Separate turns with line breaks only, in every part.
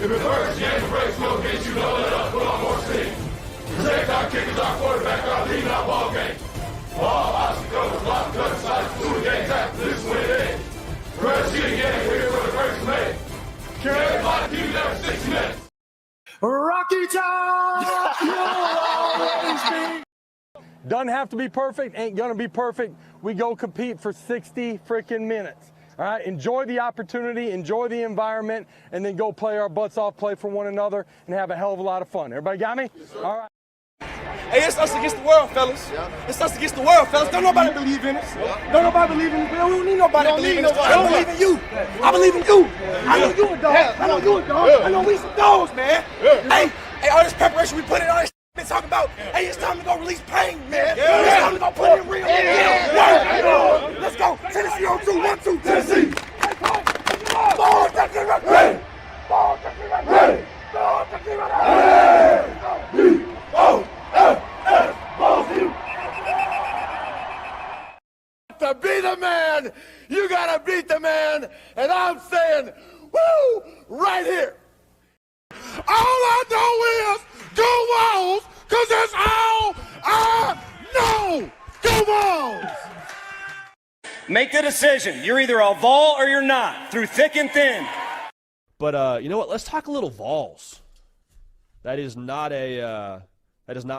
If it hurts, you ain't afraid to go against you, know it up, put on more steam. Protect our kickers, our quarterback, our lead, our ball game. All obstacles, lock, cut, sides, 2 games after this win in. Rest you again, here for the first May. Can everybody keep it there for 6 minutes?
Rocky Top, you'll always be.
Doesn't have to be perfect, ain't gonna be perfect. We go compete for 60 freaking minutes. All right, enjoy the opportunity, enjoy the environment, and then go play our butts off, play for one another, and have a hell of a lot of fun. Everybody got me?
Yes,
all right.
Hey, it's us against the world, fellas. Yeah. It's us against the world, fellas. Don't nobody believe in us. Yeah. Don't nobody believe in us. We don't need nobody to believe in us. I believe in you. I believe in you. I know you a dog. I know you a dog. I know we some dogs, man. Hey, all this preparation we put in, all this been talking about. Hey, it's time to go release pain, man. It's time to go put in real. Let's go. Tennessee on 2, 1, 2, Tennessee. Ball, Tennessee, ready. Ball, Tennessee, ready. Ball, Tennessee, ready.
To be the man, you gotta beat the man, and I'm saying, woo, right here. All I know is go Vols, cause that's all I know. Go Vols!
Make the decision. You're either a Vol or you're not, through thick and thin.
But you know what? Let's talk a little Vols. That is not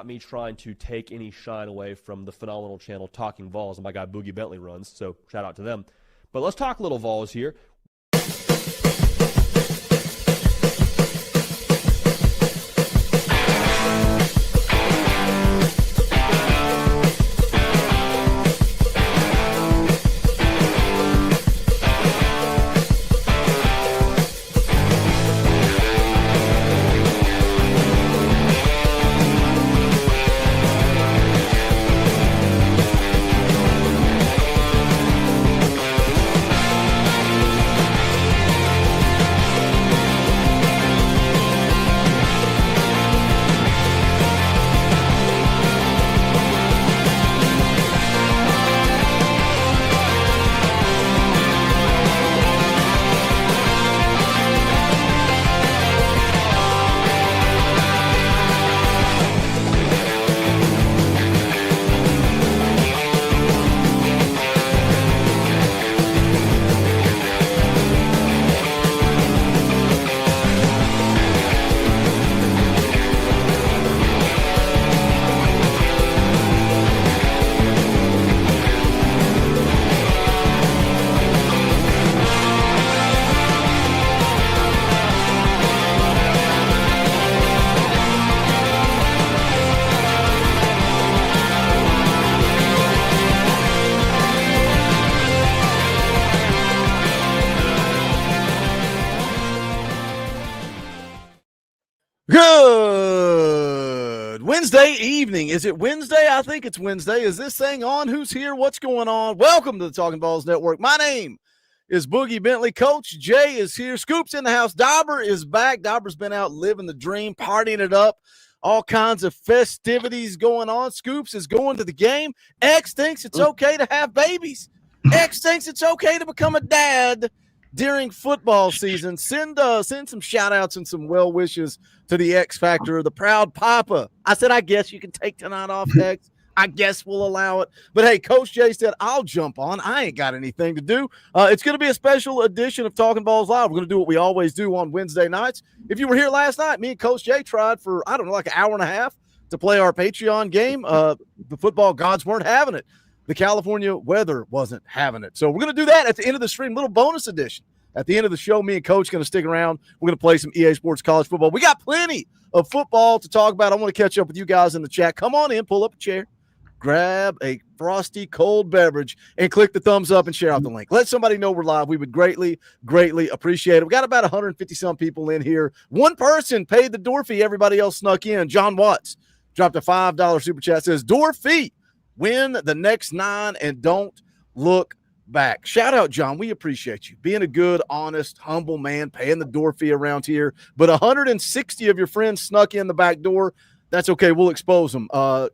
me trying to take any shine away from the phenomenal channel Talkin VAWLS and my guy Boogie Bentley runs, so shout out to them. But let's talk a little Vols here.
Good Wednesday evening. Is it Wednesday? I think it's Wednesday. Is this thing on? Who's here? What's going on? Welcome to the Talkin VAWLS Network. My name is Boogie Bentley. Coach Jay is here. Scoop's in the house. Dauber is back. Dauber's been out living the dream, partying it up. All kinds of festivities going on. Scoops is going to the game. X thinks it's okay to have babies. X thinks it's okay to become a dad during football season. Send some shout-outs and some well wishes to the X Factor, the proud papa. I said, I guess you can take tonight off, X. I guess we'll allow it. But, hey, Coach Jay said, I'll jump on. I ain't got anything to do. It's going to be a special edition of Talkin VAWLS Live. We're going to do what we always do on Wednesday nights. If you were here last night, me and Coach Jay tried for, I don't know, like an hour and a half to play our Patreon game. The football gods weren't having it. The California weather wasn't having it. So we're going to do that at the end of the stream, little bonus edition. At the end of the show, me and Coach going to stick around. We're going to play some EA Sports College Football. We got plenty of football to talk about. I want to catch up with you guys in the chat. Come on in, pull up a chair, grab a frosty cold beverage, and click the thumbs up and share out the link. Let somebody know we're live. We would greatly, greatly appreciate it. We got about 150-some people in here. One person paid the door fee. Everybody else snuck in. John Watts dropped a $5 super chat. Says, door fee, win the next 9 and don't look back. Shout out, John. We appreciate you being a good, honest, humble man, paying the door fee around here. But 160 of your friends snuck in the back door. That's okay. We'll expose them.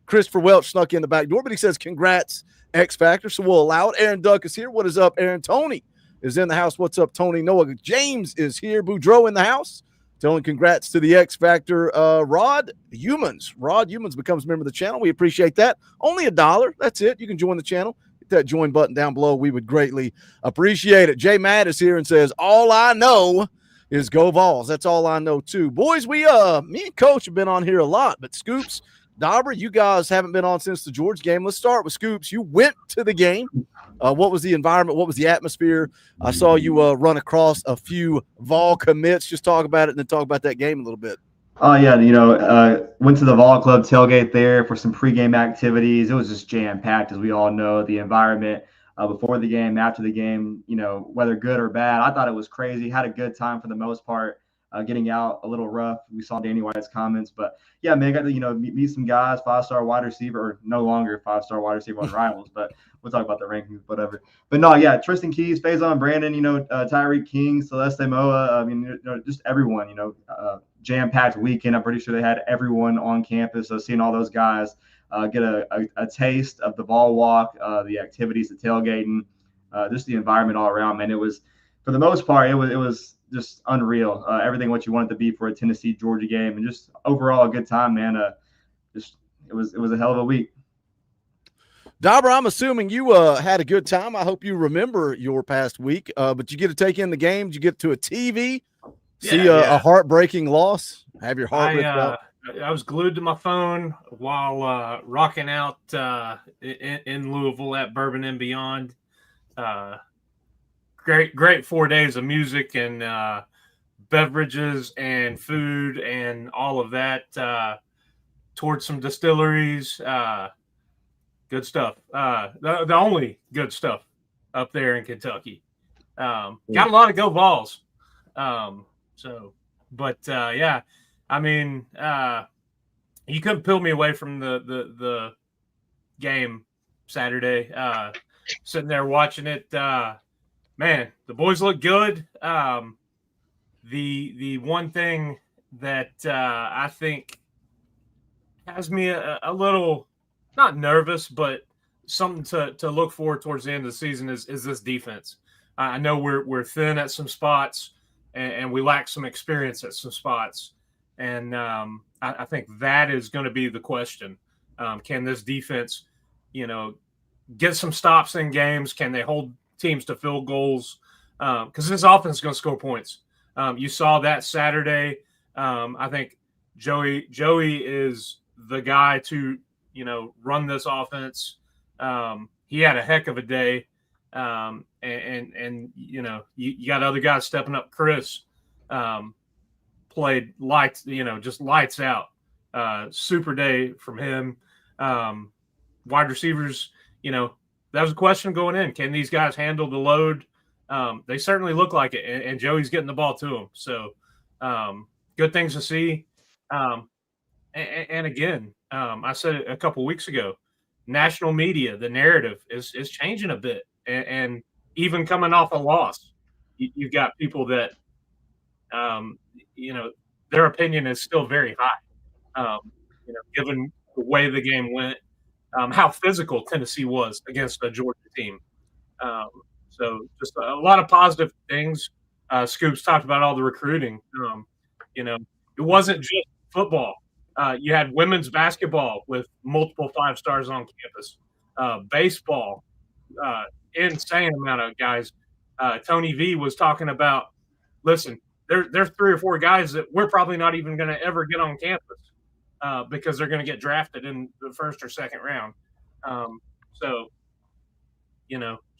Christopher Welch snuck in the back door, but he says, congrats, X Factor. So we'll allow it. Aaron Duck is here. What is up, Aaron? Tony is in the house. What's up, Tony? Noah James is here. Boudreaux in the house. telling congrats to the X Factor. Rod Humans. Rod Humans becomes a member of the channel. We appreciate that. Only $1. That's it. You can join the channel. Hit that join button down below. We would greatly appreciate it. Jay Matt is here and says, all I know is go Vols. That's all I know too. Boys, me and Coach have been on here a lot, but Scoops, Dauber, you guys haven't been on since the Georgia game. Let's start with Scoops. You went to the game. What was the environment? What was the atmosphere? I saw you run across a few Vol commits. Just talk about it and then talk about that game a little bit.
Oh, yeah, went to the Vol Club tailgate there for some pregame activities. It was just jam-packed, as we all know. The environment before the game, after the game, whether good or bad, I thought it was crazy. Had a good time for the most part. Getting out a little rough. We saw Danny White's comments, but yeah, man, got to meet some guys. 5-star wide receiver, or no longer 5-star wide receiver on Rivals, but we'll talk about the rankings, whatever. But no, yeah, Tristan Keys, Faison Brandon, Tyreek King, Celeste Moa. Just everyone. Jam-packed weekend. I'm pretty sure they had everyone on campus. So seeing all those guys get a taste of the ball walk, the activities, the tailgating, just the environment all around, man. It was, for the most part, it was just unreal. Everything what you want it to be for a Tennessee Georgia game, and just overall a good time, man. It was a hell of a week.
Dauber, I'm assuming you had a good time. I hope you remember your past week. But you get to take in the game. Did you get to a TV, see a heartbreaking loss, have your heart ripped out?
I was glued to my phone while rocking out in Louisville at Bourbon and Beyond. Great 4 days of music and beverages and food and all of that towards some distilleries. Good stuff. The only good stuff up there in Kentucky. Got a lot of go Vols. Yeah, I mean, you couldn't peel me away from the game Saturday. Sitting there watching it. Man, the boys look good. The one thing that I think has me a little not nervous, but something to look forward towards the end of the season is this defense. I know we're thin at some spots, and we lack some experience at some spots, and I think that is going to be the question. Can this defense, get some stops in games? Can they hold teams to field goals? Because this offense is going to score points. You saw that Saturday. I think Joey is the guy to run this offense. He had a heck of a day, and you got other guys stepping up. Chris played lights, just lights out. Super day from him. Wide receivers, that was a question going in. Can these guys handle the load? They certainly look like it, and Joey's getting the ball to them. So good things to see. And again, I said it a couple weeks ago, national media, the narrative is changing a bit. And even coming off a loss, you've got people that, their opinion is still very high, given the way the game went, how physical Tennessee was against the Georgia team. So just a lot of positive things. Scoops talked about all the recruiting. It wasn't just football. You had women's basketball with multiple 5-stars on campus. Baseball, insane amount of guys. Tony V was talking about, listen, there's 3 or 4 guys that we're probably not even going to ever get on campus because they're going to get drafted in the 1st or 2nd round.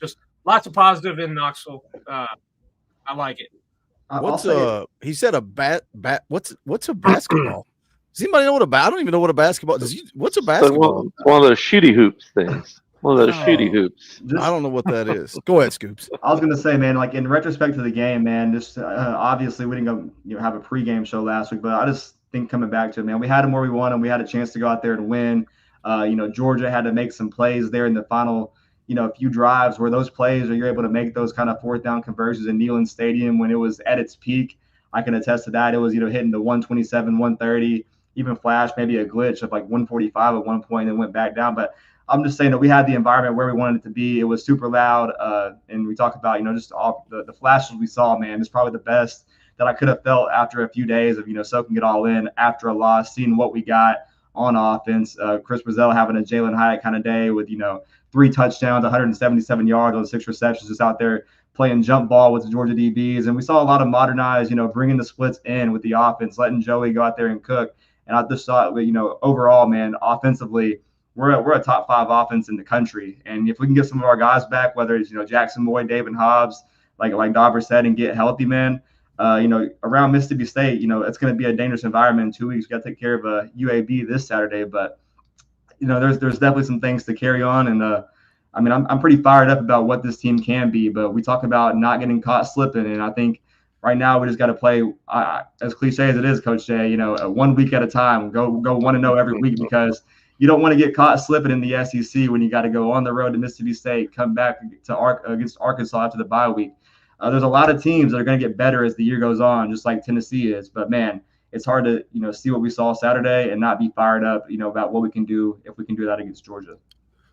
Just lots of positive in Knoxville. I like it.
He said what's a basketball? Does anybody know what I don't even know what a basketball is. What's a basketball?
It's one of those shooty hoops things. One of those shooty hoops.
I don't know what that is. Go ahead, Scoops.
I was going to say, man, like in retrospect to the game, man, just obviously we didn't go have a pregame show last week, but I just think coming back to it, man, we had them where we wanted them. We had a chance to go out there and win. Georgia had to make some plays there in the final, few drives where those plays, or you're able to make those kind of 4th down conversions in Neyland Stadium when it was at its peak. I can attest to that. It was, hitting the 127, 130, even flash maybe a glitch of like 145 at one point and went back down. But I'm just saying that we had the environment where we wanted it to be. It was super loud. And we talked about, just all the flashes we saw, man. It's probably the that I could have felt after a few days of, soaking it all in after a loss, seeing what we got on offense. Chris Brazell having a Jalen Hyatt kind of day with, 3 touchdowns, 177 yards on 6 receptions, just out there playing jump ball with the Georgia DBs. And we saw a lot of modernized, bringing the splits in with the offense, letting Joey go out there and cook. And I just thought, overall, man, offensively, we're a top 5 offense in the country. And if we can get some of our guys back, whether it's, Jackson Boyd, David Hobbs, like Dauber said, and get healthy, man, around Mississippi State, it's going to be a dangerous environment in 2 weeks. We got to take care of UAB this Saturday, but there's definitely some things to carry on. And I'm pretty fired up about what this team can be, but we talk about not getting caught slipping. And I think right now we just got to play, as cliche as it is, Coach Jay, 1 week at a time, go 1-0 every week, because you don't want to get caught slipping in the SEC when you got to go on the road to Mississippi State, come back to against Arkansas after the bye week. There's a lot of teams that are going to get better as the year goes on, just like Tennessee is. But, man, it's hard to, see what we saw Saturday and not be fired up, about what we can do if we can do that against Georgia.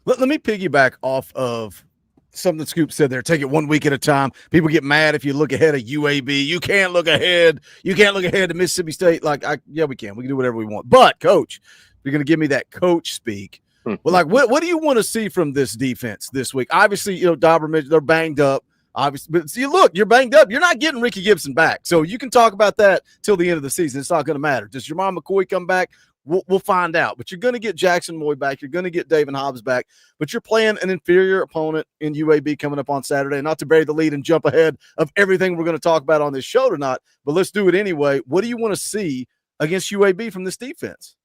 Let me piggyback off of something Scoop said there. Take it 1 week at a time. People get mad if you look ahead of UAB. You can't look ahead. You can't look ahead to Mississippi State. Yeah, we can. We can do whatever we want. But, Coach, you're going to give me that coach speak. Well, what do you want to see from this defense this week? Obviously, Dauber mentioned they're banged up. Obviously, but see, look, you're banged up. You're not getting Ricky Gibson back. So you can talk about that till the end of the season. It's not going to matter. Does Jermon McCoy come back? We'll find out. But you're going to get Jackson Boyd back. You're going to get David Hobbs back. But you're playing an inferior opponent in UAB coming up on Saturday. Not to bury the lead and jump ahead of everything we're going to talk about on this show tonight, but let's do it anyway. What do you want to see against UAB from this defense?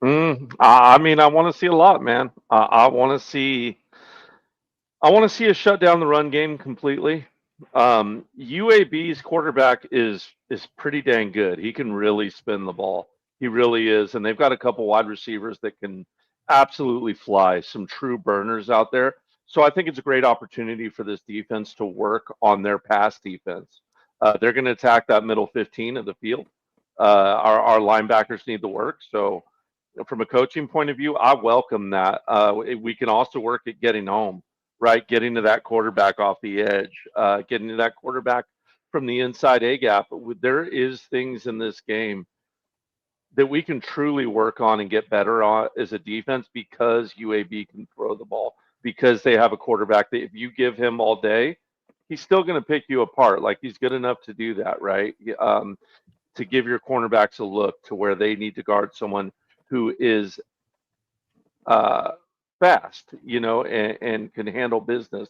I want to see a lot, man. I want to see a shutdown the run game completely. UAB's quarterback is pretty dang good. He can really spin the ball. He really is. And they've got a couple wide receivers that can absolutely fly, some true burners out there. So I think it's a great opportunity for this defense to work on their pass defense. They're going to attack that middle 15 of the field. Our linebackers need the work. So from a coaching point of view, I welcome that. We can also work at getting home, right? Getting to that quarterback off the edge, getting to that quarterback from the inside A gap. There is things in this game that we can truly work on and get better on as a defense, because UAB can throw the ball, because they have a quarterback that if you give him all day, he's still going to pick you apart. Like, he's good enough to do that, right? To give your cornerbacks a look to where they need to guard someone who is fast, and can handle business.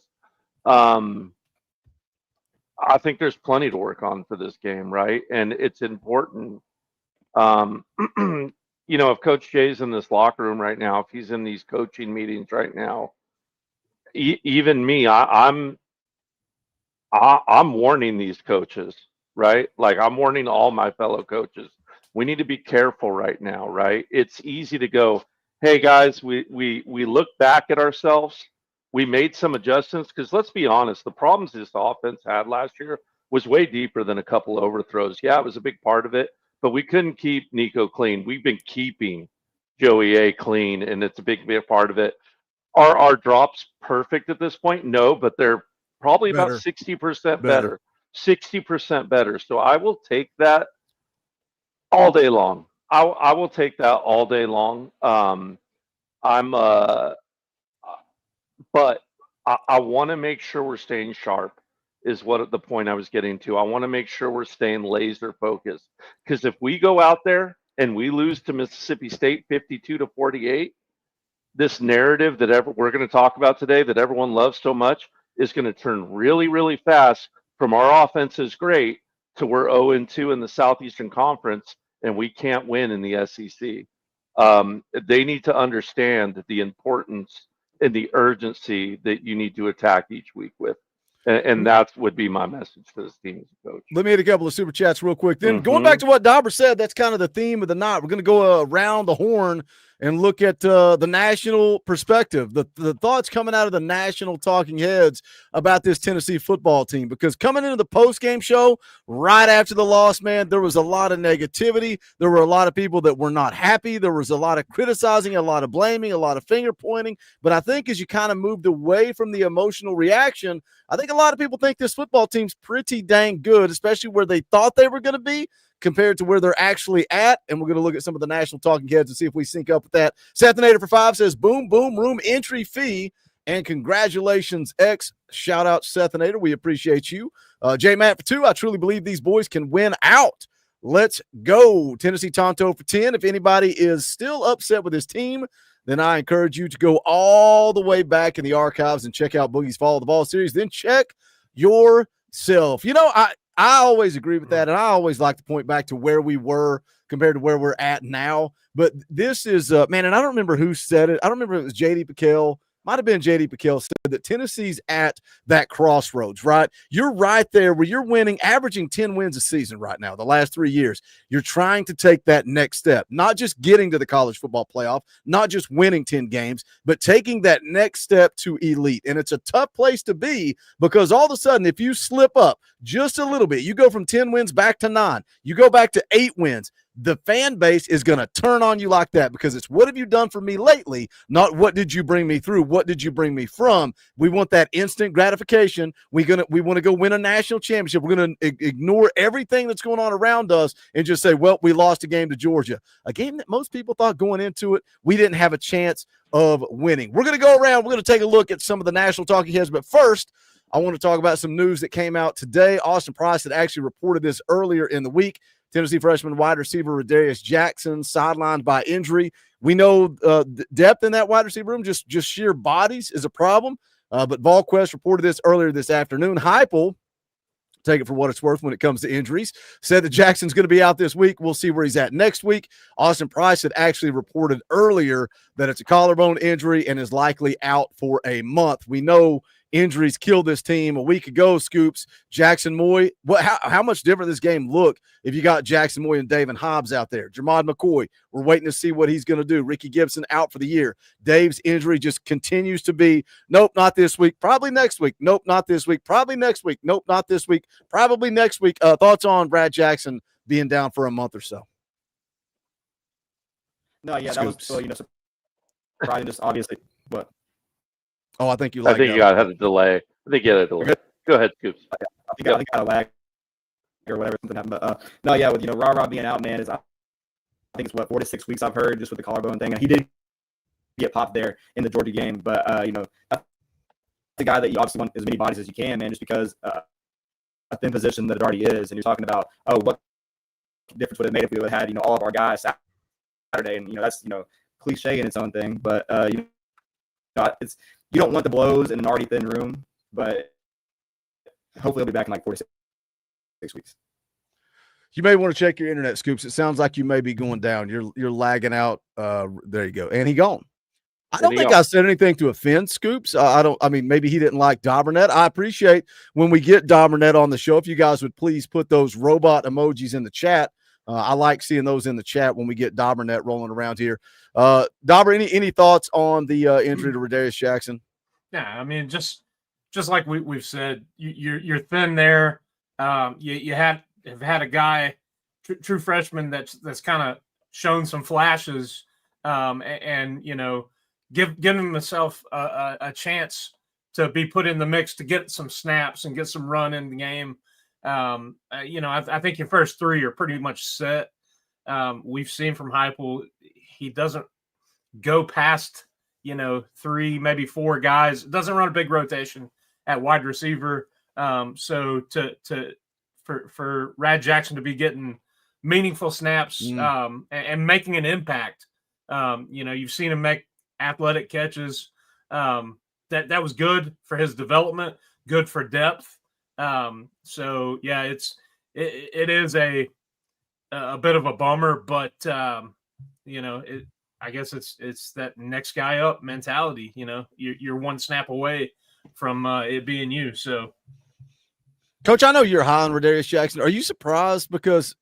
I think there's plenty to work on for this game, right? And it's important. If Coach Jay's in this locker room right now, if he's in these coaching meetings right now, even me, I'm warning these coaches, right? Like, I'm warning all my fellow coaches. We need to be careful right now, right? It's easy to go, hey guys, we look back at ourselves. We made some adjustments, because let's be honest, the problems this offense had last year was way deeper than a couple overthrows. Yeah, it was a big part of it, but we couldn't keep Nico clean. We've been keeping Joey A clean, and it's a big part of it. Are our drops perfect at this point? No, but they're probably about 60% better. 60% better. So I will take that all day long. I will take that all day long. But I want to make sure we're staying sharp, is what the point I was getting to. I want to make sure we're staying laser focused, because if we go out there and we lose to Mississippi State 52-48, this narrative that we're going to talk about today that everyone loves so much is going to turn really, really fast from our offense is great to we're 0-2 in the Southeastern Conference and we can't win in the SEC. They need to understand the importance and the urgency that you need to attack each week with. And that would be my message to this team as a coach.
Let me hit a couple of super chats real quick. Then going back to what Dauber said, that's kind of the theme of the night. We're going to go around the horn and look at the national perspective, the thoughts coming out of the national talking heads about this Tennessee football team. Because coming into the post-game show right after the loss, man, there was a lot of negativity. There were a lot of people that were not happy. There was a lot of criticizing, a lot of blaming, a lot of finger pointing. But I think as you kind of moved away from the emotional reaction, I think a lot of people think this football team's pretty dang good, especially where they thought they were going to be compared to where they're actually at. And we're going to look at some of the national talking heads and see if we sync up with that. Sethinator for 5 says, boom, boom, room entry fee. And congratulations, X. Shout out, Sethinator. We appreciate you. J Matt for 2. I truly believe these boys can win out. Let's go. Tennessee Tonto for 10. If anybody is still upset with his team, then I encourage you to go all the way back in the archives and check out Boogie's Follow the Ball series. Then check yourself. You know, I always agree with that, and I always like to point back to where we were compared to where we're at now. But this is, man, and I don't remember who said it. I don't remember if it was J.D. Pickell. Might have been J.D. Pickell said that Tennessee's at that crossroads, right? You're right there where you're winning, averaging 10 wins a season right now, the last 3 years. You're trying to take that next step, not just getting to the college football playoff, not just winning 10 games, but taking that next step to elite. And it's a tough place to be because all of a sudden, if you slip up just a little bit, you go from 10 wins back to 9, you go back to 8 wins, the fan base is going to turn on you like that because it's what have you done for me lately, not what did you bring me through, what did you bring me from. We want that instant gratification. We want to go win a national championship. We're going to ignore everything that's going on around us and just say, well, we lost a game to Georgia, a game that most people thought going into it we didn't have a chance of winning. We're going to go around. We're going to take a look at some of the national talking heads, but first I want to talk about some news that came out today. Austin Price had actually reported this earlier in the week. Tennessee freshman wide receiver Rodarius Jackson sidelined by injury. We know depth in that wide receiver room, just sheer bodies is a problem. But VolQuest reported this earlier this afternoon. Heupel, take it for what it's worth when it comes to injuries, said that Jackson's going to be out this week. We'll see where he's at next week. Austin Price had actually reported earlier that it's a collarbone injury and is likely out for a month. We know injuries killed this team a week ago, Scoops. Jackson Moy, how much different this game look if you got Jackson Moy and David Hobbs out there? Jermod McCoy, we're waiting to see what he's going to do. Ricky Gibson out for the year. Dave's injury just continues to be, nope, not this week, probably next week. Nope, not this week, probably next week. Nope, not this week, probably next week. Thoughts on Brad Jackson being down for a month or so?
No, yeah, Scoops. That was, surprising, just obviously, what?
Oh, I think you
had a delay. I think you had a delay. Go ahead, Scoops.
I think I got a lag or whatever, something happened. But no, yeah, with Ra being out, man, I think it's 4 to 6 weeks I've heard just with the collarbone thing. And he did get popped there in the Georgia game, but that's the guy that you obviously want as many bodies as you can, man, just because a thin position that it already is. And you're talking about, what difference would it have made if we would have had all of our guys Saturday, and that's cliche in its own thing, but it's. You don't want the blows in an already thin room, but hopefully he'll be back in like 4 to 6 weeks.
You may want to check your internet, Scoops. It sounds like you may be going down. You're lagging out. There you go. And he gone. I don't think I said anything to offend Scoops. I mean, maybe he didn't like Dobbernet. I appreciate when we get Dobbernet on the show, if you guys would please put those robot emojis in the chat. I like seeing those in the chat when we get Dobbernet rolling around here. Dobber, any thoughts on the injury to Rodarius Jackson?
Yeah, I mean, just like we've said, you're thin there. You have had a guy, true freshman that's kind of shown some flashes, and giving himself a chance to be put in the mix to get some snaps and get some run in the game. I think your first 3 are pretty much set. We've seen from Heupel, he doesn't go past 3, maybe 4 guys. Doesn't run a big rotation at wide receiver. So for Rad Jackson to be getting meaningful snaps and making an impact, you've seen him make athletic catches. That was good for his development, good for depth. So yeah, it is a bit of a bummer, but I guess it's that next guy up mentality. You're one snap away from it being you. So,
Coach, I know you're high on Rodarius Jackson. Are you surprised because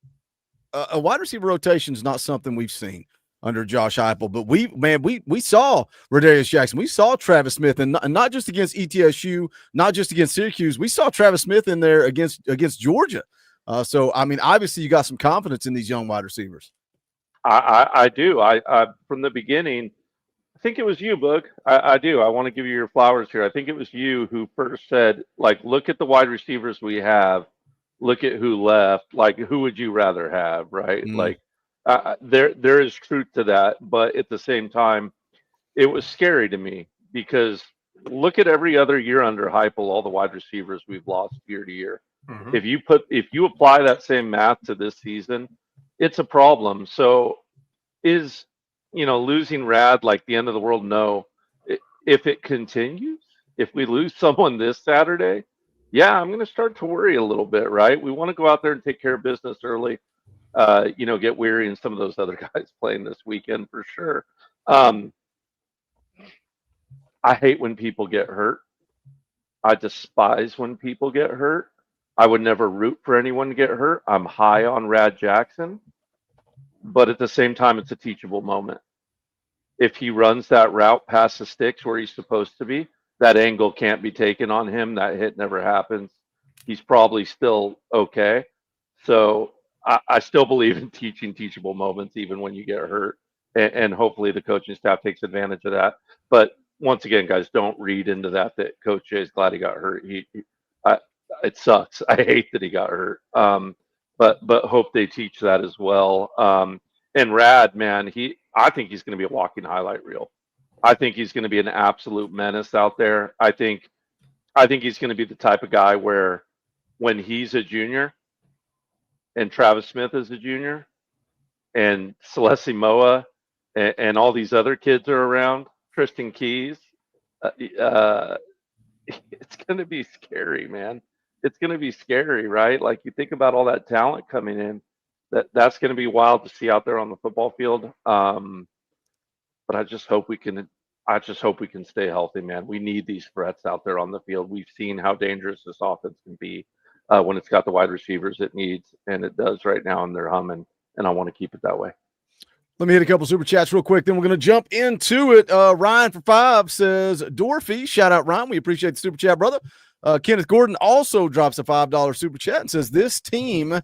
a wide receiver rotation is not something we've seen? under Josh Heupel. But we saw Rodarius Jackson. We saw Travis Smith, and not just against ETSU, not just against Syracuse. We saw Travis Smith in there against Georgia. So, I mean, obviously you got some confidence in these young wide receivers.
I do. I from the beginning, I think it was you, Boog. I do. I want to give you your flowers here. I think it was you who first said, like, look at the wide receivers we have. Look at who left. Like, who would you rather have, right? Like, there is truth to that. But at the same time, it was scary to me because look at every other year under Heupel, all the wide receivers we've lost year to year.
Mhm.
If you apply that same math to this season, it's a problem. So is, losing Rad like the end of the world? No. If it continues, if we lose someone this Saturday, yeah, I'm going to start to worry a little bit, right? We want to go out there and take care of business early, get weary in some of those other guys playing this weekend for sure. I hate when people get hurt. I despise when people get hurt. I would never root for anyone to get hurt. I'm high on Rad Jackson, but at the same time, it's a teachable moment. If he runs that route past the sticks where he's supposed to be, that angle can't be taken on him. That hit never happens. He's probably still okay. So I still believe in teaching teachable moments, even when you get hurt. And hopefully the coaching staff takes advantage of that. But once again, guys, don't read into that Coach Jay is glad he got hurt. It sucks. I hate that he got hurt. But hope they teach that as well. And Rad, man, I think he's going to be a walking highlight reel. I think he's going to be an absolute menace out there. I think he's going to be the type of guy where when he's a junior and Travis Smith is a junior and Celeste Moa and all these other kids are around, Tristan Keys, it's going to be scary, man. It's going to be scary, right? Like you think about all that talent coming in, that's going to be wild to see out there on the football field. But I just hope we can stay healthy, man. We need these threats out there on the field. We've seen how dangerous this offense can be when it's got the wide receivers it needs, and it does right now, and they're humming, and I want to keep it that way.
Let me hit a couple super chats real quick, then we're going to jump into it. Ryan for 5 says, Dorothy, shout out Ryan. We appreciate the super chat, brother. Kenneth Gordon also drops a $5 super chat and says, this team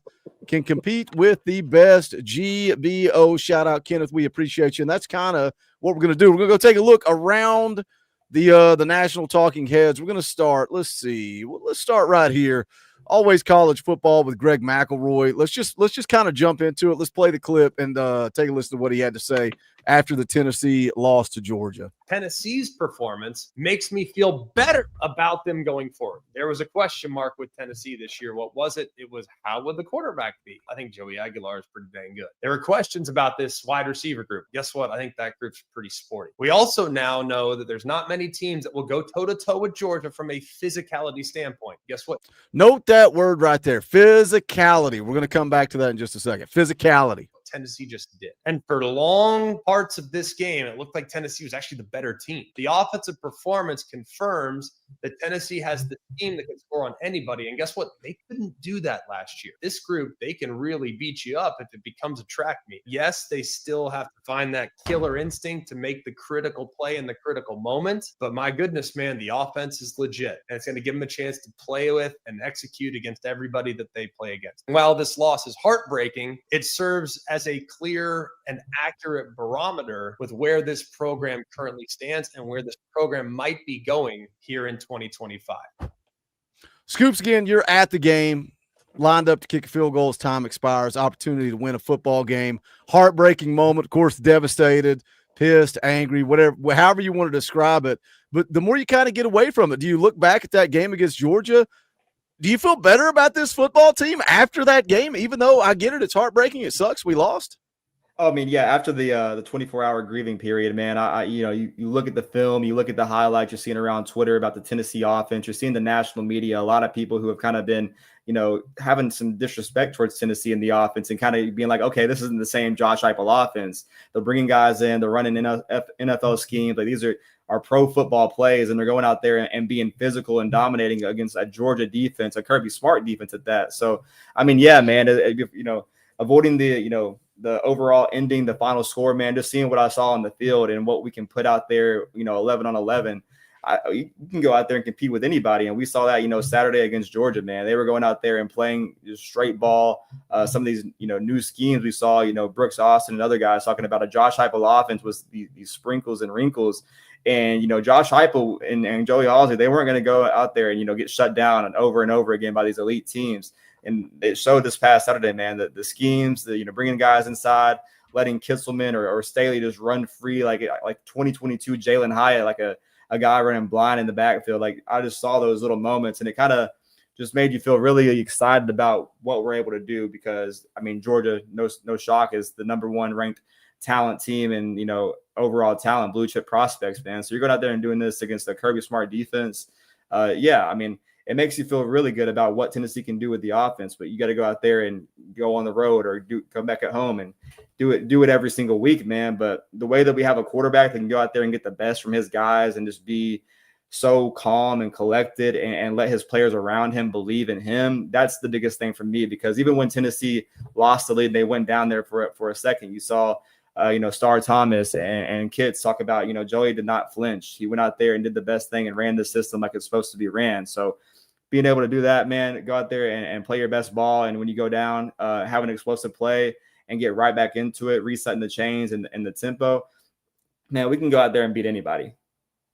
can compete with the best GBO. Shout out, Kenneth. We appreciate you. And that's kind of what we're going to do. We're going to go take a look around the national talking heads. We're going to start. Let's see. Let's start right here. Always college football with Greg McElroy. Let's just kind of jump into it. Let's play the clip and take a listen to what he had to say after the Tennessee loss to Georgia.
Tennessee's performance makes me feel better about them going forward. There was a question mark with Tennessee this year. What was it? It was, how would the quarterback be? I think Joey Aguilar is pretty dang good. There were questions about this wide receiver group. Guess what? I think that group's pretty sporty. We also now know that there's not many teams that will go toe-to-toe with Georgia from a physicality standpoint. Guess what?
Note that word right there, physicality. We're going to come back to that in just a second. Physicality.
Tennessee just did. And for long parts of this game, it looked like Tennessee was actually the better team. The offensive performance confirms that Tennessee has the team that can score on anybody. And guess what? They couldn't do that last year. This group, they can really beat you up if it becomes a track meet. Yes, they still have to find that killer instinct to make the critical play in the critical moment. But my goodness, man, the offense is legit. And it's going to give them a chance to play with and execute against everybody that they play against. While this loss is heartbreaking, it serves as a clear and accurate barometer with where this program currently stands and where this program might be going here in 2025.
Scoops, again, you're at the game, lined up to kick a field goal as time expires, opportunity to win a football game, heartbreaking moment, of course, devastated, pissed, angry, whatever, however you want to describe it. But the more you kind of get away from it, do you look back at that game against Georgia? Do you feel better about this football team after that game, even though I get it, it's heartbreaking, it sucks, we lost?
I mean, yeah, after the 24-hour grieving period, man, you look at the film, you look at the highlights you're seeing around Twitter about the Tennessee offense, you're seeing the national media, a lot of people who have kind of been, having some disrespect towards Tennessee in the offense and kind of being like, okay, this isn't the same Josh Heupel offense. They're bringing guys in, they're running NFL schemes. Like, these are pro football plays, and they're going out there and being physical and dominating against a Georgia defense, a Kirby Smart defense at that. So, I mean, yeah, man, avoiding the, the overall ending, the final score, man, just seeing what I saw on the field and what we can put out there, 11 on 11. You can go out there and compete with anybody. And we saw that, Saturday against Georgia, man. They were going out there and playing just straight ball. Some of these, new schemes we saw, Brooks Austin and other guys talking about a Josh Heupel offense with these sprinkles and wrinkles. And, Josh Heupel and Joey Halsey, they weren't going to go out there and, get shut down and over again by these elite teams. And it showed this past Saturday, man, that the schemes, bringing guys inside, letting Kisselman or Staley just run free like 2022 Jalen Hyatt, like a guy running blind in the backfield. Like, I just saw those little moments, and it kind of just made you feel really excited about what we're able to do because, I mean, Georgia, no shock, is the number 1 ranked talent team and, overall talent, blue chip prospects, man. So you're going out there and doing this against the Kirby Smart defense. I mean, it makes you feel really good about what Tennessee can do with the offense, but you got to go out there and go on the road or come back at home and do it every single week, man. But the way that we have a quarterback that can go out there and get the best from his guys and just be so calm and collected and let his players around him believe in him, that's the biggest thing for me, because even when Tennessee lost the lead, they went down there for a second. You saw Star Thomas and kids talk about, Joey did not flinch. He went out there and did the best thing and ran the system like it's supposed to be ran. So being able to do that, man, go out there and play your best ball. And when you go down, have an explosive play and get right back into it, resetting the chains and the tempo, man, we can go out there and beat anybody.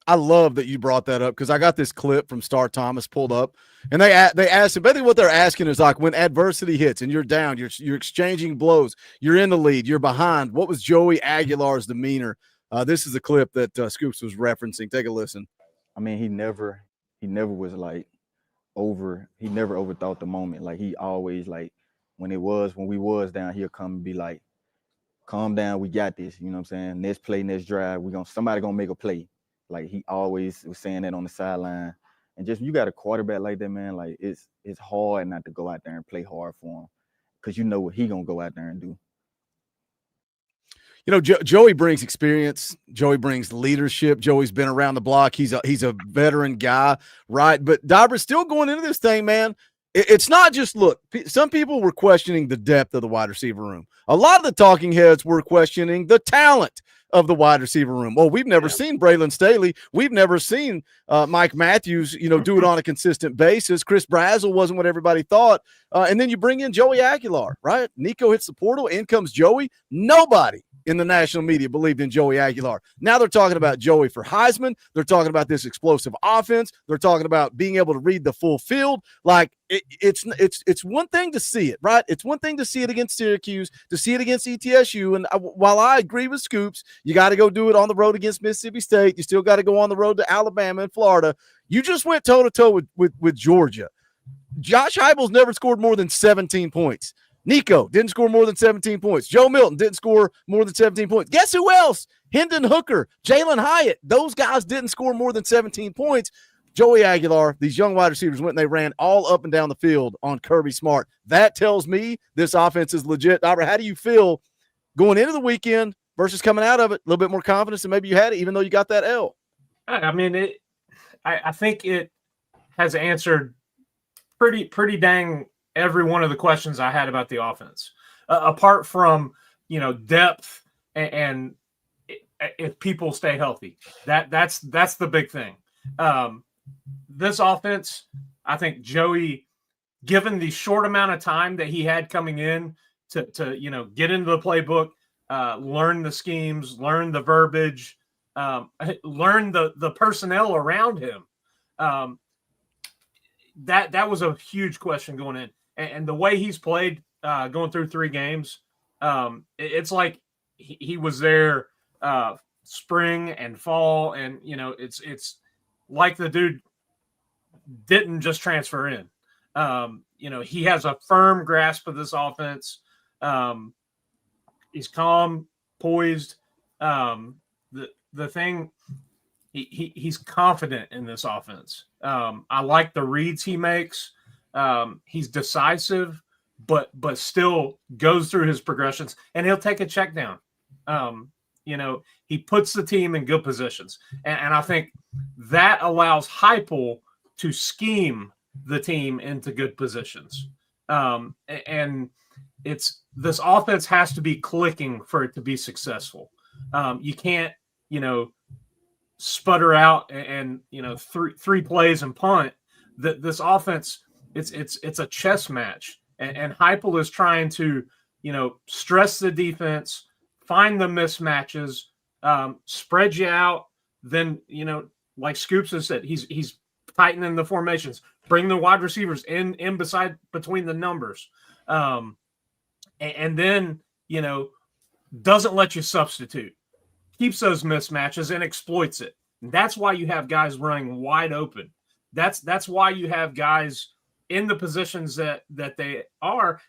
I love that you brought that up because I got this clip from Star Thomas pulled up, and they asked him. Basically, what they're asking is like when adversity hits and you're down, you're exchanging blows, you're in the lead, you're behind. What was Joey Aguilar's demeanor? This is a clip that Scoops was referencing. Take a listen.
I mean, he never was like he never overthought the moment. Like, he always, like, when we was down, he'll come and be like, calm down, we got this. You know what I'm saying? Next play, next drive, somebody gonna make a play. Like, he always was saying that on the sideline. And just, you got a quarterback like that, man, like, it's hard not to go out there and play hard for him because you know what he gonna go out there and do.
Joey brings experience. Joey brings leadership. Joey's been around the block. He's a veteran guy, right? But Dauber's still going into this thing, man. It's not just, look, some people were questioning the depth of the wide receiver room. A lot of the talking heads were questioning the talent of the wide receiver room. Well, we've never seen Braylon Staley. We've never seen Mike Matthews, do it on a consistent basis. Chris Brazzell wasn't what everybody thought. And then you bring in Joey Aguilar, right? Nico hits the portal. In comes Joey. Nobody in the national media believed in Joey Aguilar. Now they're talking about Joey for Heisman. They're talking about this explosive offense. They're talking about being able to read the full field. Like, it's one thing to see it, right? It's one thing to see it against Syracuse, to see it against ETSU. And while I agree with Scoops, you got to go do it on the road against Mississippi State. You still got to go on the road to Alabama and Florida. You just went toe-to-toe with Georgia. Josh Heupel's never scored more than 17 points. Nico didn't score more than 17 points. Joe Milton didn't score more than 17 points. Guess who else? Hendon Hooker, Jalen Hyatt. Those guys didn't score more than 17 points. Joey Aguilar, these young wide receivers went and they ran all up and down the field on Kirby Smart. That tells me this offense is legit. Albert, how do you feel going into the weekend versus coming out of it? A little bit more confidence than maybe you had it, even though you got that L.
I mean, I think it has answered pretty dang every one of the questions I had about the offense, apart from, depth and if people stay healthy, that's the big thing. This offense, I think Joey, given the short amount of time that he had coming in to get into the playbook, learn the schemes, learn the verbiage, learn the personnel around him. That was a huge question going in. And the way he's played going through 3 games, it's like he was there spring and fall, and it's like the dude didn't just transfer in. He has a firm grasp of this offense. He's calm, poised. The thing, he's confident in this offense. I like the reads he makes. He's decisive, but still goes through his progressions, and he'll take a check down. He puts the team in good positions, and I think that allows Heupel to scheme the team into good positions. And this offense has to be clicking for it to be successful. You can't, sputter out and three plays and punt. This offense, it's a chess match, and Heupel is trying to stress the defense, find the mismatches, spread you out. Then like Scoops has said, he's tightening the formations, bring the wide receivers in between the numbers, and then doesn't let you substitute, keeps those mismatches and exploits it. And that's why you have guys running wide open. That's why you have guys in the positions that they are.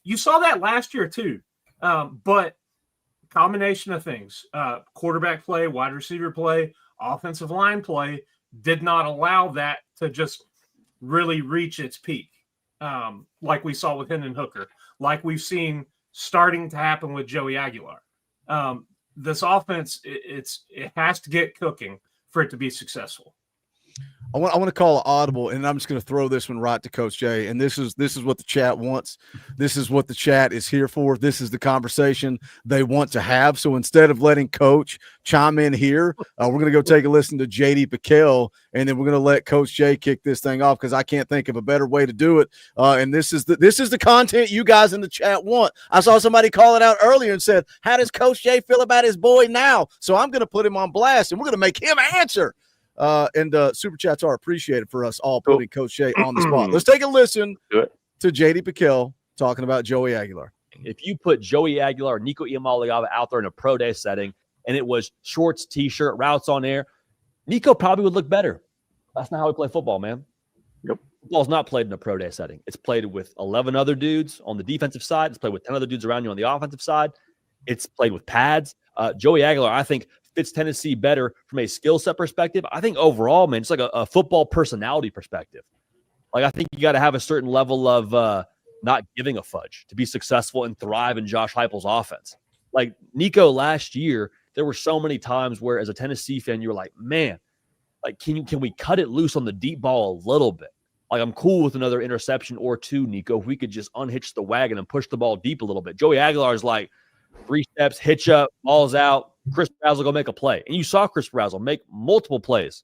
You saw that last year too, but combination of things: quarterback play, wide receiver play, offensive line play did not allow that to just really reach its peak, like we saw with Hendon Hooker, like we've seen starting to happen with Joey Aguilar. This offense, it has to get cooking for it to be successful.
I want to call an audible, and I'm just going to throw this one right to Coach Jay. And this is what the chat wants. This is what the chat is here for. This is the conversation they want to have. So instead of letting Coach chime in here, we're going to go take a listen to JD Piquel, and then we're going to let Coach Jay kick this thing off because I can't think of a better way to do it. And this is the content you guys in the chat want. I saw somebody call it out earlier and said, "How does Coach Jay feel about his boy now?" So I'm going to put him on blast, and we're going to make him answer. And super chats are appreciated for us all putting Coach Jay on the spot. Let's take a listen to JD Piquel talking about Joey Aguilar.
If you put Joey Aguilar or Nico Iamaleava out there in a pro day setting and it was shorts, t-shirt, routes on air, Nico probably would look better. That's not how we play football, man.
Yep.
Football's not played in a pro day setting. It's played with 11 other dudes on the defensive side. It's played with 10 other dudes around you on the offensive side. It's played with pads. Joey Aguilar, I think, fits Tennessee better from a skill set perspective. I think overall, man, it's like a football personality perspective. Like, I think you got to have a certain level of not giving a fudge to be successful and thrive in Josh Heupel's offense. Like Nico last year, there were so many times where as a Tennessee fan, you were like, man, like, can we cut it loose on the deep ball a little bit? Like, I'm cool with another interception or two, Nico, if we could just unhitch the wagon and push the ball deep a little bit. Joey Aguilar is like 3 steps, hitch up, ball's out, Chris Brazzell go make a play. And you saw Chris Brazzell make multiple plays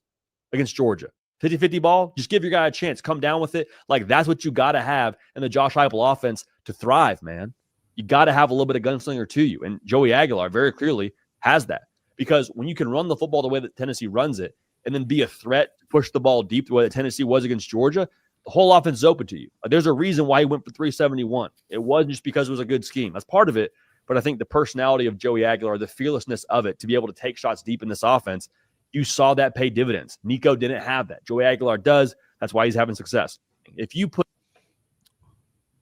against Georgia. 50-50 ball, just give your guy a chance. Come down with it. Like, that's what you got to have in the Josh Heupel offense to thrive, man. You got to have a little bit of gunslinger to you. And Joey Aguilar very clearly has that. Because when you can run the football the way that Tennessee runs it and then be a threat to push the ball deep the way that Tennessee was against Georgia, the whole offense is open to you. There's a reason why he went for 371. It wasn't just because it was a good scheme. That's part of it. But I think the personality of Joey Aguilar, the fearlessness of it, to be able to take shots deep in this offense, you saw that pay dividends. Nico didn't have that. Joey Aguilar does. That's why he's having success. If you put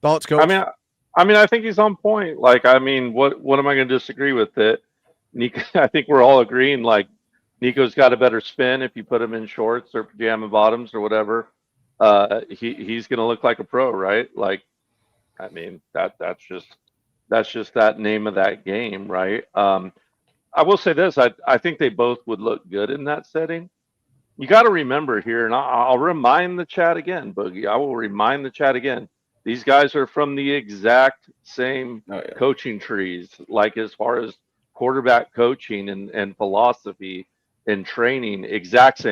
thoughts, Coach?
I mean, I think he's on point. Like, I mean, what am I going to disagree with? That Nico, I think we're all agreeing. Like, Nico's got a better spin if you put him in shorts or pajama bottoms or whatever. He's going to look like a pro, right? Like, I mean, that's just that name of that game, right? I will say this. I think they both would look good in that setting. You got to remember here, and I'll remind the chat again, Boogie. I will remind the chat again. These guys are from the exact same coaching trees, like as far as quarterback coaching and philosophy and training, exact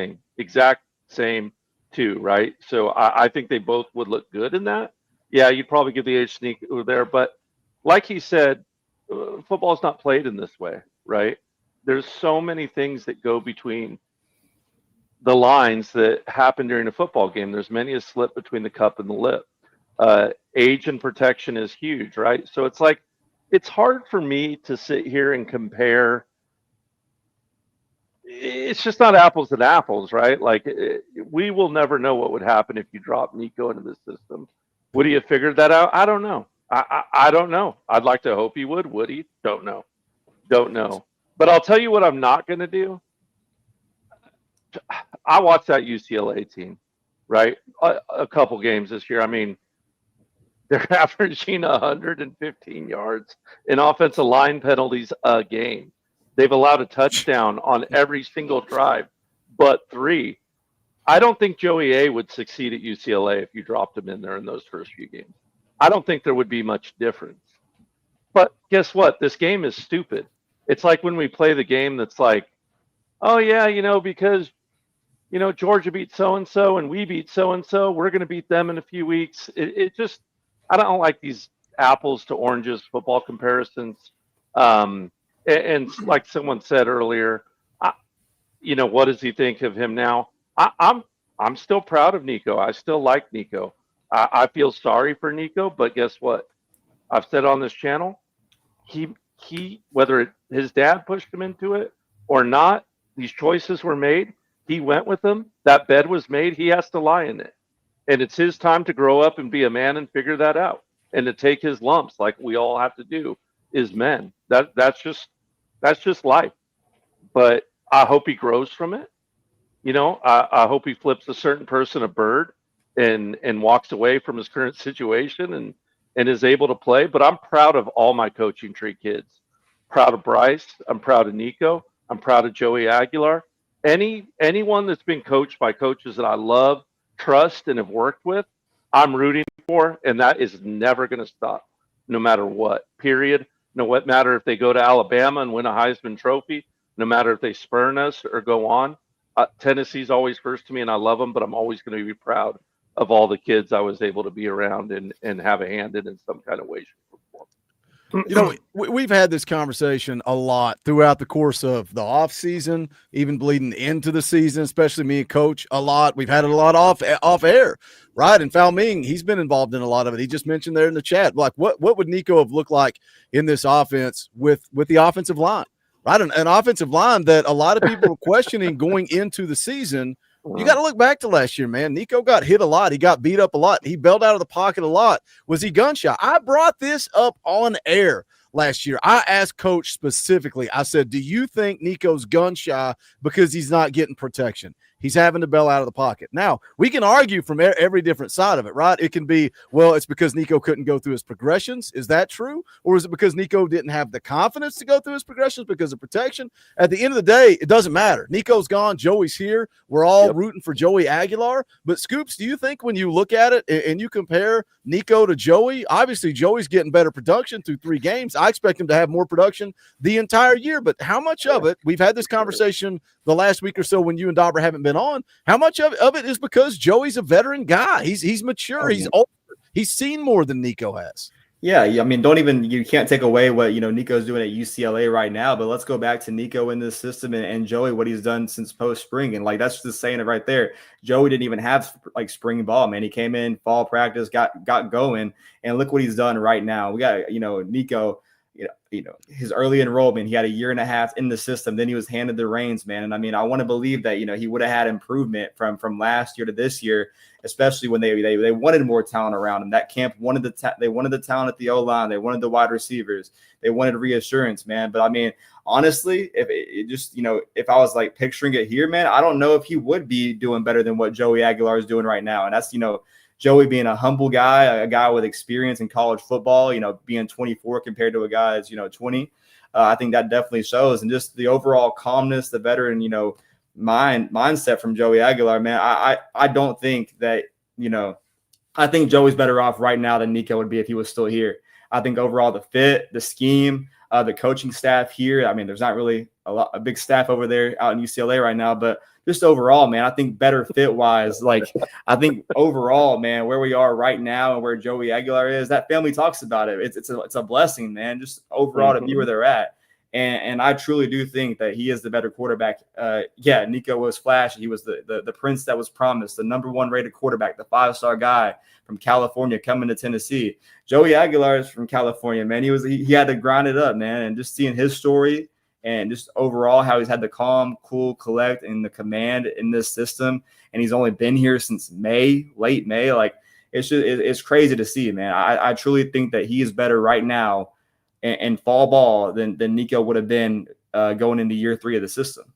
same too, right? So I think they both would look good in that. Yeah, you'd probably give the age sneak there, but like he said, football is not played in this way, right? There's so many things that go between the lines that happen during a football game. There's many a slip between the cup and the lip. Age and protection is huge, right? So it's like, it's hard for me to sit here and compare. It's just not apples and apples, right? Like, we will never know what would happen if you drop Nico into the system. Would he have figured that out? I don't know. I don't know. I'd like to hope he would. Would he? Don't know. But I'll tell you what I'm not going to do. I watched that UCLA team, right? A couple games this year. I mean, they're averaging 115 yards in offensive line penalties a game. They've allowed a touchdown on every single drive, but 3. I don't think Joey A would succeed at UCLA if you dropped him in there in those first few games. I don't think there would be much difference. But guess what? This game is stupid. It's like when we play the game that's like, oh yeah, because Georgia beat so and so and we beat so and so, we're going to beat them in a few weeks. It just, I don't like these apples to oranges football comparisons. And like someone said earlier, what does he think of him now? I'm still proud of Nico. I still like Nico. I feel sorry for Nico, but guess what? I've said on this channel, he whether his dad pushed him into it or not, these choices were made. He went with them. That bed was made. He has to lie in it, and it's his time to grow up and be a man and figure that out, and to take his lumps like we all have to do as men. That's just life. But I hope he grows from it. I hope he flips a certain person a bird and walks away from his current situation and is able to play. But I'm proud of all my coaching tree kids. Proud of Bryce. I'm proud of Nico. I'm proud of Joey Aguilar. Anyone that's been coached by coaches that I love, trust, and have worked with, I'm rooting for, and that is never going to stop, no matter what, period. No matter if they go to Alabama and win a Heisman Trophy, no matter if they spurn us or go on. Tennessee's always first to me, and I love them, but I'm always going to be proud of all the kids I was able to be around and have a hand in some kind of way, shape, or form.
We've had this conversation a lot throughout the course of the off season, even bleeding into the season, especially me and Coach a lot. We've had it a lot off air, right? And Fal Ming, he's been involved in a lot of it. He just mentioned there in the chat, like what would Nico have looked like in this offense with the offensive line, right? An offensive line that a lot of people were questioning going into the season. You got to look back to last year, man. Nico got hit a lot. He got beat up a lot. He bailed out of the pocket a lot. Was he gun shy? I brought this up on air last year. I asked Coach specifically, I said, do you think Nico's gun shy because he's not getting protection? He's having to bail out of the pocket. Now, we can argue from every different side of it, right? It can be, well, it's because Nico couldn't go through his progressions. Is that true? Or is it because Nico didn't have the confidence to go through his progressions because of protection? At the end of the day, it doesn't matter. Nico's gone. Joey's here. We're all rooting for Joey Aguilar. But, Scoops, do you think when you look at it and you compare Nico to Joey, obviously Joey's getting better production through 3 games. I expect him to have more production the entire year. But how much of it, we've had this conversation the last week or so when you and Dauber haven't been on, how much of it is because Joey's a veteran guy? He's mature. He's older. He's seen more than Nico has.
Yeah, I mean, you can't take away what, Nico's doing at UCLA right now, but let's go back to Nico in this system and Joey, what he's done since post-spring. And, that's just saying it right there. Joey didn't even have, spring ball, man. He came in, fall practice, got going, and look what he's done right now. We got, Nico, his early enrollment, he had a year and a half in the system. Then he was handed the reins, man. And I mean, I want to believe that, he would have had improvement from last year to this year, especially when they wanted more talent around him. That camp wanted they wanted the talent at the O-line. They wanted the wide receivers. They wanted reassurance, man. But I mean, honestly, if I was picturing it here, man, I don't know if he would be doing better than what Joey Aguilar is doing right now. And that's, Joey being a humble guy, a guy with experience in college football, being 24 compared to a guy that's, 20. I think that definitely shows. And just the overall calmness, the veteran, mindset from Joey Aguilar, man, I don't think that, I think Joey's better off right now than Nico would be if he was still here. I think overall the fit, the scheme, the coaching staff here, I mean, there's not really a big staff over there out in UCLA right now, but just overall, man, I think better fit wise, I think overall, man, where we are right now and where Joey Aguilar is, that family talks about it. It's a blessing, man, just overall to be where they're at. And I truly do think that he is the better quarterback. Nico was flashy. He was the prince that was promised, the number 1 rated quarterback, the 5-star guy from California coming to Tennessee. Joey Aguilar is from California, man. He had to grind it up, man. And just seeing his story and just overall how he's had the calm, cool, collect, and the command in this system. And he's only been here since late May. It's crazy to see, man. I truly think that he is better right now in fall ball than Nico would have been going into year 3 of the system.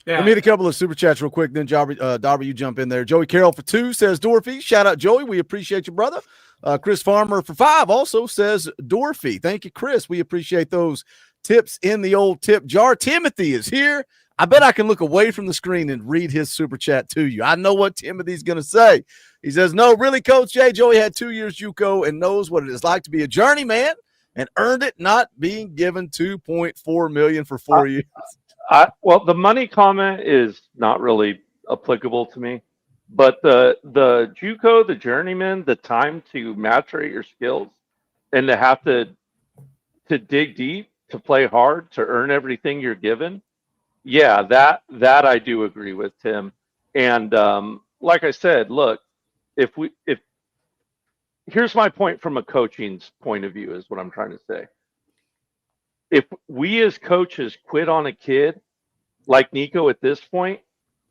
Yeah. Let me hit a couple of super chats real quick. Then Dauber, you jump in there. Joey Carroll for 2 says Dorothy. Shout out, Joey. We appreciate you, brother. Chris Farmer for 5 also says Dorothy. Thank you, Chris. We appreciate those tips in the old tip jar. Timothy is here. I bet I can look away from the screen and read his super chat to you. I know what Timothy's going to say. He says, no, really, Coach Jay, Joey had 2 years JUCO and knows what it is like to be a journeyman and earned it, not being given $2.4 million for 4 years.
Well, the money comment is not really applicable to me, but the JUCO, the journeyman, the time to maturate your skills, and to have to dig deep, to play hard, to earn everything you're given. Yeah, that I do agree with, Tim. And like I said, look, if here's my point from a coaching's point of view, is what I'm trying to say. If we as coaches quit on a kid like Nico at this point,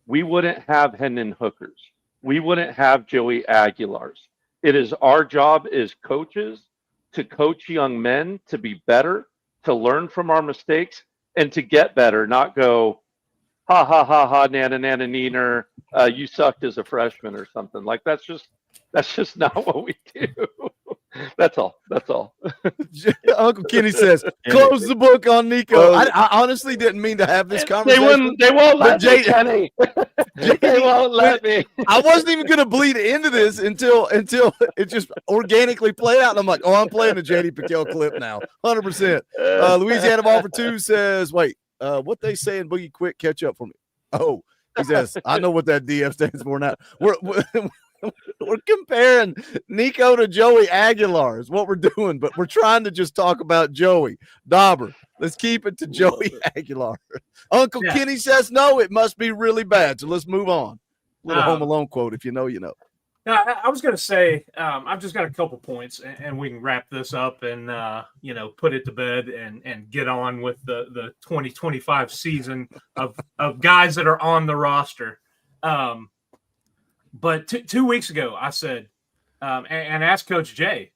we wouldn't have Hendon Hookers. We wouldn't have Joey Aguilars. It is our job as coaches to coach young men to be better, to learn from our mistakes, and to get better, not go, ha, ha, ha, ha, nana, nana, neener, you sucked as a freshman or something. Like, that's just not what we do. That's all.
Uncle Kenny says, close the book on Nico. I honestly didn't mean to have this conversation.
They won't let me, Kenny. They won't let me.
I wasn't even going to bleed into this until it just organically played out. And I'm like, oh, I'm playing the J.D. Piquel clip now. 100%. Louisiana Ball for Two says, wait, what they saying, Boogie, quick, catch up for me. Oh, he says, I know what that DF stands for now. We're comparing Nico to Joey Aguilar is what we're doing, but we're trying to just talk about Joey Dauber. Let's keep it to Joey Aguilar. Uncle Kenny says no, it must be really bad. So let's move on. Little Home Alone quote, if you know, you know.
Now, I was going to say, I've just got a couple points, and we can wrap this up and put it to bed and get on with the 2025 season of guys that are on the roster. But 2 weeks ago, I said, and asked Coach Jay,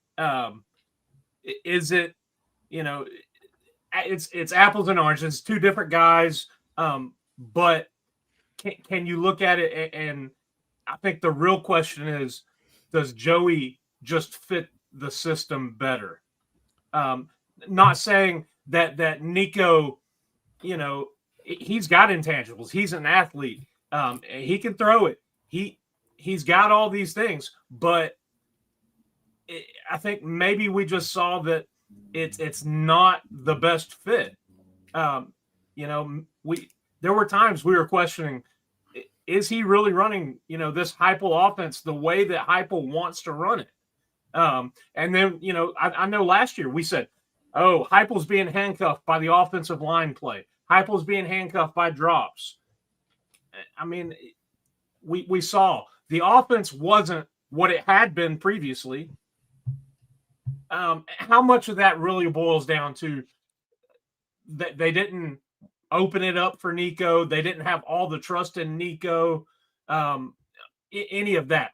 is it, it's apples and oranges, two different guys, but can you look at it? And I think the real question is, does Joey just fit the system better? Not saying that Nico, he's got intangibles. He's an athlete. He can throw it. He's got all these things, but I think maybe we just saw that it's not the best fit. There were times we were questioning, is he really running, this Heupel offense the way that Heupel wants to run it? And then, I know last year we said, oh, Heupel's being handcuffed by the offensive line play. Heupel's being handcuffed by drops. I mean, we saw the offense wasn't what it had been previously. How much of that really boils down to that they didn't open it up for Nico? They didn't have all the trust in Nico, any of that.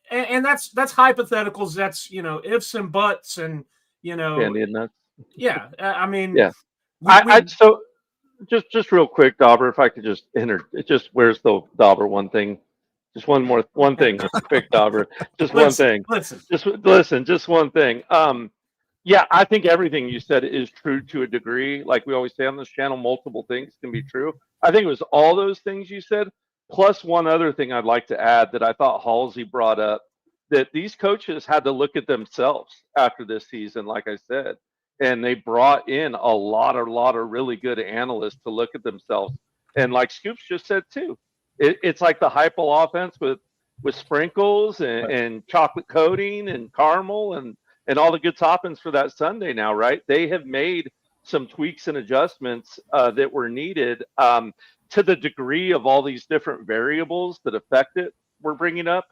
And that's hypotheticals. That's, ifs and buts and,
Candy and nuts.
Yeah. I mean,
yeah. So just real quick, Dauber, if I could just where's the Dauber one thing? Just one thing, quick, Dauber. Just one thing. Just one thing. Yeah, I think everything you said is true to a degree. Like we always say on this channel, multiple things can be true. I think it was all those things you said, plus one other thing I'd like to add that I thought Halsey brought up, that these coaches had to look at themselves after this season, like I said. And they brought in a lot of really good analysts to look at themselves. And like Scoops just said too, it's like the Heupel offense with sprinkles and chocolate coating and caramel and all the good toppings for that Sunday now, right? They have made some tweaks and adjustments that were needed to the degree of all these different variables that affect it we're bringing up.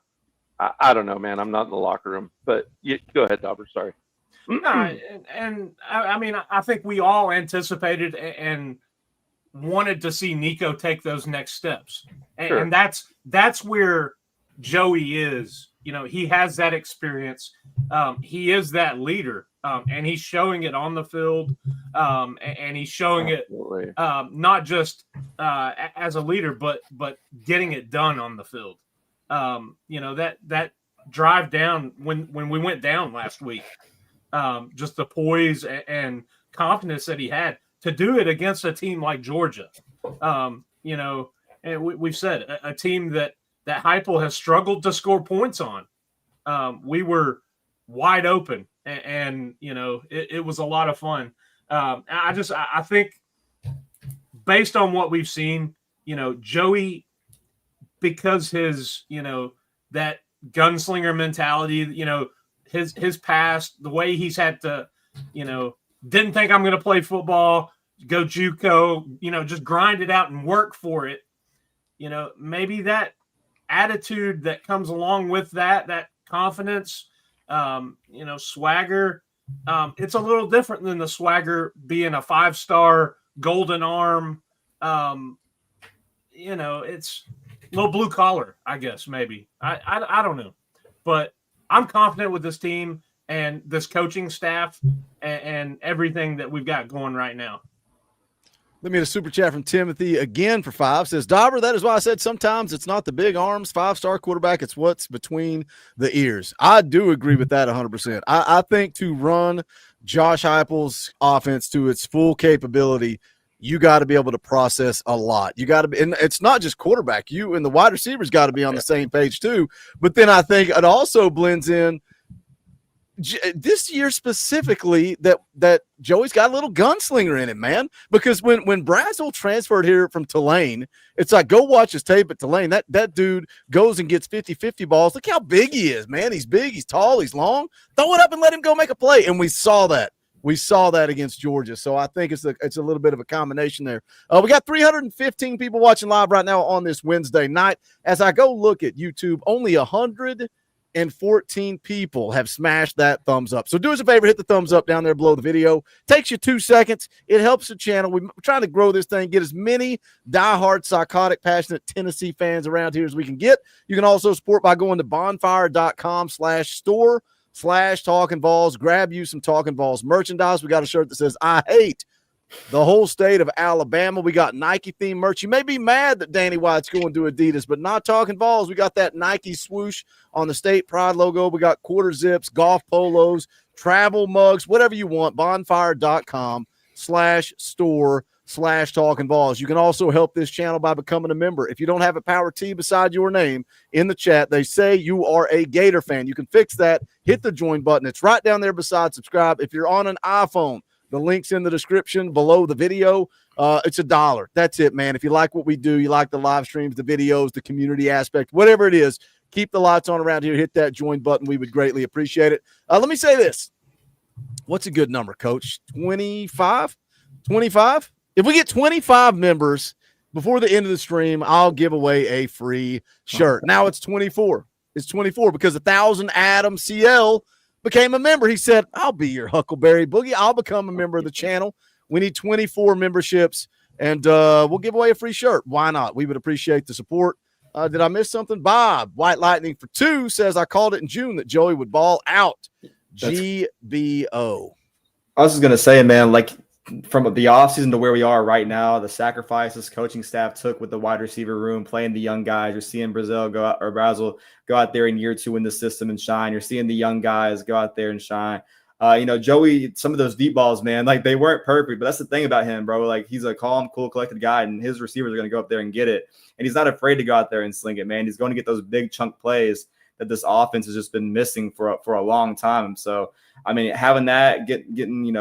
I don't know, man. I'm not in the locker room, but go ahead, Dauber. Sorry.
And I mean, I think we all anticipated and wanted to see Nico take those next steps.
Sure.
And that's where Joey is. He has that experience. He is that leader, and he's showing it on the field, and he's showing it not just as a leader, but getting it done on the field. That drive down when we went down last week, just the poise and confidence that he had to do it against a team like Georgia. And we've said a team that Heupel has struggled to score points on. We were wide open and it was a lot of fun. I think based on what we've seen, Joey, because his that gunslinger mentality, his past, the way he's had to, didn't think I'm going to play football, go JUCO, just grind it out and work for it. Maybe that attitude that comes along with that confidence, swagger, it's a little different than the swagger being a 5-star golden arm. It's a little blue collar, I guess, maybe. I don't know. But I'm confident with this team and this coaching staff and everything that we've got going right now.
Let me get a super chat from Timothy again for 5. Says, Dauber, that is why I said sometimes it's not the big arms, 5-star quarterback. It's what's between the ears. I do agree with that 100%. I think to run Josh Heupel's offense to its full capability, you got to be able to process a lot. You got to be, and it's not just quarterback. You and the wide receivers got to be on the same page too. But then I think it also blends in this year specifically that Joey's got a little gunslinger in him, man. Because when Brazel transferred here from Tulane, it's like, go watch his tape at Tulane. That dude goes and gets 50-50 balls. Look how big he is, man. He's big, he's tall, he's long. Throw it up and let him go make a play. And we saw that. We saw that against Georgia. So I think it's a little bit of a combination there. We got 315 people watching live right now on this Wednesday night. As I go look at YouTube, only 114 people have smashed that thumbs up. So do us a favor, hit the thumbs up down there below the video. Takes you 2 seconds. It helps the channel. We're trying to grow this thing, get as many diehard, psychotic, passionate Tennessee fans around here as we can get. You can also support by going to bonfire.com/store/Talkin VAWLS. Grab you some Talkin VAWLS merchandise. We got a shirt that says, I hate the whole state of Alabama. We got Nike themed merch. You may be mad that Danny White's going to Adidas, but not Talkin VAWLS. We got that Nike swoosh on the state pride logo. We got quarter zips, golf polos, travel mugs, whatever you want. Bonfire.com/store/Talkin VAWLS. You can also help this channel by becoming a member. If you don't have a power T beside your name in the chat, they say you are a Gator fan. You can fix that. Hit the join button. It's right down there beside subscribe. If you're on an iPhone, the link's in the description below the video. It's $1. That's it, man. If you like what we do, you like the live streams, the videos, the community aspect, whatever it is, keep the lights on around here. Hit that join button. We would greatly appreciate it. Let me say this. What's a good number, Coach? 25? 25? If we get 25 members before the end of the stream, I'll give away a free shirt. Now it's 24. It's 24 because 1,000 Adam CL became a member. He said, I'll be your Huckleberry Boogie. I'll become a member of the channel. We need 24 memberships, and we'll give away a free shirt. Why not? We would appreciate the support. Did I miss something? Bob, White Lightning for 2 says, I called it in June that Joey would ball out. GBO.
I was just going to say, man, like from the offseason to where we are right now, the sacrifices coaching staff took with the wide receiver room, playing the young guys. You're seeing Brazel go out there in year 2 in the system and shine. You're seeing the young guys go out there and shine. Joey, some of those deep balls, man, like they weren't perfect, but that's the thing about him, bro. Like he's a calm, cool, collected guy, and his receivers are going to go up there and get it. And he's not afraid to go out there and sling it, man. He's going to get those big chunk plays that this offense has just been missing for a long time. So, I mean, having that, getting,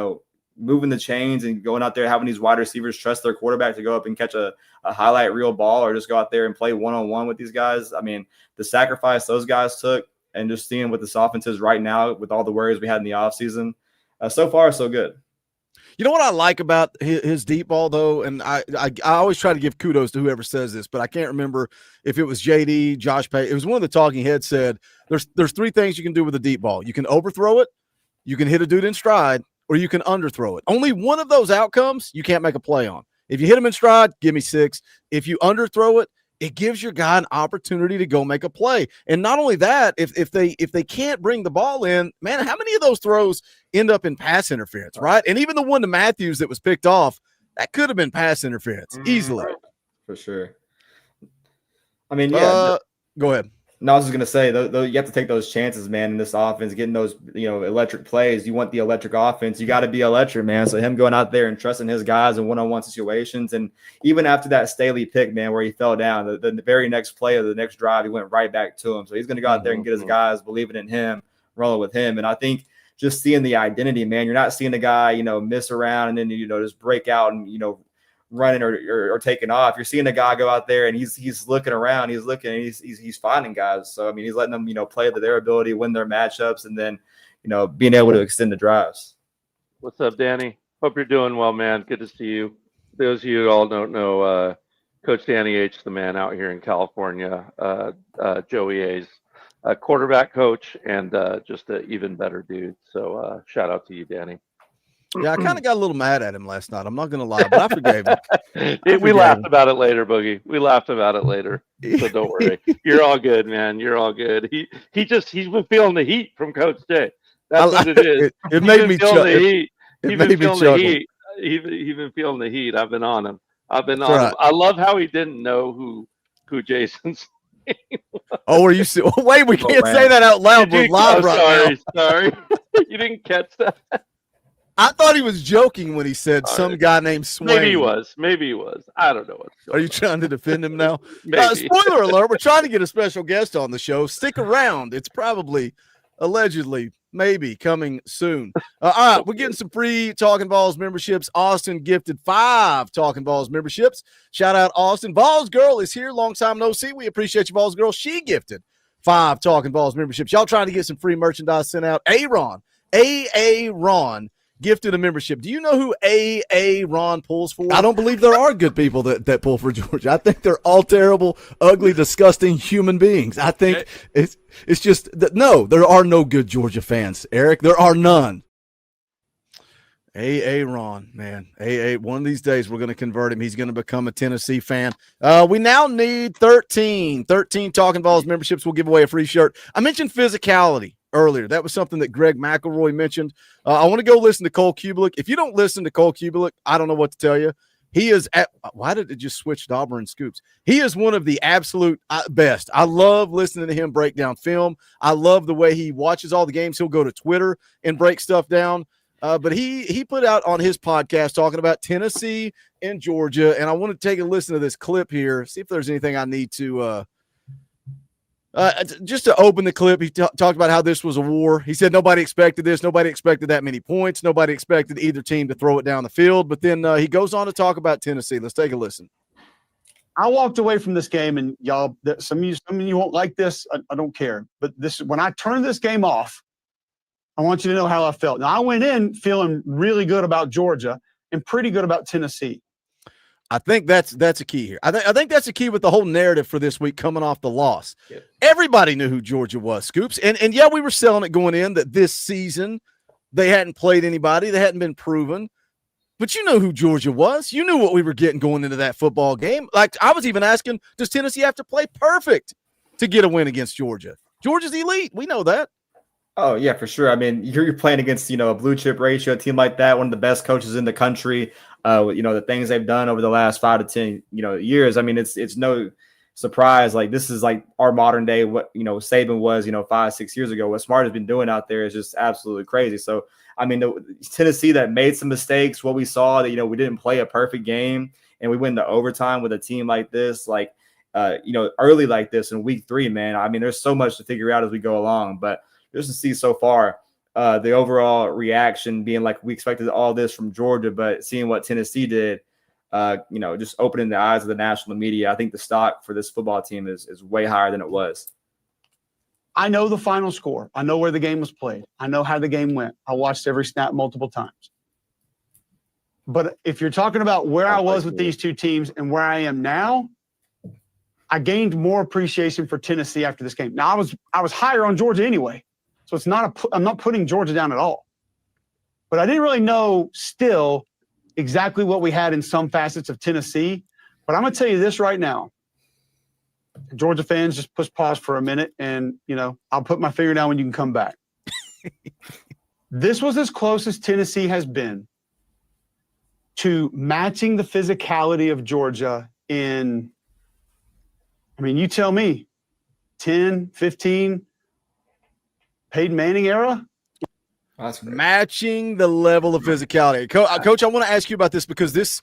moving the chains and going out there, having these wide receivers trust their quarterback to go up and catch a highlight reel ball or just go out there and play one-on-one with these guys. I mean, the sacrifice those guys took and just seeing what this offense is right now with all the worries we had in the offseason, so far, so good.
You know what I like about his deep ball, though, and I always try to give kudos to whoever says this, but I can't remember if it was JD, Josh Pay. It was one of the talking heads said there's 3 things you can do with a deep ball. You can overthrow it, you can hit a dude in stride, or you can underthrow it. Only one of those outcomes you can't make a play on. If you hit him in stride, give me 6. If you underthrow it, it gives your guy an opportunity to go make a play. And not only that, if they can't bring the ball in, man, how many of those throws end up in pass interference, right? And even the one to Matthews that was picked off, that could have been pass interference easily.
For sure. I mean, yeah.
Go ahead.
No, I was just going to say, you have to take those chances, man, in this offense, getting those, electric plays. You want the electric offense. You got to be electric, man. So him going out there and trusting his guys in one-on-one situations. And even after that Staley pick, man, where he fell down, the very next play of the next drive, he went right back to him. So he's going to go out there and get his guys believing in him, rolling with him. And I think just seeing the identity, man. You're not seeing the guy, you know, miss around and then, you know, just break out and, you know, running or taking off. You're seeing a guy go out there and he's looking around, he's looking, and he's finding guys. So I mean, he's letting them, you know, play to their ability, win their matchups, and then, you know, being able to extend the drives.
What's up, Danny? Hope you're doing well, man. Good to see you. Those of you who all don't know, Coach Danny H, the man out here in California, Joey A's quarterback coach, and just an even better dude. So shout out to you, Danny.
Yeah, I kind of got a little mad at him last night. I'm not going to lie, but I forgave him.
We laughed about it later, Boogie. We laughed about it later. So don't worry. You're all good, man. You're all good. He's been feeling the heat from Coach J. That's what it is.
It made me chuckle.
He's been feeling the heat. He's been feeling the heat. I've been on him. Him. I love how he didn't know who Jason's name was.
Oh, are you? Wait, we can't say that out loud. We're live right now.
Sorry. You didn't catch that.
I thought he was joking when he said some guy named Swain.
Maybe he was. I don't know what's going on.
Are you trying to defend him now?
Maybe.
Spoiler alert, we're trying to get a special guest on the show. Stick around. It's probably, allegedly, maybe coming soon. All right, we're getting some free Talkin Vols memberships. Austin gifted 5 Talkin Vols memberships. Shout out Austin. Vols Girl is here. Long time no see. We appreciate you, Vols Girl. She gifted 5 Talkin Vols memberships. Y'all trying to get some free merchandise sent out. Ron gifted a membership. Do you know who Ron pulls for? I don't believe there are good people that pull for Georgia. I think they're all terrible, ugly, disgusting human beings. I think it's just that no, there are no good Georgia fans, Eric. There are none. Ron, man. One of these days we're going to convert him. He's going to become a Tennessee fan. We now need 13 Talkin Vols memberships. We'll give away a free shirt. I mentioned physicality earlier. That was something that Greg McElroy mentioned. I want to go listen to Cole Kubelik. If you don't listen to Cole Kubelik, I don't know what to tell you. He is why did it just switch Dauber and Scoops? He is one of the absolute best. I love listening to him break down film. I love the way he watches all the games. He'll go to Twitter and break stuff down. But he put out on his podcast talking about Tennessee and Georgia, and I want to take a listen to this clip here, see if there's anything I need to just to open the clip. He talked about how this was a war. He said nobody expected this. Nobody expected that many points. Nobody expected either team to throw it down the field. But then he goes on to talk about Tennessee. Let's take a listen.
I walked away from this game, and y'all, some of you won't like this. I don't care. But when I turned this game off, I want you to know how I felt. Now, I went in feeling really good about Georgia and pretty good about Tennessee.
I think that's a key here. I think that's a key with the whole narrative for this week coming off the loss. Yeah. Everybody knew who Georgia was, Scoops. And yeah, we were selling it going in that this season they hadn't played anybody. They hadn't been proven. But you know who Georgia was. You knew what we were getting going into that football game. Like, I was even asking, does Tennessee have to play perfect to get a win against Georgia? Georgia's elite. We know that.
Oh, yeah, for sure. I mean, you're playing against, a blue chip ratio, a team like that, one of the best coaches in the country. The things they've done over the last 5 to 10, years. I mean, it's no surprise. Like, this is like our modern day, what, Saban was, 5-6 years ago. What Smart has been doing out there is just absolutely crazy. So, I mean, Tennessee that made some mistakes, what we saw that, we didn't play a perfect game and we went into overtime with a team like this, early like this in week 3, man. I mean, there's so much to figure out as we go along, but just to see so far the overall reaction being like we expected all this from Georgia, but seeing what Tennessee did, just opening the eyes of the national media, I think the stock for this football team is way higher than it was.
I know the final score. I know where the game was played. I know how the game went. I watched every snap multiple times. But if you're talking about where I was with these two teams and where I am now, I gained more appreciation for Tennessee after this game. Now, I was higher on Georgia anyway. So I'm not putting Georgia down at all. But I didn't really know still exactly what we had in some facets of Tennessee. But I'm going to tell you this right now. Georgia fans, just push pause for a minute and, I'll put my finger down when you can come back. This was as close as Tennessee has been to matching the physicality of Georgia in, you tell me, 10, 15, Peyton Manning era?
That's matching the level of physicality. Coach, I want to ask you about this because this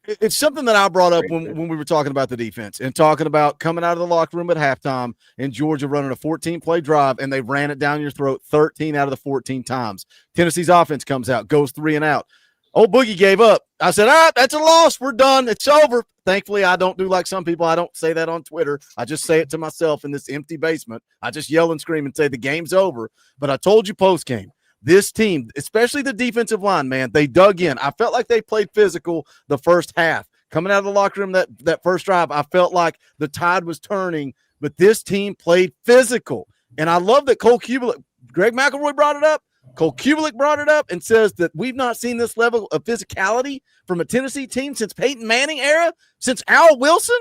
It's something that I brought up when we were talking about the defense and talking about coming out of the locker room at halftime and Georgia running a 14-play drive, and they ran it down your throat 13 out of the 14 times. Tennessee's offense comes out, goes 3 and out. Old Boogie gave up. I said, all right, that's a loss. We're done. It's over. Thankfully, I don't do like some people. I don't say that on Twitter. I just say it to myself in this empty basement. I just yell and scream and say the game's over. But I told you post-game, this team, especially the defensive line, man, they dug in. I felt like they played physical the first half. Coming out of the locker room that first drive, I felt like the tide was turning, but this team played physical. And I love that Cole Kubelik, Greg McElroy brought it up. Cole Kubelik brought it up and says that we've not seen this level of physicality from a Tennessee team since Peyton Manning era, since Al Wilson.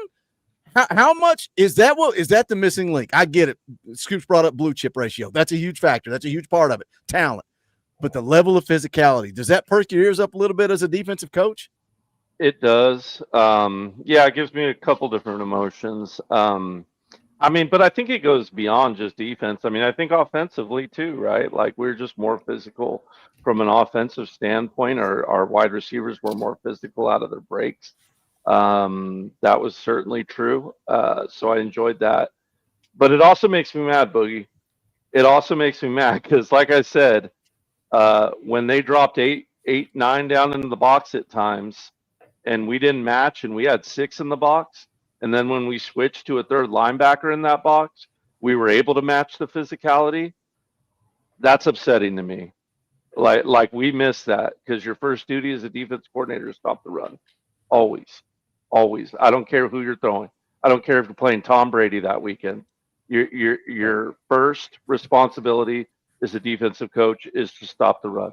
How much is that? Well, is that the missing link? I get it. Scoops brought up blue chip ratio. That's a huge factor. That's a huge part of it. Talent. But the level of physicality, does that perk your ears up a little bit as a defensive coach?
It does. Yeah, it gives me a couple different emotions. I mean, but I think it goes beyond just defense. I mean, I think offensively too, right? Like we're just more physical from an offensive standpoint. Our wide receivers were more physical out of their breaks. That was certainly true. So I enjoyed that. But it also makes me mad, Boogie. It also makes me mad because, like I said, when they dropped 8, 9 down into the box at times, and we didn't match, and we had 6 in the box, and then when we switched to a third linebacker in that box, we were able to match the physicality. That's upsetting to me. Like we missed that because your first duty as a defense coordinator is stop the run, always. I don't care who you're throwing. I don't care if you're playing Tom Brady that weekend. Your first responsibility as a defensive coach is to stop the run.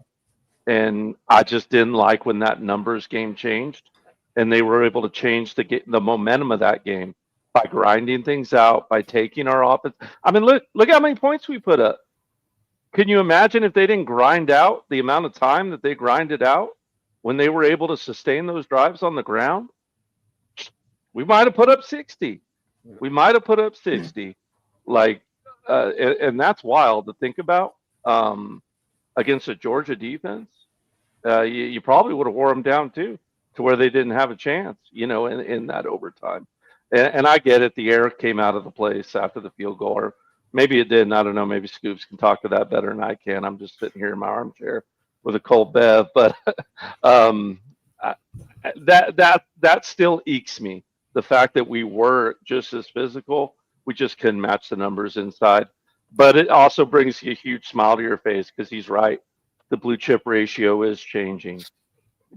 And I just didn't like when that numbers game changed, and they were able to change the momentum of that game by grinding things out, by taking our offense. I mean, look how many points we put up. Can you imagine if they didn't grind out the amount of time that they grinded out when they were able to sustain those drives on the ground? We might have put up 60. We might have put up 60. And that's wild to think about. Against a Georgia defense, you probably would have wore them down too, to where they didn't have a chance, in that overtime. And I get it. The air came out of the place after the field goal, or maybe it didn't. I don't know. Maybe Scoops can talk to that better than I can. I'm just sitting here in my armchair with a cold bev, but that still ekes me. The fact that we were just as physical, we just couldn't match the numbers inside. But it also brings you a huge smile to your face because he's right. The blue chip ratio is changing.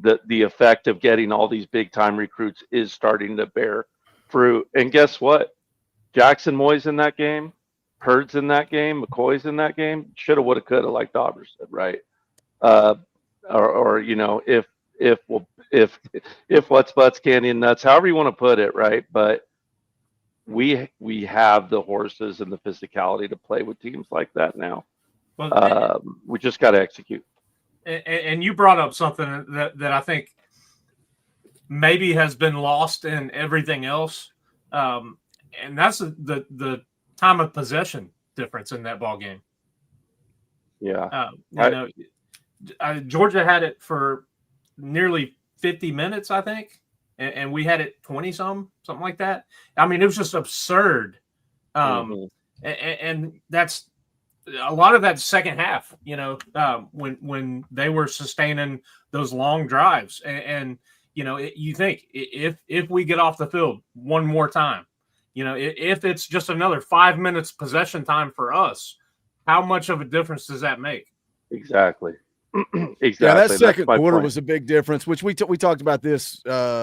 The effect of getting all these big time recruits is starting to bear fruit. And guess what? Jackson Moy's in that game. Hurd's in that game. McCoy's in that game. Shoulda, woulda, coulda, like Dauber said, right? If what's butts, candy, and nuts, however you want to put it, right? But we have the horses and the physicality to play with teams like that now. Well, we just got to execute.
And you brought up something that I think maybe has been lost in everything else, and that's the time of possession difference in that ball game.
Yeah,
Georgia had it for nearly 50 minutes, I think. And we had it 20 something like that. I mean, it was just absurd. And that's a lot of that second half, when they were sustaining those long drives. And you think if we get off the field one more time, if it's just another 5 minutes possession time for us, how much of a difference does that make?
Exactly. Exactly.
Yeah, that second quarter was a big difference, which we talked about this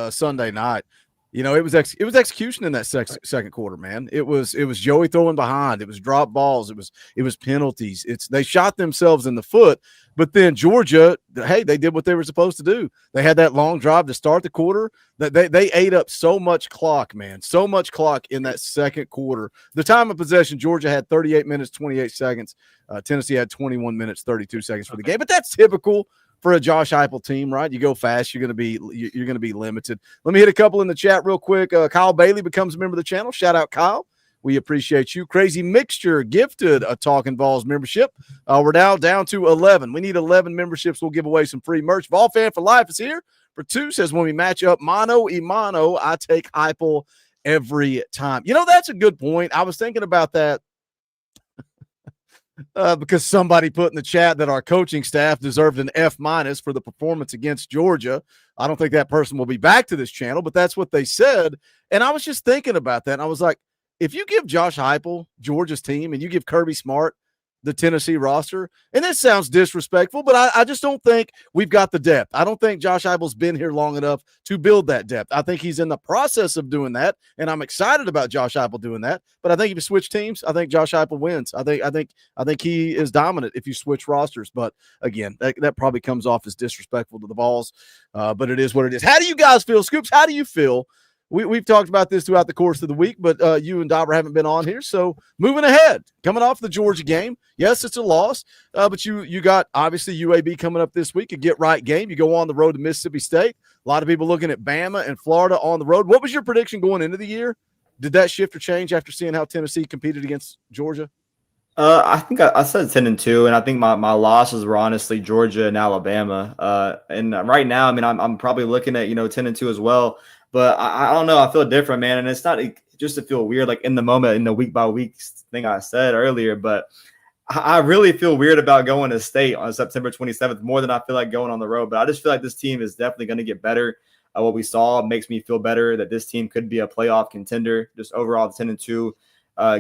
Sunday night. It was execution in that second quarter, man. It was Joey throwing behind. It was drop balls. It was penalties. They shot themselves in the foot. But then Georgia, hey, they did what they were supposed to do. They had that long drive to start the quarter. That they ate up so much clock, man. So much clock in that second quarter. The time of possession, Georgia had 38 minutes, 28 seconds. Tennessee had 21 minutes, 32 seconds for the game. But that's typical for a Josh Heupel team, right? You go fast, you're going to be limited. Let me hit a couple in the chat real quick. Kyle Bailey becomes a member of the channel. Shout out, Kyle. We appreciate you. Crazy Mixture gifted a Talkin VAWLS membership. We're now down to 11. We need 11 memberships. We'll give away some free merch. Vol Fan for Life is here, for 2 says, when we match up mano a mano, I take Heupel every time. You know, that's a good point. I was thinking about that because somebody put in the chat that our coaching staff deserved an F- for the performance against Georgia. I don't think that person will be back to this channel, but that's what they said. And I was just thinking about that. And I was like, if you give Josh Heupel Georgia's team and you give Kirby Smart the Tennessee roster, and this sounds disrespectful, but I just don't think we've got the depth. I don't think Josh Heupel's been here long enough to build that depth. I think he's in the process of doing that, and I'm excited about Josh Heupel doing that. But I think if you switch teams, I think Josh Heupel wins. I think he is dominant if you switch rosters. But again, that probably comes off as disrespectful to the Vols, but it is what it is. How do you guys feel, Scoops? How do you feel? We've talked about this throughout the course of the week, but you and Dauber haven't been on here. So moving ahead, coming off the Georgia game, yes, it's a loss, but you got obviously UAB coming up this week, a get-right game. You go on the road to Mississippi State. A lot of people looking at Bama and Florida on the road. What was your prediction going into the year? Did that shift or change after seeing how Tennessee competed against Georgia?
I think I said 10-2, and I think my losses were honestly Georgia and Alabama. And right now, I mean, I'm probably looking at 10-2 as well. But I don't know. I feel different, man. And it's not just to feel weird, like in the moment, in the week by week thing I said earlier. But I really feel weird about going to state on September 27th more than I feel like going on the road. But I just feel like this team is definitely going to get better. What we saw makes me feel better that this team could be a playoff contender. Just overall 10-2,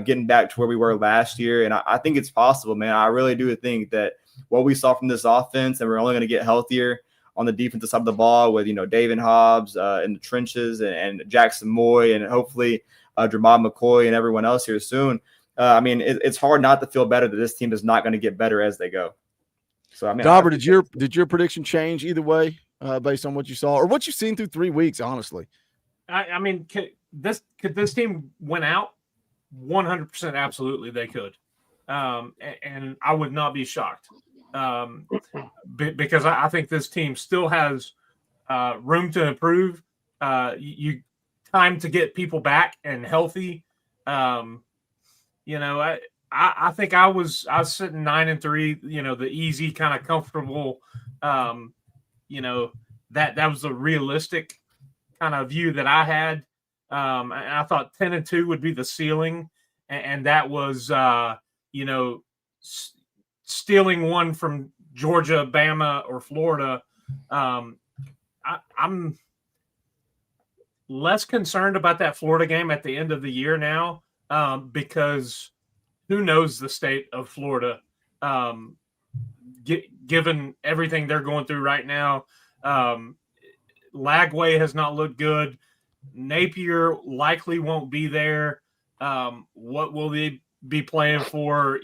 getting back to where we were last year. And I think it's possible, man. I really do think that what we saw from this offense, and we're only going to get healthier on the defensive side of the ball with, David Hobbs in the trenches and Jackson Moy and hopefully Dramon McCoy and everyone else here soon. I mean, it's hard not to feel better that this team is not going to get better as they go. So, I mean,
Dauber, did your prediction change either way based on what you saw or what you've seen through 3 weeks, honestly?
I mean, could this team win out? 100% absolutely they could. And I would not be shocked. Because I think this team still has room to improve. You time to get people back and healthy. I think I was sitting 9-3. The easy kind of comfortable. That was a realistic kind of view that I had. And I thought 10-2 would be the ceiling, and that was stealing one from Georgia, Bama, or Florida. I'm less concerned about that Florida game at the end of the year now, because who knows the state of Florida, given everything they're going through right now. Lagway has not looked good. Napier likely won't be there. What will they be playing for?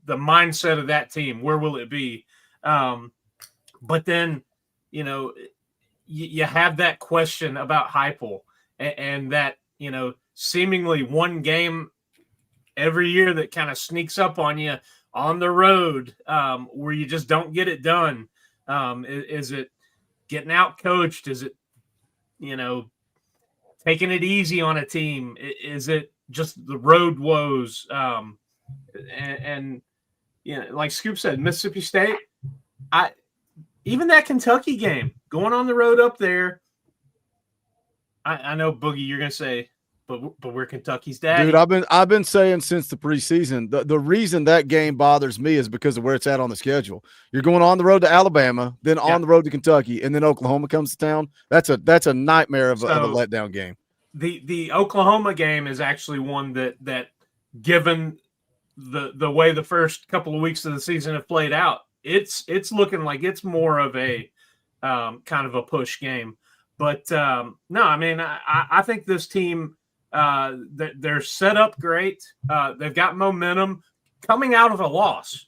The mindset of that team, where will it be? But then, you have that question about Heupel and that, seemingly one game every year that kind of sneaks up on you on the road, where you just don't get it done. Is it getting out coached? Is it, taking it easy on a team? Is it just the road woes? And like Scoop said, Mississippi State, even that Kentucky game, going on the road up there, I know, Boogie, you're going to say, but we're Kentucky's daddy.
Dude, I've been saying since the preseason, the reason that game bothers me is because of where it's at on the schedule. You're going on the road to Alabama, then on the road to Kentucky, and then Oklahoma comes to town. That's a nightmare of a letdown game.
The Oklahoma game is actually one that given the way the first couple of weeks of the season have played out, it's looking like it's more of a kind of a push game. But no, I mean, I think this team, they're set up great. They've got momentum coming out of a loss.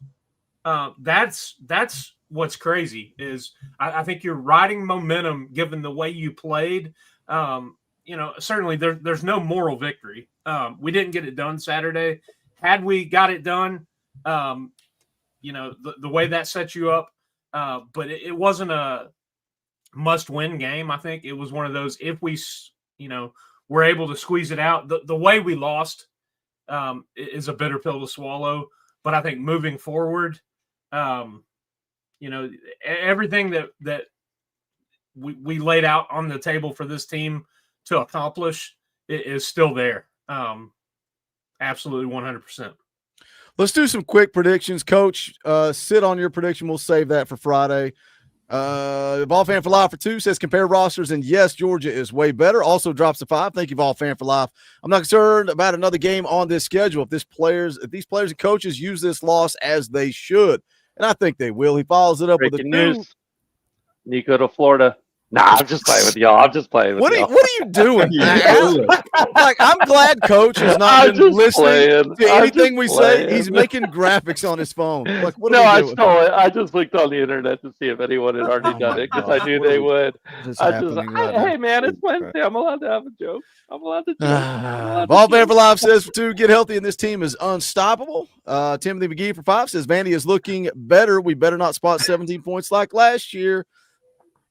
That's what's crazy is I think you're riding momentum given the way you played. Certainly there's no moral victory. We didn't get it done Saturday. Had we got it done, the way that sets you up, but it wasn't a must-win game. I think it was one of those, if we, were able to squeeze it out, the way we lost is a bitter pill to swallow. But I think moving forward, everything that we laid out on the table for this team to accomplish is still there. Absolutely 100%.
Let's do some quick predictions. Coach, sit on your prediction. We'll save that for Friday. Vol Fan for Life for 2 says compare rosters, and yes, Georgia is way better. Also drops a 5. Thank you, Vol Fan for Life. I'm not concerned about another game on this schedule if these players and coaches use this loss as they should, and I think they will. He follows it up with a 2.
News. Nico to Florida. Nah, I'm just playing with y'all. I'm just playing with y'all.
What are you doing? Like, I'm glad Coach has not been listening to anything we say. He's making graphics on his phone. Like, what are we doing?
I just looked on the internet to see if anyone had already done it because I knew they would. Hey, man, it's Wednesday. I'm allowed to have a joke. I'm allowed to joke.
Ball Fan for Life says for 2, get healthy, and this team is unstoppable. Timothy McGee for 5 says Vandy is looking better. We better not spot 17 points like last year.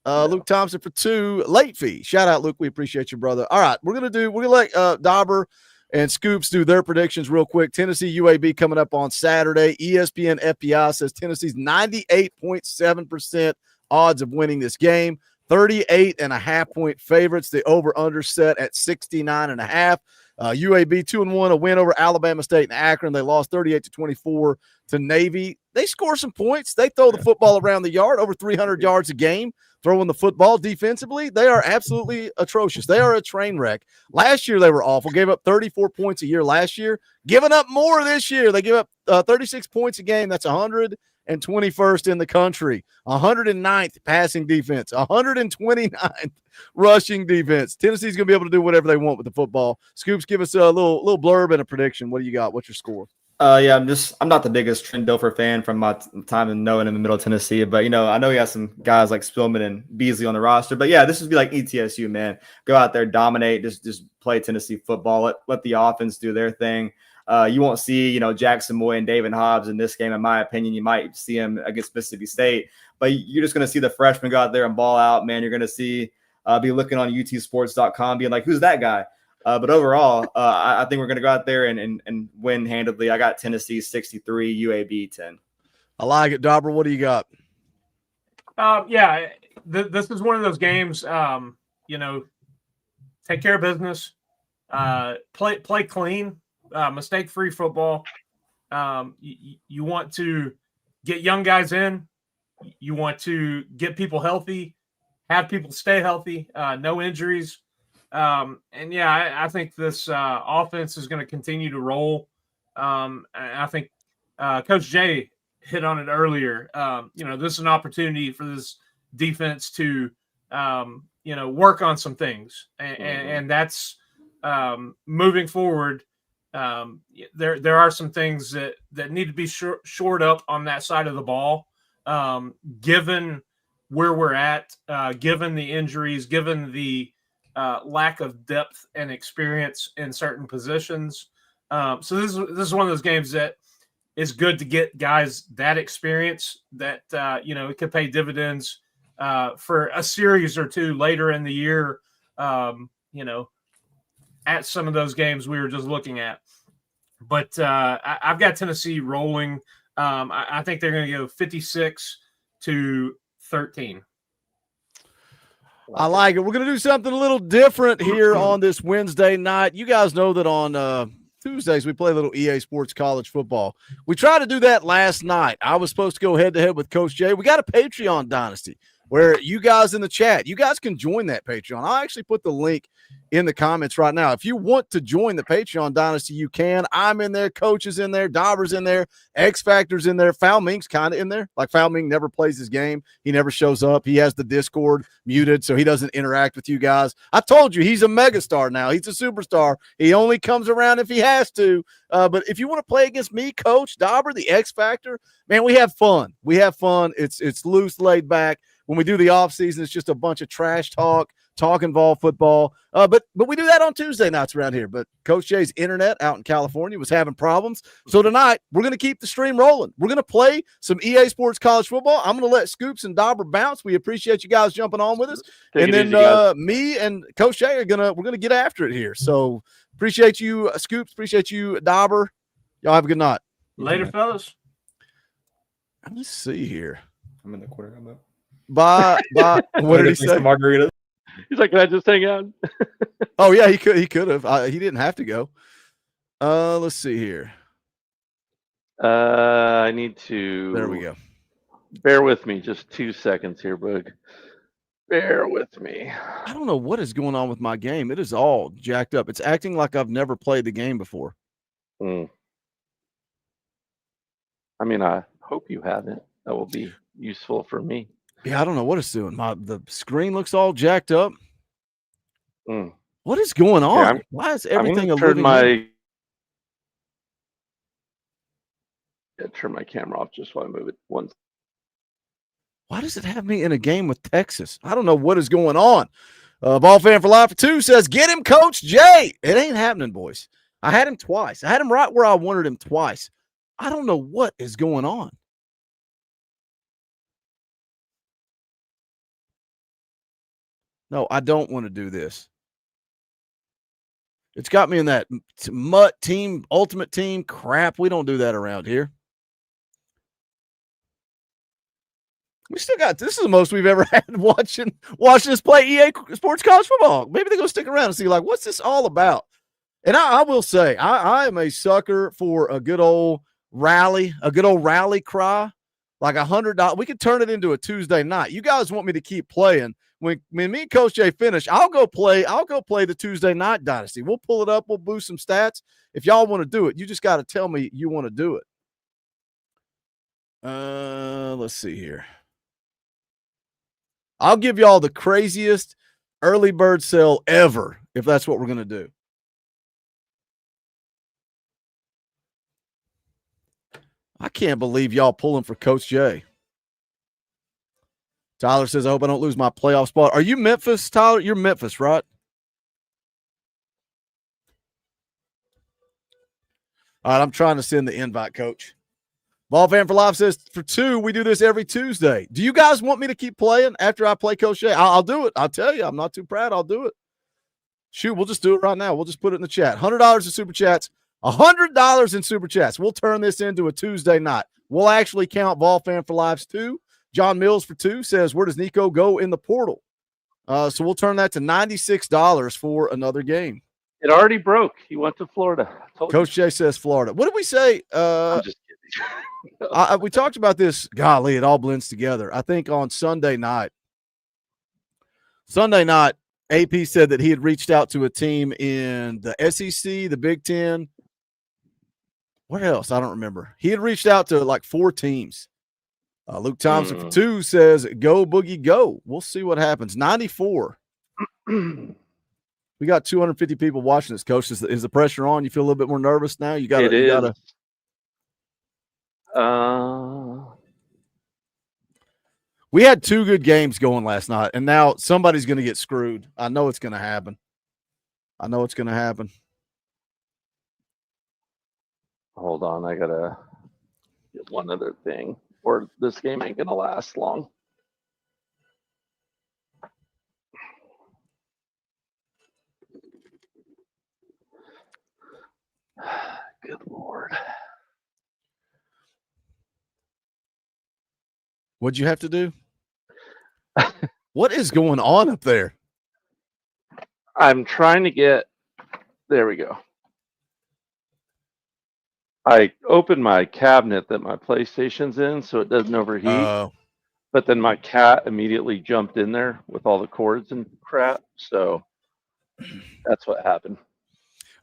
Luke Thompson for 2, late fee. Shout out, Luke. We appreciate you, brother. All right, we're gonna let Dauber and Scoops do their predictions real quick. Tennessee UAB coming up on Saturday. ESPN FPI says Tennessee's 98.7% odds of winning this game. 38.5-point favorites. The over/under set at 69.5. UAB 2-1, a win over Alabama State and Akron. They lost 38-24 to Navy. They score some points. They throw the football around the yard, over 300 yards a game. Throwing the football defensively, they are absolutely atrocious. They are a train wreck. Last year, they were awful. Gave up 34 points a year last year. Giving up more this year. They give up 36 points a game. That's 121st in the country. 109th passing defense. 129th rushing defense. Tennessee's going to be able to do whatever they want with the football. Scoops, give us a little blurb and a prediction. What do you got? What's your score?
Yeah, I'm not the biggest Trent Dilfer fan from my time in knowing him in Middle Tennessee, but I know he has some guys like Spillman and Beasley on the roster. But yeah, this would be like ETSU, man. Go out there, dominate, just play Tennessee football. Let the offense do their thing. You won't see, Jackson Moy and David Hobbs in this game. In my opinion, you might see him against Mississippi State, but you're just going to see the freshmen go out there and ball out, man. You're going to see, be looking on utsports.com, being like, who's that guy? But overall, I think we're going to go out there and win handedly. I got Tennessee 63, UAB 10.
I like it. Dauber, what do you got?
This is one of those games, take care of business, play clean, mistake-free football. You want to get young guys in. You want to get people healthy, have people stay healthy, no injuries. I think this offense is going to continue to roll. I think Coach Jay hit on it earlier. This is an opportunity for this defense to, work on some things. And that's moving forward. There are some things that need to be shored up on that side of the ball, given where we're at, given the injuries, given the lack of depth and experience in certain positions. So this is one of those games that is good to get guys that experience that, it could pay dividends for a series or two later in the year, at some of those games we were just looking at. But I've got Tennessee rolling. I think they're going to go 56-13.
I like it. We're going to do something a little different here on this Wednesday night. You guys know that on Tuesdays we play a little EA Sports College Football. We tried to do that last night. I was supposed to go head-to-head with Coach Jay. We got a Patreon Dynasty where you guys in the chat, you guys can join that Patreon. I'll actually put the link in the comments right now. If you want to join the Patreon Dynasty, you can. I'm in there. Coach is in there. Dauber's in there. X Factor's in there. Foul Mink's kind of in there. Like Foul Mink never plays his game. He never shows up. He has the Discord muted, so he doesn't interact with you guys. I told you, he's a megastar now. He's a superstar. He only comes around if he has to. But if you want to play against me, Coach, Dauber, the X Factor, man, we have fun. We have fun. It's loose, laid back. When we do the off season, it's just a bunch of trash talking Vol football. But we do that on Tuesday nights around here. But Coach Jay's internet out in California was having problems. So tonight, we're going to keep the stream rolling. We're going to play some EA Sports College Football. I'm going to let Scoops and Dauber bounce. We appreciate you guys jumping on with us. And then me and Coach Jay we're going to get after it here. So appreciate you, Scoops. Appreciate you, Dauber. Y'all have a good night.
Later, fellas.
Let's see here.
I'm in the quarter.
What did he say?
Margarita.
He's like, can I just hang out?
Oh yeah, he could have. He didn't have to go. Let's see here.
I need to.
There we go.
Bear with me just 2 seconds here, Boog. Bear with me.
I don't know what is going on with my game. It is all jacked up. It's acting like I've never played the game before.
I mean, I hope you haven't. That will be useful for me.
Yeah, I don't know what it's doing. The screen looks all jacked up. What is going on?
Yeah,
Why is everything a
turn
living?
turn my camera off just while I move it once.
Why does it have me in a game with Texas? I don't know what is going on. Ball Fan for Life for 2 says, get him, Coach Jay. It ain't happening, boys. I had him twice. I had him right where I wanted him twice. I don't know what is going on. No, I don't want to do this. It's got me in that mutt team, ultimate team crap. We don't do that around here. We still got, this is the most we've ever had watching us play EA Sports College Football. Maybe they're going to stick around and see, like, what's this all about? And I will say, I am a sucker for a good old rally cry, like $100. We could turn it into a Tuesday night. You guys want me to keep playing. When me and Coach Jay finish, I'll go play the Tuesday night Dynasty. We'll pull it up. We'll boost some stats. If y'all want to do it, you just got to tell me you want to do it. Let's see here. I'll give y'all the craziest early bird sale ever if that's what we're going to do. I can't believe y'all pulling for Coach Jay. Tyler says, I hope I don't lose my playoff spot. Are you Memphis, Tyler? You're Memphis, right? All right, I'm trying to send the invite, Coach. Ball Fan for Life says, for 2, we do this every Tuesday. Do you guys want me to keep playing after I play Coach Jay? I'll do it. I'll tell you, I'm not too proud. I'll do it. Shoot, we'll just do it right now. We'll just put it in the chat. $100 in Super Chats. $100 in Super Chats. We'll turn this into a Tuesday night. We'll actually count Ball Fan for Lives 2. John Mills for 2 says, where does Nico go in the portal? So we'll turn that to $96 for another game.
It already broke. He went to Florida.
Coach Jay says Florida. What did we say?
I'm just kidding.
We talked about this. Golly, it all blends together. I think on Sunday night, AP said that he had reached out to a team in the SEC, the Big Ten. Where else? I don't remember. He had reached out to like 4 teams. Luke Thompson for 2 says, go, Boogie, go. We'll see what happens. 94. We got 250 people watching this, Coach. Is the pressure on? You feel a little bit more nervous now? You got to. We had 2 good games going last night, and now somebody's going to get screwed. I know it's going to happen.
Hold on. I got to get one other thing, or this game ain't going to last long. Good Lord.
What'd you have to do? What is going on up there?
I'm trying to get, there we go. I opened my cabinet that my PlayStation's in so it doesn't overheat. But then my cat immediately jumped in there with all the cords and crap. So that's what happened.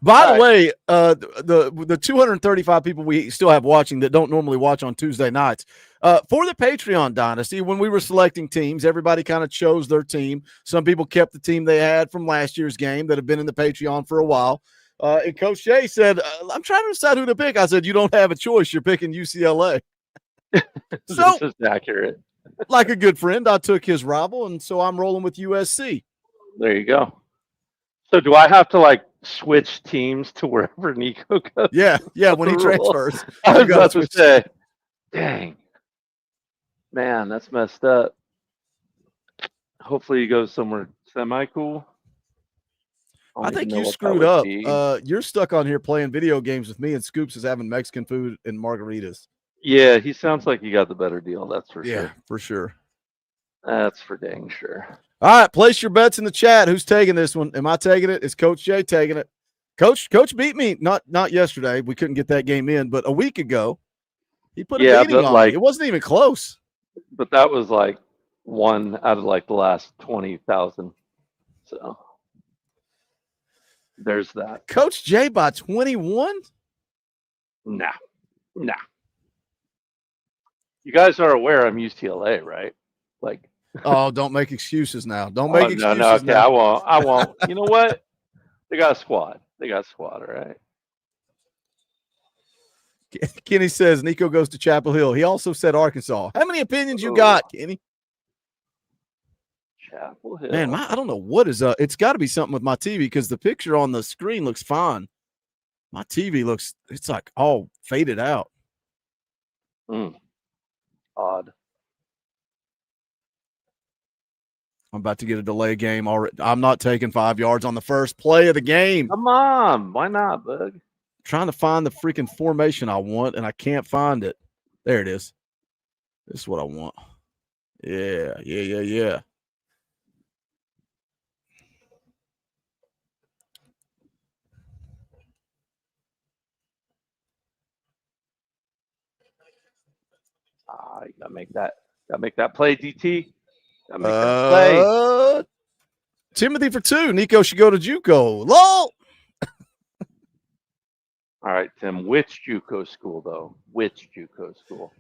By the way, the 235 people we still have watching that don't normally watch on Tuesday nights, for the Patreon Dynasty, when we were selecting teams, everybody kind of chose their team. Some people kept the team they had from last year's game that have been in the Patreon for a while. And Coach Jay said, I'm trying to decide who to pick. I said, you don't have a choice. You're picking UCLA. So,
this is accurate.
Like a good friend, I took his rival, and so I'm rolling with USC.
There you go. So do I have to, like, switch teams to wherever Nico goes?
Yeah, when he transfers.
I was about to say, dang. Man, that's messed up. Hopefully he goes somewhere semi-cool.
I think you screwed up. You're stuck on here playing video games with me, and Scoops is having Mexican food and margaritas.
Yeah, he sounds like he got the better deal. That's for sure.
Yeah, for sure.
That's for dang sure.
All right, place your bets in the chat. Who's taking this one? Am I taking it? Is Coach Jay taking it? Coach beat me not yesterday. We couldn't get that game in, but a week ago, he put a beating on me. It wasn't even close.
But that was like one out of like the last 20,000. So there's that.
Coach Jay by 21?
Nah. You guys are aware I'm UCLA, right? Like,
oh, don't make excuses now. Don't make excuses.
No, okay,
now.
I won't. You know what? They got a squad. All right.
Kenny says Nico goes to Chapel Hill. He also said Arkansas. How many opinions you got, Kenny?
Chapel Hill.
Man, I don't know what is up. It's got to be something with my TV because the picture on the screen looks fine. My TV it's like all faded out.
Odd.
I'm about to get a delay game already. I'm not taking 5 yards on the first play of the game.
Come on. Why not, bug?
Trying to find the freaking formation I want, and I can't find it. There it is. This is what I want. Yeah.
You gotta make that play, DT. Gotta make that play.
Timothy for 2. Nico should go to JUCO. LOL.
All right, Tim. Which JUCO school, though? Which JUCO school?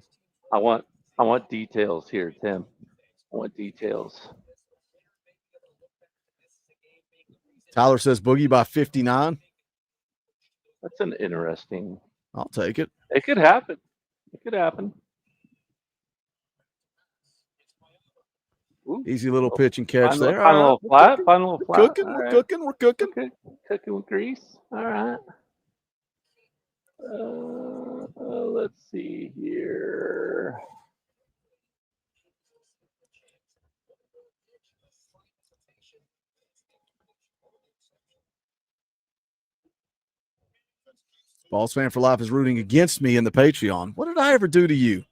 I want details here, Tim. I want details.
Tyler says Boogie by 59.
That's an interesting.
I'll take it.
It could happen. Ooh.
Easy little pitch and catch there.
Find a little flat.
We're cooking.
Okay. Cooking with grease. All right. Let's see here.
Vols fan for life is rooting against me in the Patreon. What did I ever do to you?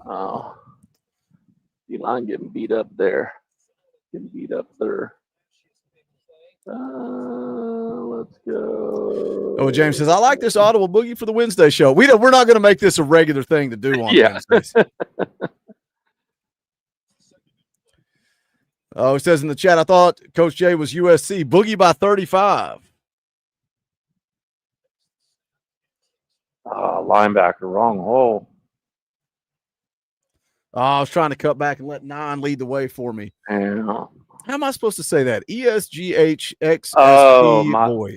Oh, D-line getting beat up there. Let's go.
Oh, James says, I like this Audible Boogie for the Wednesday show. We're not going to make this a regular thing to do on Wednesdays. Oh, it says in the chat, I thought Coach Jay was USC. Boogie by 35.
Linebacker, wrong hole.
Oh, I was trying to cut back and let 9 lead the way for me.
Yeah.
How am I supposed to say that? ESGHXSP boy.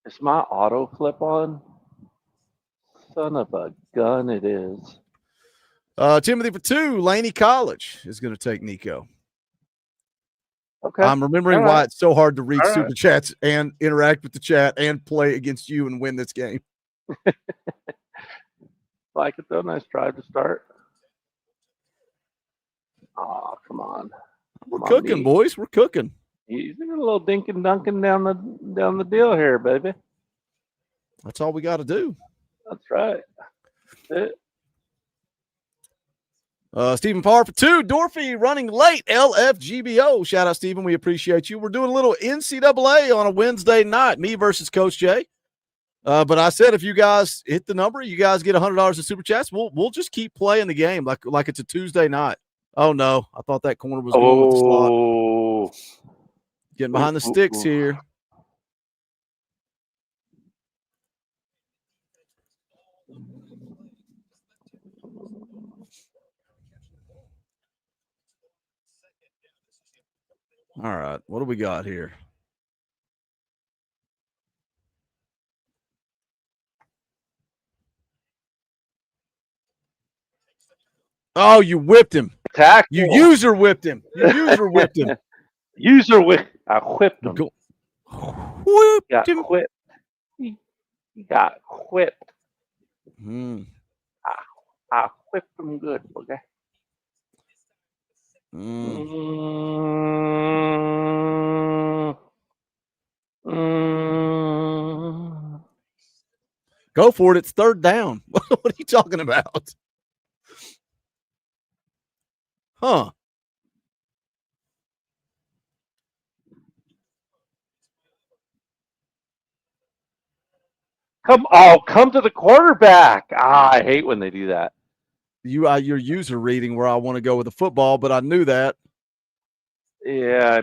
Is my auto flip on? Son of a gun, it is.
Timothy for 2. Laney College is going to take Nico.
Okay.
I'm remembering why it's so hard to read super chats and interact with the chat and play against you and win this game.
Like it though. Nice drive to start. Oh, come on.
We're cooking, boys. We're cooking.
He's a little dinking dunking down the deal here, baby.
That's all we got to do.
That's right. That's it.
Stephen Parr for 2. Dorfy running late. LFGBO. Shout out, Stephen. We appreciate you. We're doing a little NCAA on a Wednesday night. Me versus Coach Jay. But I said if you guys hit the number, you guys get $100 in super chats. We'll just keep playing the game like it's a Tuesday night. Oh no, I thought that corner was going with the slot. Getting behind the sticks here. All right, what do we got here? Oh, you whipped him.
Tackle.
You user whipped him.
User whipped. I whipped him.
Whipped
him. Whipped. He got whipped. I whipped him good, okay?
Go for it. It's third down. What are you talking about? Huh.
Come to the quarterback. I hate when they do that.
Your user reading where I want to go with the football, but I knew that.
Yeah,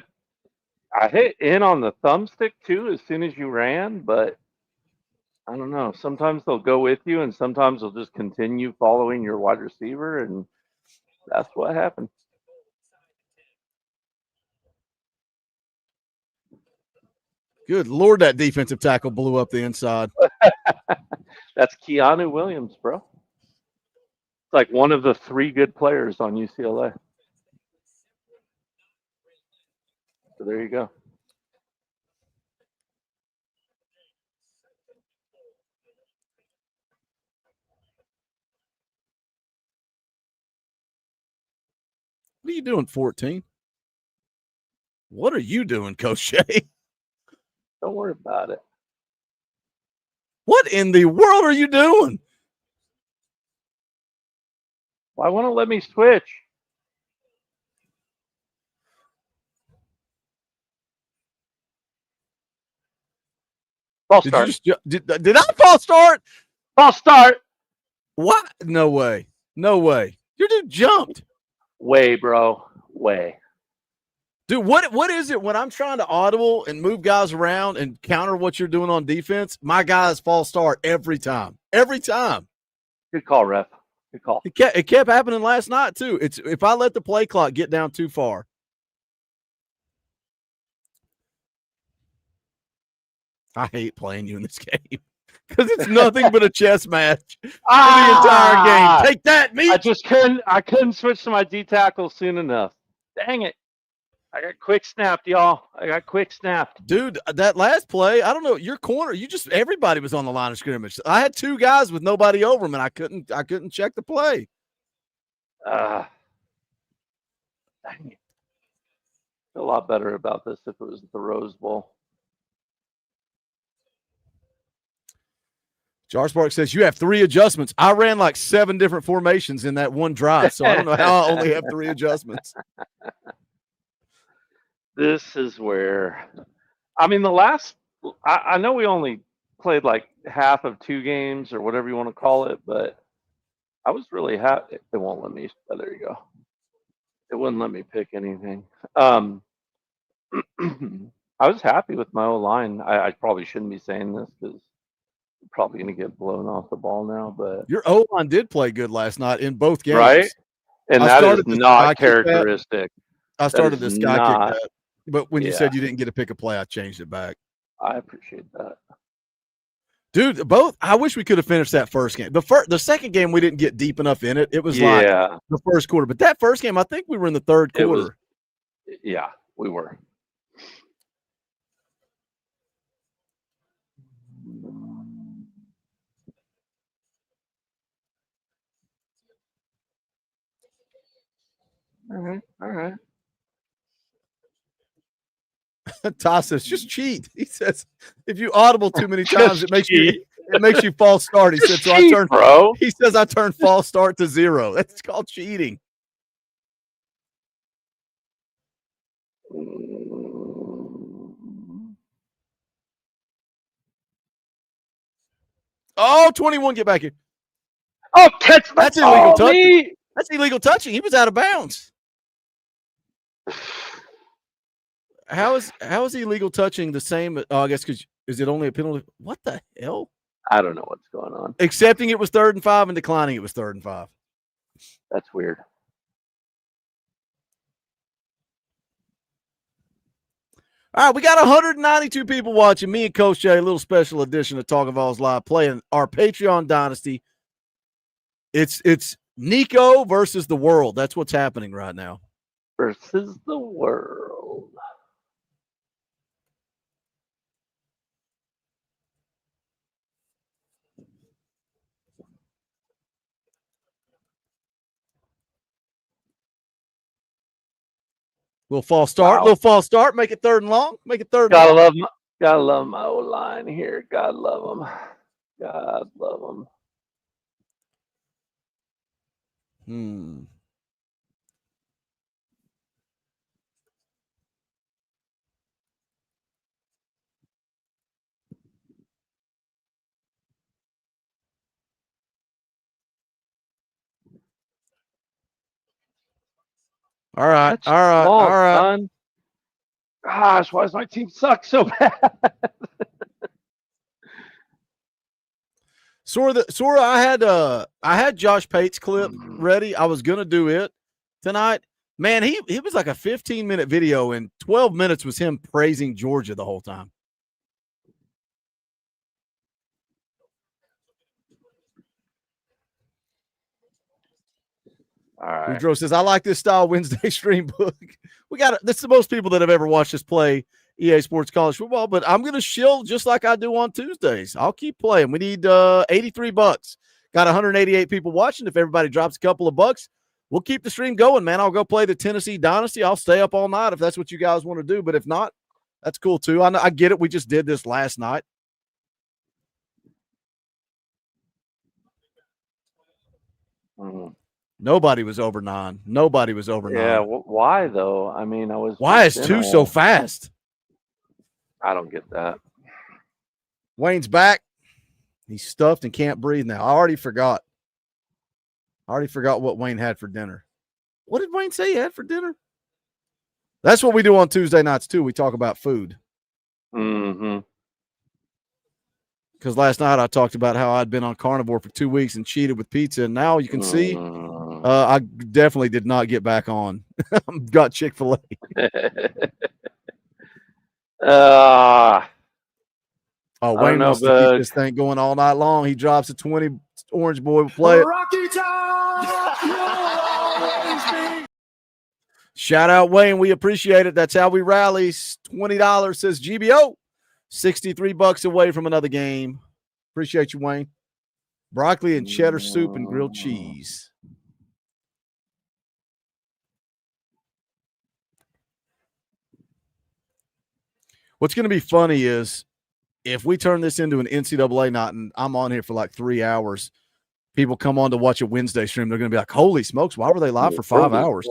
I hit in on the thumbstick too as soon as you ran, but I don't know. Sometimes they'll go with you, and sometimes they'll just continue following your wide receiver, and that's what happened.
Good Lord, that defensive tackle blew up the inside.
That's Keanu Williams, bro. It's like one of the 3 good players on UCLA. So there you go.
What are you doing, 14? What are you doing, Coach Shay?
Don't worry about it.
What in the world are you doing?
Why won't it let me switch? False start.
Did I false start?
False start.
What? No way. No way. Your dude jumped.
Way, bro. Way.
Dude, what is it when I'm trying to audible and move guys around and counter what you're doing on defense? My guys false start every time. Every time.
Good call, ref. Good call.
It kept happening last night, too. It's if I let the play clock get down too far. I hate playing you in this game because it's nothing but a chess match for the entire game. Take that, me.
I couldn't switch to my D tackle soon enough. Dang it. I got quick snapped, y'all. I got quick snapped.
Dude, that last play, I don't know, your corner, everybody was on the line of scrimmage. I had 2 guys with nobody over them, and I couldn't check the play.
Dang it. Feel a lot better about this if it was the Rose Bowl.
Jar Spark says, you have 3 adjustments. I ran like 7 different formations in that one drive, so I don't know how I only have 3 adjustments.
This is where, I mean, I know we only played like half of 2 games or whatever you want to call it, but I was really happy. It won't let me, there you go. It wouldn't let me pick anything. I was happy with my O-line. I probably shouldn't be saying this because I'm probably going to get blown off the ball now, but.
Your O-line did play good last night in both games.
Right? And that is not characteristic.
I started this guy kick that. But when you said you didn't get to pick a play, I changed it back.
I appreciate that.
Dude, I wish we could have finished that first game. The second game, we didn't get deep enough in it. It was like the first quarter. But that first game, I think we were in the third quarter.
We were. All right.
Toss says, just cheat. He says, if you audible too many times, it makes you false start. He said, He says, I turned false start to 0. That's called cheating. Oh, 21, get back here.
Oh, catch
that's illegal touching. That's illegal touching. He was out of bounds. How is illegal touching the same? I guess because is it only a penalty? What the hell?
I don't know what's going on.
Accepting it was 3rd and 5 and declining it was 3rd and 5.
That's weird.
All right, we got 192 people watching. Me and Coach Jay, a little special edition of Talkin VAWLS Live, playing our Patreon Dynasty. It's Nico versus the world. That's what's happening right now.
Versus the world.
Little false start. Make it 3rd and long. Make it 3rd.
Gotta love my O-line here. Gotta love them. God love them.
All right.
That's
All right.
fault,
All right.
son. Gosh, why does my team suck so bad?
Sora, I had Josh Pate's clip ready. I was gonna do it tonight. Man, he was like a 15-minute video, and 12 minutes was him praising Georgia the whole time.
All right.
Boudreaux says, I like this style Wednesday stream book. This is the most people that have ever watched us play EA Sports College Football, but I'm going to shill just like I do on Tuesdays. I'll keep playing. We need $83. Got 188 people watching. If everybody drops a couple of bucks, we'll keep the stream going, man. I'll go play the Tennessee Dynasty. I'll stay up all night if that's what you guys want to do, but if not, that's cool too. I get it. We just did this last night. Nobody was over 9. Nobody was over 9.
Yeah, why though? I mean,
why is 2 so fast?
I don't get that.
Wayne's back. He's stuffed and can't breathe now. I already forgot what Wayne had for dinner. What did Wayne say he had for dinner? That's what we do on Tuesday nights too. We talk about food.
Mm-hmm.
Because last night I talked about how I'd been on carnivore for 2 weeks and cheated with pizza. And now you can see I definitely did not get back on. Got Chick-fil-A. Wayne wants to keep this thing going all night long. He drops a 20. Orange boy will play it.
Rocky Top!
Shout out Wayne. We appreciate it. That's how we rally. $20 says GBO. $63 away from another game. Appreciate you, Wayne. Broccoli and cheddar soup and grilled cheese. What's going to be funny is if we turn this into an NCAA night and I'm on here for like 3 hours, people come on to watch a Wednesday stream. They're going to be like, holy smokes, why were they live for 5 hours?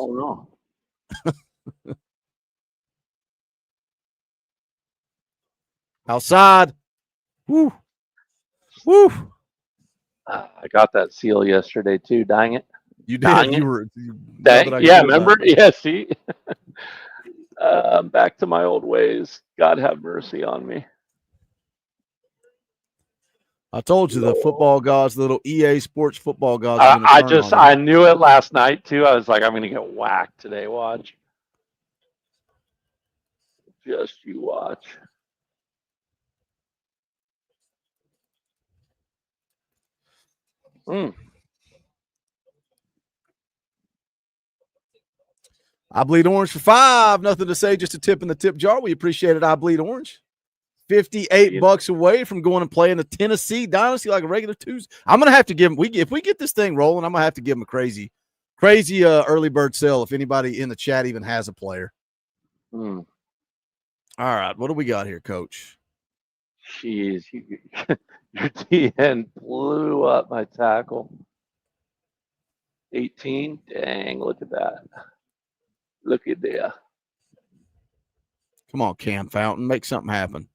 Outside. Woo. Woo.
I got that seal yesterday too. Dang it.
You did. You were.
Yeah, remember? Yeah, see? Back to my old ways. God have mercy on me.
I told you the football gods, little EA Sports football gods.
I knew it last night too. I was like, I'm going to get whacked today. Watch. Just you watch.
I bleed orange for 5. Nothing to say, just a tip in the tip jar. We appreciate it. I bleed orange. $58 away from going and playing the Tennessee Dynasty like a regular Tuesday. I'm gonna have to give him. If we get this thing rolling, I'm gonna have to give him a crazy early bird sale. If anybody in the chat even has a player. All right, what do we got here, Coach?
Jeez, your DN blew up my tackle. 18. Dang, look at that. Look at there.
Come on, Cam Fountain, make something happen.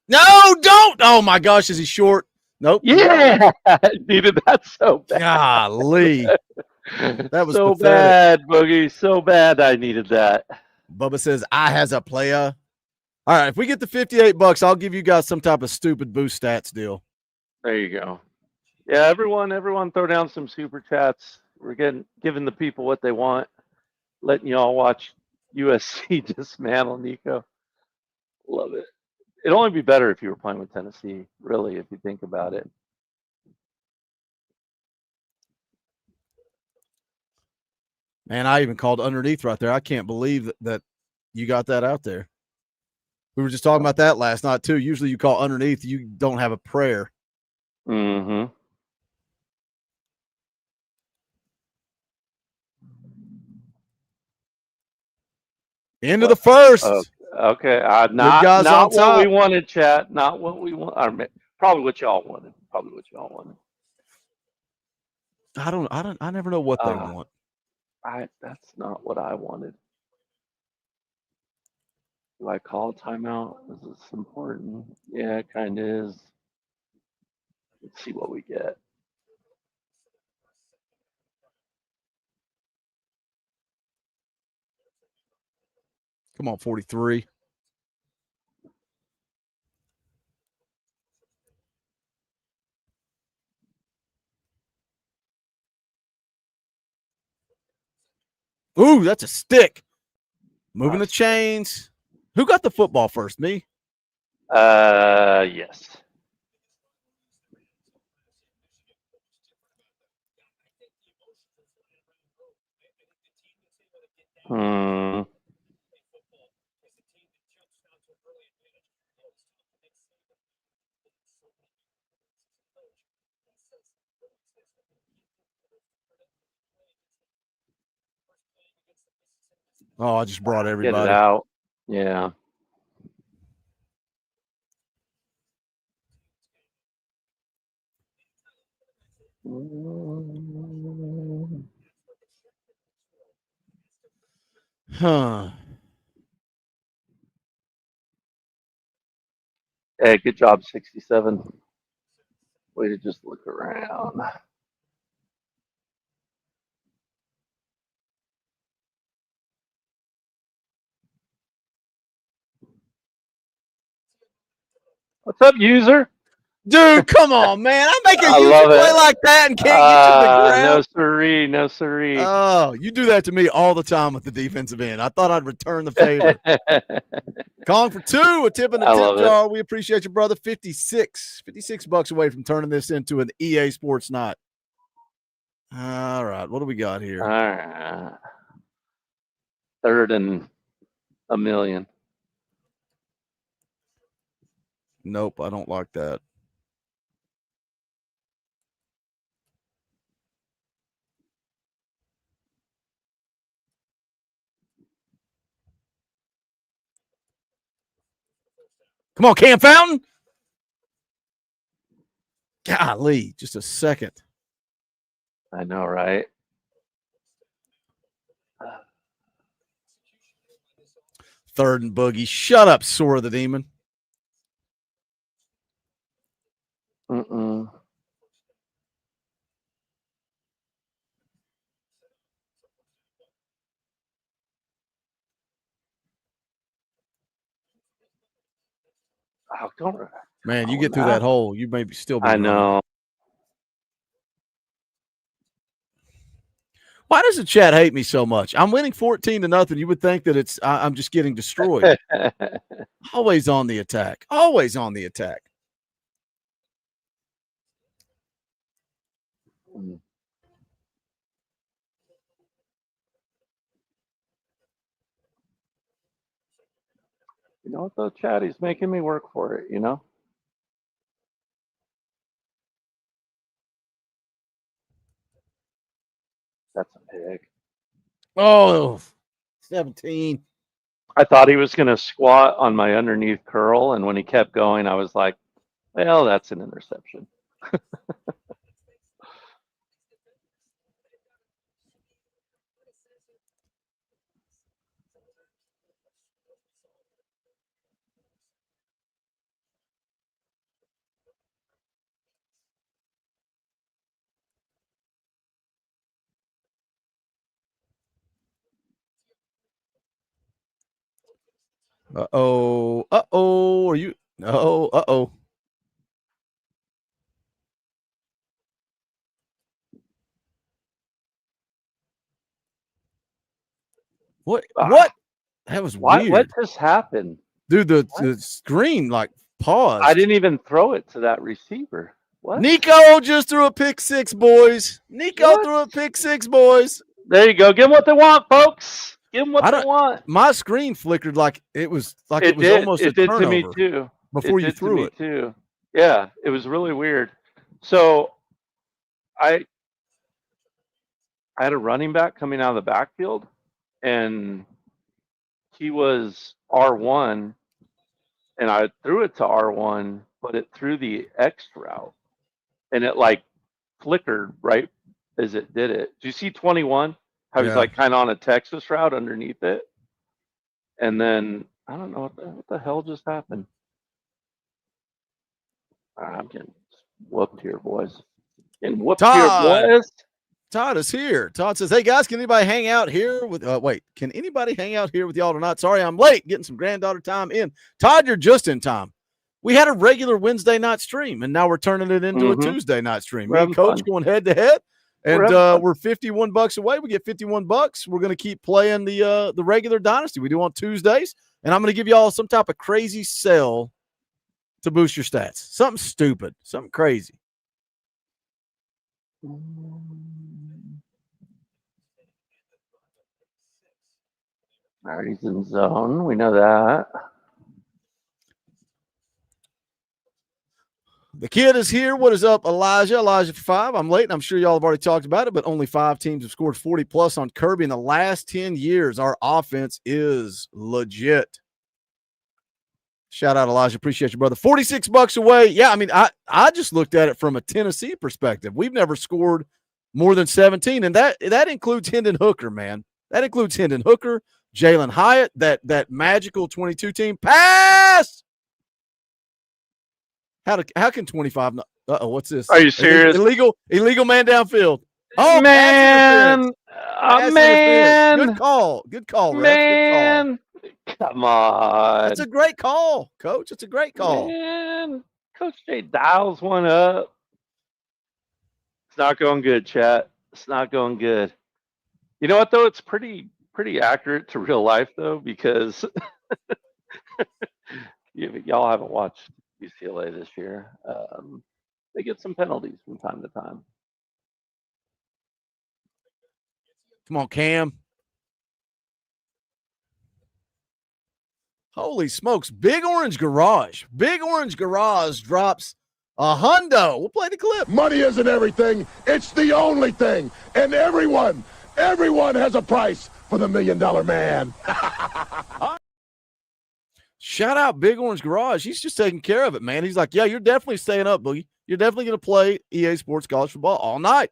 No, don't. Oh my gosh, is he short? Nope.
Yeah, needed that so bad.
Golly. That was
so
pathetic.
bad, Boogie. So bad I needed that.
Bubba says, I has a player. All right, if we get the $58, I'll give you guys some type of stupid boost stats deal.
There you go. Yeah, everyone throw down some super chats. We're giving the people what they want. Letting y'all watch USC dismantle Nico. Love it. It'd only be better if you were playing with Tennessee, really, if you think about it.
Man, I even called underneath right there. I can't believe that you got that out there. We were just talking about that last night, too. Usually you call underneath, you don't have a prayer.
Mm-hmm.
Into the first.
Okay.
guys
Not
on
what
top.
we wanted, chat. Not what we want. Probably what y'all wanted.
I never know what they want.
That's not what I wanted. Do I call a timeout? Is this important? Yeah, it kind of is. Let's see what we get.
Come on, 43. Ooh, that's a stick. Moving the chains. Who got the football first? Me?
Yes.
Oh, I just brought
Get
everybody.
it out. Yeah.
Huh.
Hey, good job, 67. Way to just look around. What's up, user?
Dude, come on, man. I make a
I
user
love
play
it.
like that and can't get to the ground.
No siree, no siree.
Oh, you do that to me all the time with the defensive end. I thought I'd return the favor. Calling for two, a tip in the tip jar. We appreciate you, brother. 56 bucks away from turning this into an EA Sports night. All right, what do we got here?
All right. 3rd and a million.
Nope, I don't like that. Come on, Cam Fountain. Golly, just a second.
I know, right?
Third and boogie. Shut up, Sora the Demon.
Mm-mm. Oh, don't.
Man, you get through that hole, you may still be
I
running.
know.
Why does the chat hate me so much? I'm winning 14-0. You would think that I'm just getting destroyed. Always on the attack. Always on the attack.
You know what, though, chat? He's making me work for it, you know? That's a pig.
Oh, 17.
I thought he was going to squat on my underneath curl, and when he kept going, I was like, well, that's an interception.
Uh-oh. Uh-oh. Are you? No. Uh-oh. What? What? That was weird.
What just happened?
Dude, the screen, like, paused.
I didn't even throw it to that receiver. What?
Nico just threw a pick six, boys. Nico threw a pick six, boys.
There you go. Give them what they want, folks. Give them what they want.
My screen flickered like it was almost a
did
turnover
to me too.
before you threw it.
Too. Yeah, it was really weird. So I had a running back coming out of the backfield, and he was R1, and I threw it to R1, but it threw the X route, and it like flickered right as it did it. Do you see 21? How he's
Yeah.
like kind of on a Texas route underneath it, and then I don't know what the hell just happened. I'm getting whooped here, boys. Getting whooped here, boys.
Todd is here. Todd says, "Hey guys, can anybody hang out here with? Can anybody hang out here with y'all tonight? Sorry, I'm late. Getting some granddaughter time in. Todd, you're just in time. We had a regular Wednesday night stream, and now we're turning it into a Tuesday night stream. Me and Coach going head to head, and we're $51 away. We get $51. We're going to keep playing the regular Dynasty we do on Tuesdays, and I'm going to give y'all some type of crazy sell to boost your stats. Something stupid, something crazy."
Alright, he's in zone. We know that.
The kid is here. What is up, Elijah? Elijah for 5. I'm late, and I'm sure y'all have already talked about it, but only 5 teams have scored 40+ on Kirby in the last 10 years. Our offense is legit. Shout out, Elijah. Appreciate you, brother. $46 away. Yeah, I mean, I just looked at it from a Tennessee perspective. We've never scored more than 17, and that includes Hendon Hooker, man. That includes Hendon Hooker, Jalen Hyatt, that magical 22 team pass. How can 25? What's this?
Are you serious?
Illegal man downfield. Oh
man, man,
good call, ref.
Man,
good call.
Come on,
That's a great call, Coach. It's a great call.
Man, Coach J dials one up. It's not going good, chat. It's not going good. You know what though? It's pretty accurate to real life though, because y'all haven't watched UCLA this year. They get some penalties from time to time.
Come on, Cam. Holy smokes. Big Orange Garage. Big Orange Garage drops a hundo. We'll play the clip.
Money isn't everything. It's the only thing. And everyone has a price for the $1 Million Man.
Shout out Big Orange Garage. He's just taking care of it, man. He's like, yeah, you're definitely staying up, Boogie. You're definitely going to play EA Sports College Football all night.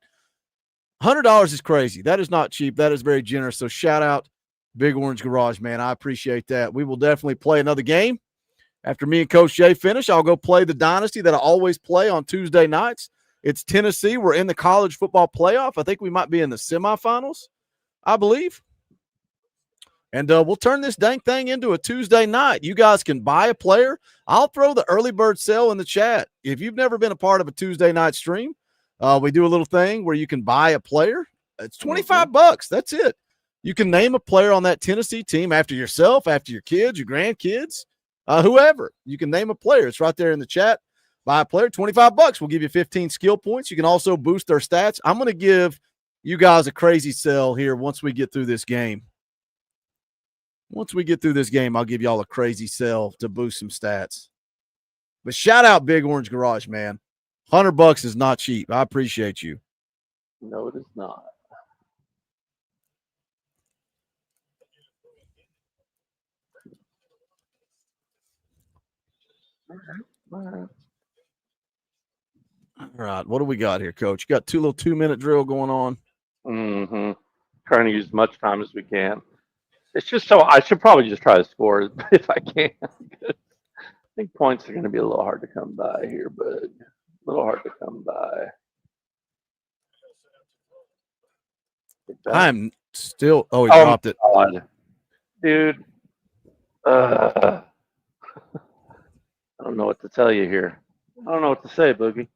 $100 is crazy. That is not cheap. That is very generous. So shout out Big Orange Garage, man. I appreciate that. We will definitely play another game. After me and Coach Jay finish, I'll go play the Dynasty that I always play on Tuesday nights. It's Tennessee. We're in the college football playoff. I think we might be in the semifinals, I believe. And we'll turn this dang thing into a Tuesday night. You guys can buy a player. I'll throw the early bird sale in the chat. If you've never been a part of a Tuesday night stream, we do a little thing where you can buy a player. It's $25. That's it. You can name a player on that Tennessee team after yourself, after your kids, your grandkids, whoever. You can name a player. It's right there in the chat. Buy a player, $25. We'll give you 15 skill points. You can also boost their stats. I'm going to give you guys a crazy sell here once we get through this game. Once we get through this game, I'll give y'all a crazy sell to boost some stats. But shout out Big Orange Garage, man. $100 is not cheap. I appreciate you.
No, it is not.
All right. What do we got here, Coach? You got two little 2-minute drill going on.
Trying to use as much time as we can. It's just so I should probably just try to score if I can. I think points are going to be a little hard to come by here, but a little hard to come by.
I'm still. Oh, he dropped it.
God. Dude. I don't know what to tell you here. I don't know what to say, Boogie.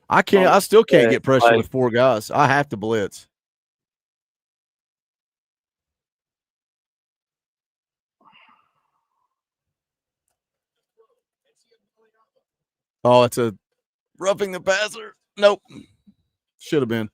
I still can't get pressure with 4 guys. I have to blitz. Oh, it's a roughing the passer. Nope. Should have been.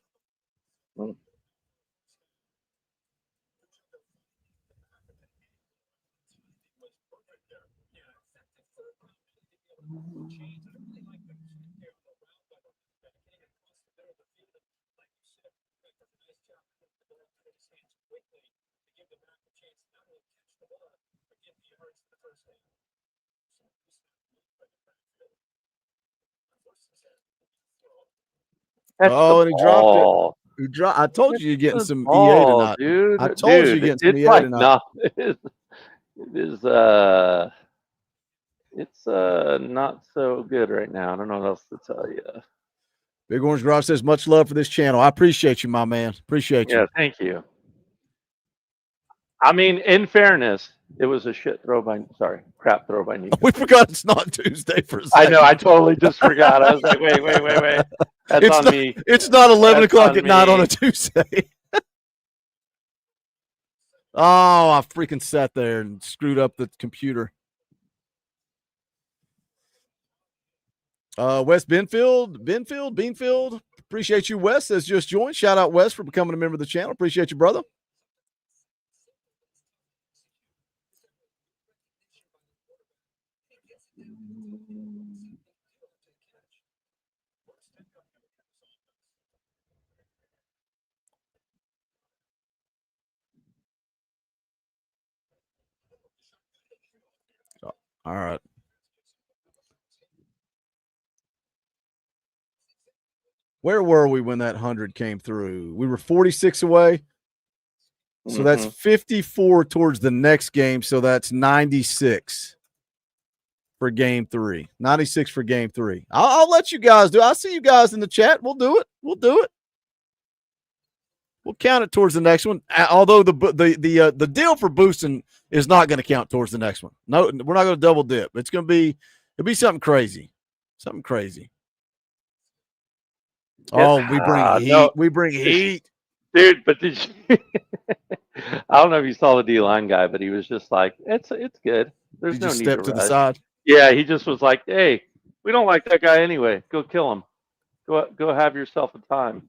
That's
Oh, and he dropped it.
ball.
I told you you're getting
That's
some
ball,
EA tonight.
dude.
I told you you're getting some
it's
EA
like
tonight.
not. It's not so good right now. I don't know what else to tell you.
Big Orange Garage says, much love for this channel. I appreciate you, my man. Appreciate you.
Yeah, thank you. I mean, in fairness, it was a crap throw by Nico.
We forgot it's not Tuesday for a
I
second.
know. I totally just forgot. I was like, wait. That's
it's
on
not,
me.
It's not 11
That's
o'clock
on
at night on
me.
a Tuesday. Oh, I freaking sat there and screwed up the computer. Wes Beanfield. Appreciate you, Wes, has just joined. Shout out, Wes, for becoming a member of the channel. Appreciate you, brother. All right. Where were we when that 100 came through? We were 46 away. So that's 54 towards the next game. So that's 96 for game 3. 96 for game 3. I'll let you guys do. I see you guys in the chat. We'll do it. We'll count it towards the next one. Although the deal for boosting is not going to count towards the next one. No, we're not going to double dip. It'll be something crazy. Something crazy. Oh, we bring heat.
No.
We bring heat.
Dude, but did you I don't know if you saw the D-line guy, but he was just like, it's good. There's no need
step
to
to the
rush.
side.
Yeah, he just was like, hey, we don't like that guy anyway. Go kill him. Go have yourself a time.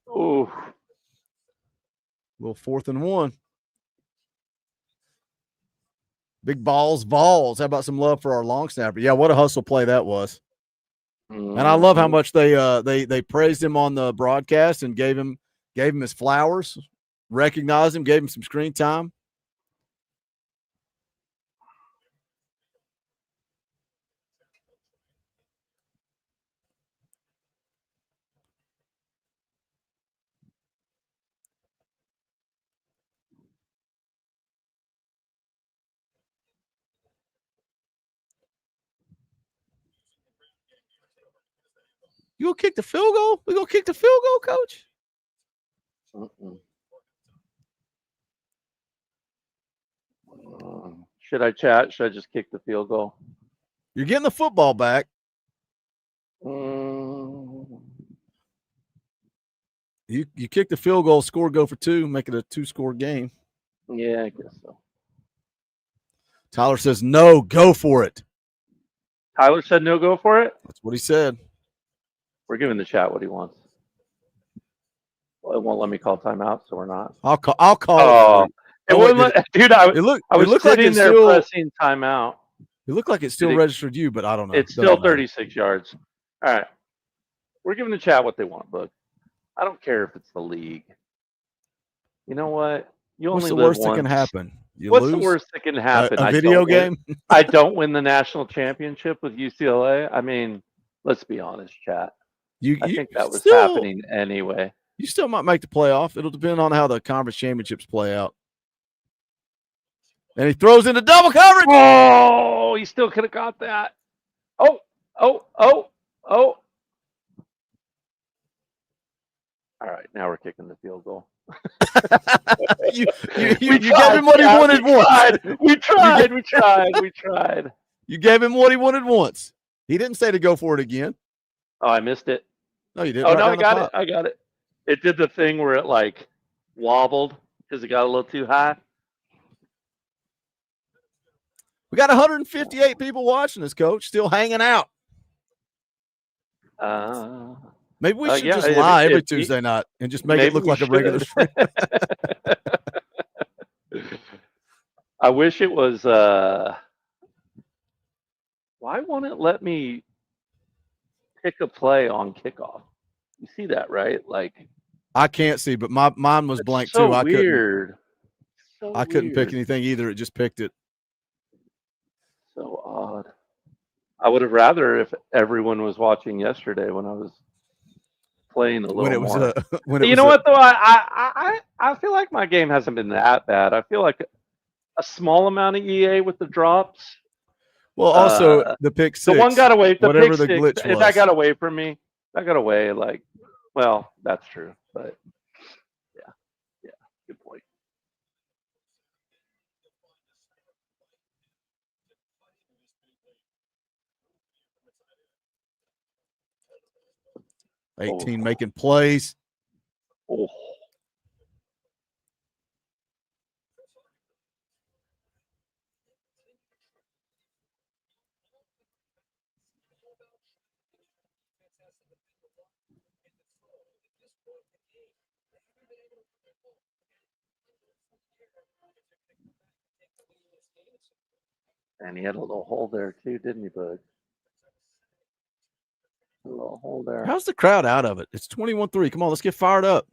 Ooh.
Little 4th and 1. Big balls, Vols. How about some love for our long snapper? Yeah, what a hustle play that was. And I love how much they praised him on the broadcast and gave him his flowers, recognized him, gave him some screen time. You gonna kick the field goal? We gonna kick the field goal, Coach?
Should I chat? Should I just kick the field goal?
You're getting the football back. You kick the field goal, score, go for 2, make it a 2-score game.
Yeah, I guess so.
Tyler says no, go for it.
Tyler said no, go for it?
That's what he said.
We're giving the chat what he wants. Well, it won't let me call timeout, so we're not.
I'll call
it. It wouldn't let, dude, I was sitting
like
there
still,
pressing timeout.
It looked like it still registered you, but I don't know.
It's still 36 yards. All right. We're giving the chat what they want, Book. I don't care if it's the league. You know what? You
What's
only
the
live
worst
once.
that can happen? You
What's
lose?
the worst that can happen?
A video game?
I don't win the national championship with UCLA. I mean, let's be honest, chat. I think that was happening anyway.
You still might make the playoff. It'll depend on how the conference championships play out. And he throws into double coverage.
Oh, he still could have got that. Oh. All right, now we're kicking the field goal.
you gave him what he wanted once.
We tried.
You gave him what he wanted once. He didn't say to go for it again.
Oh, I missed it.
No, you didn't.
Oh, no, I got it. It did the thing where it like wobbled because it got a little too high.
We got 158 people watching this, Coach, still hanging out. Maybe we should just lie every Tuesday night and just make it look like a regular stream.
I wish it was. Why won't it let me pick a play on kickoff? You see that, right? Like
I can't see, but mine was blank
so
too. I
weird. So
I couldn't pick
weird.
anything either. It just picked it.
So odd. I would have rather if everyone was watching yesterday when I was playing a little
When it was
more.
when it
You
was
know what though? I feel like my game hasn't been that bad. I feel like a small amount of EA with the drops.
well, also the pick
The
six.
one got away. The
whatever
pick
the
six.
glitch was.
That got away from me. That got away. Like, well, that's true. But yeah, good point.
Oh. 18 making plays.
Oh. And he had a little hole there too, didn't he, Bud? A little hole there.
How's the crowd out of it? It's 21-3. Come on, let's get fired up.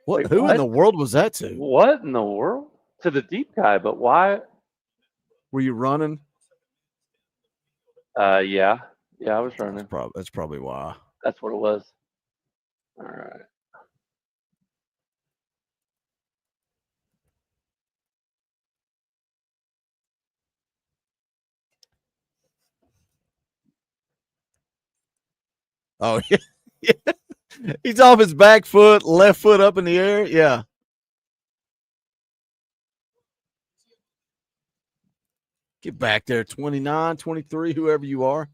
What?
Wait,
Who
what?
in the world was that to?
What in the world? To the deep guy, but why?
Were you running?
Yeah, I was running.
That's probably why.
That's what it was. All right.
Oh yeah. Yeah. He's off his back foot, left foot up in the air. Yeah. Get back there, 29, 23, whoever you are.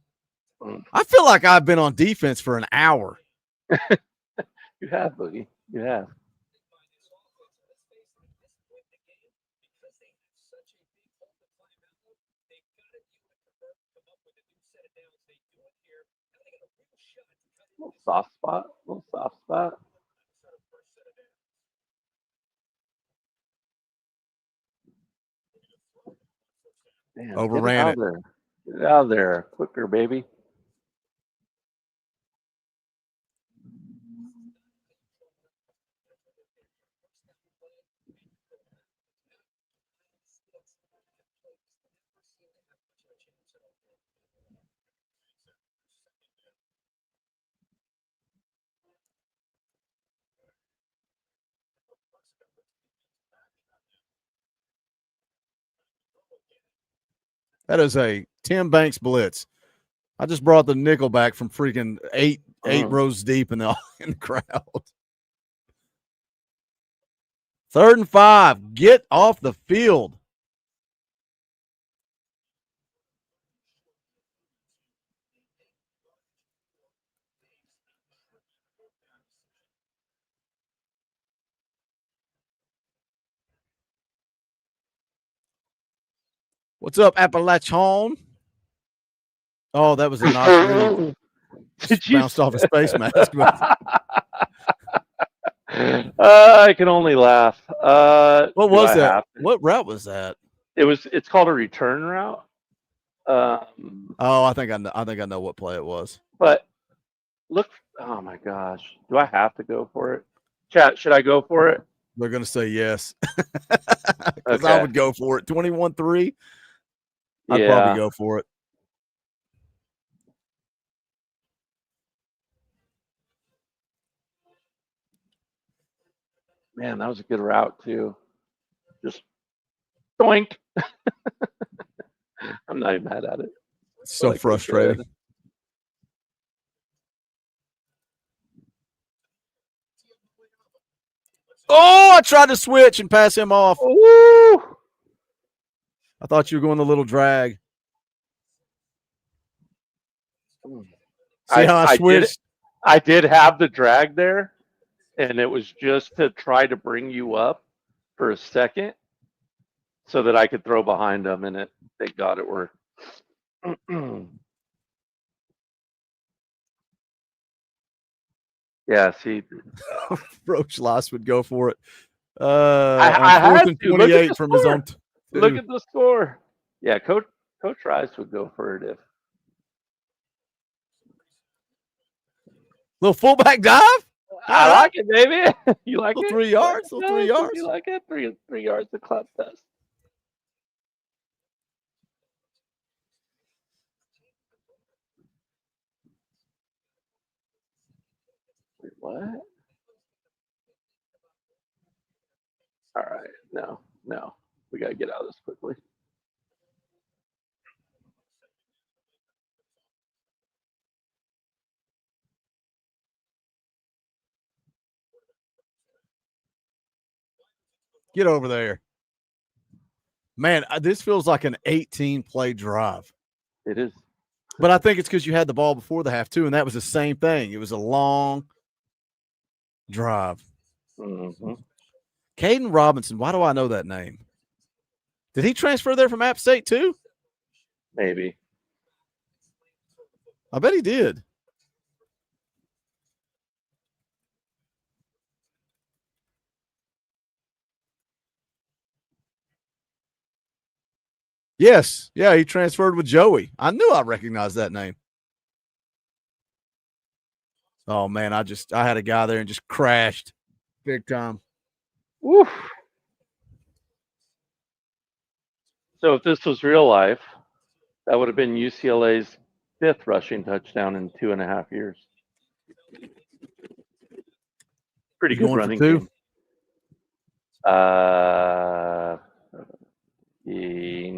I feel like I've been on defense for an hour.
You have, Boogie. You have. Little soft spot. Little soft spot. Man,
Overran
get
it.
out there. Get out there. Quicker, baby.
That is a Tim Banks blitz. I just brought the nickel back from freaking eight rows deep in the crowd. 3rd and 5. Get off the field. What's up, Appalachian? Oh, that was a nice read. Just bounced off his face mask.
I can only laugh.
What was that? What route was that?
It's called a return route.
Oh, I think I know what play it was.
But look, oh my gosh, do I have to go for it? Chat, should I go for it?
They're gonna say yes. Because I would go for it. 21-3. I'd probably go for it.
Man, that was a good route too. Just doink. I'm not even mad at it.
So frustrating. Oh, I tried to switch and pass him off.
Ooh.
I thought you were going a little drag. See how I switched?
I did have the drag there, and it was just to try to bring you up for a second so that I could throw behind them, and thank God it worked. Yeah, see.
Roach Loss would go for it.
I had to.
28 from his own.
Look at the score. Yeah, Coach Rice would go for it if.
Little fullback dive?
I like it, baby. You like
Little
it?
3 yards. Little 3 yards.
You like it? Three yards to club test. Wait, what? All right. No. We got to get out of this quickly.
Get over there. Man, this feels like an 18-play drive.
It is.
But I think it's because you had the ball before the half, too, and that was the same thing. It was a long drive.
Mm-hmm.
Caden Robinson, why do I know that name? Did he transfer there from App State, too?
Maybe.
I bet he did. Yes. Yeah, he transferred with Joey. I knew I recognized that name. Oh, man, I had a guy there and just crashed big time.
Woof. So if this was real life, that would have been UCLA's 5th rushing touchdown in 2.5 years. Pretty good running game.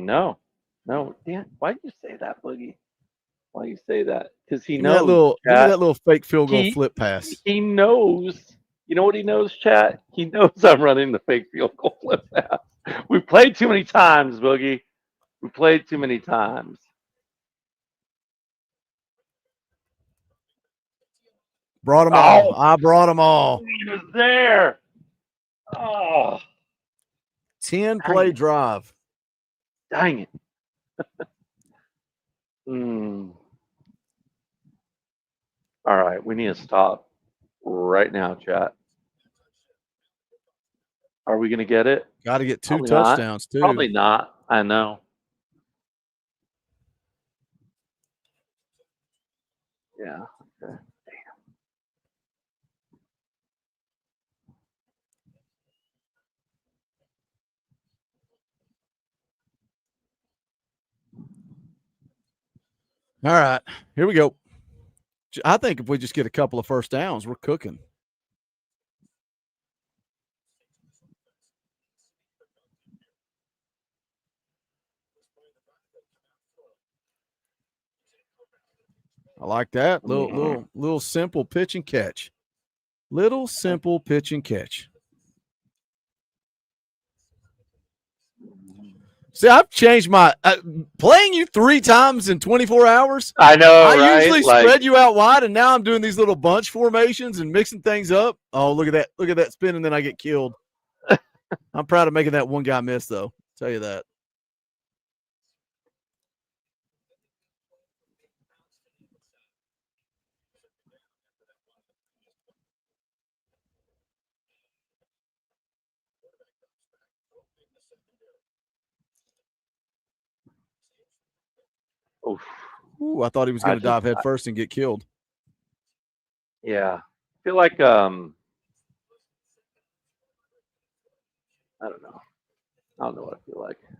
No. Dan, why did you say that, Boogie? Why do you say that? Because he knows.
Give me that little fake field goal flip pass.
He knows. You know what he knows, chat? He knows I'm running the fake field goal flip pass. We played too many times, Boogie. We played too many times.
Brought them all. I brought them all.
He was there. Oh.
10-play drive.
Dang it. All right, we need to stop right now, chat. Are we going to get it?
Got to get 2
Probably
touchdowns, too.
Probably not. I know. Yeah. Okay.
All right, here we go. I think if we just get a couple of first downs, we're cooking. I like that. Little simple pitch and catch. Little simple pitch and catch. See, I've changed my playing you 3 times in 24 hours.
I know.
I usually spread you out wide, and now I'm doing these little bunch formations and mixing things up. Oh, look at that! Look at that spin, and then I get killed. I'm proud of making that one guy miss, though. I'll tell you that.
Oof.
Ooh, I thought he was going to dive head first and get killed.
Yeah. I feel like I don't know. I don't know what I feel like. I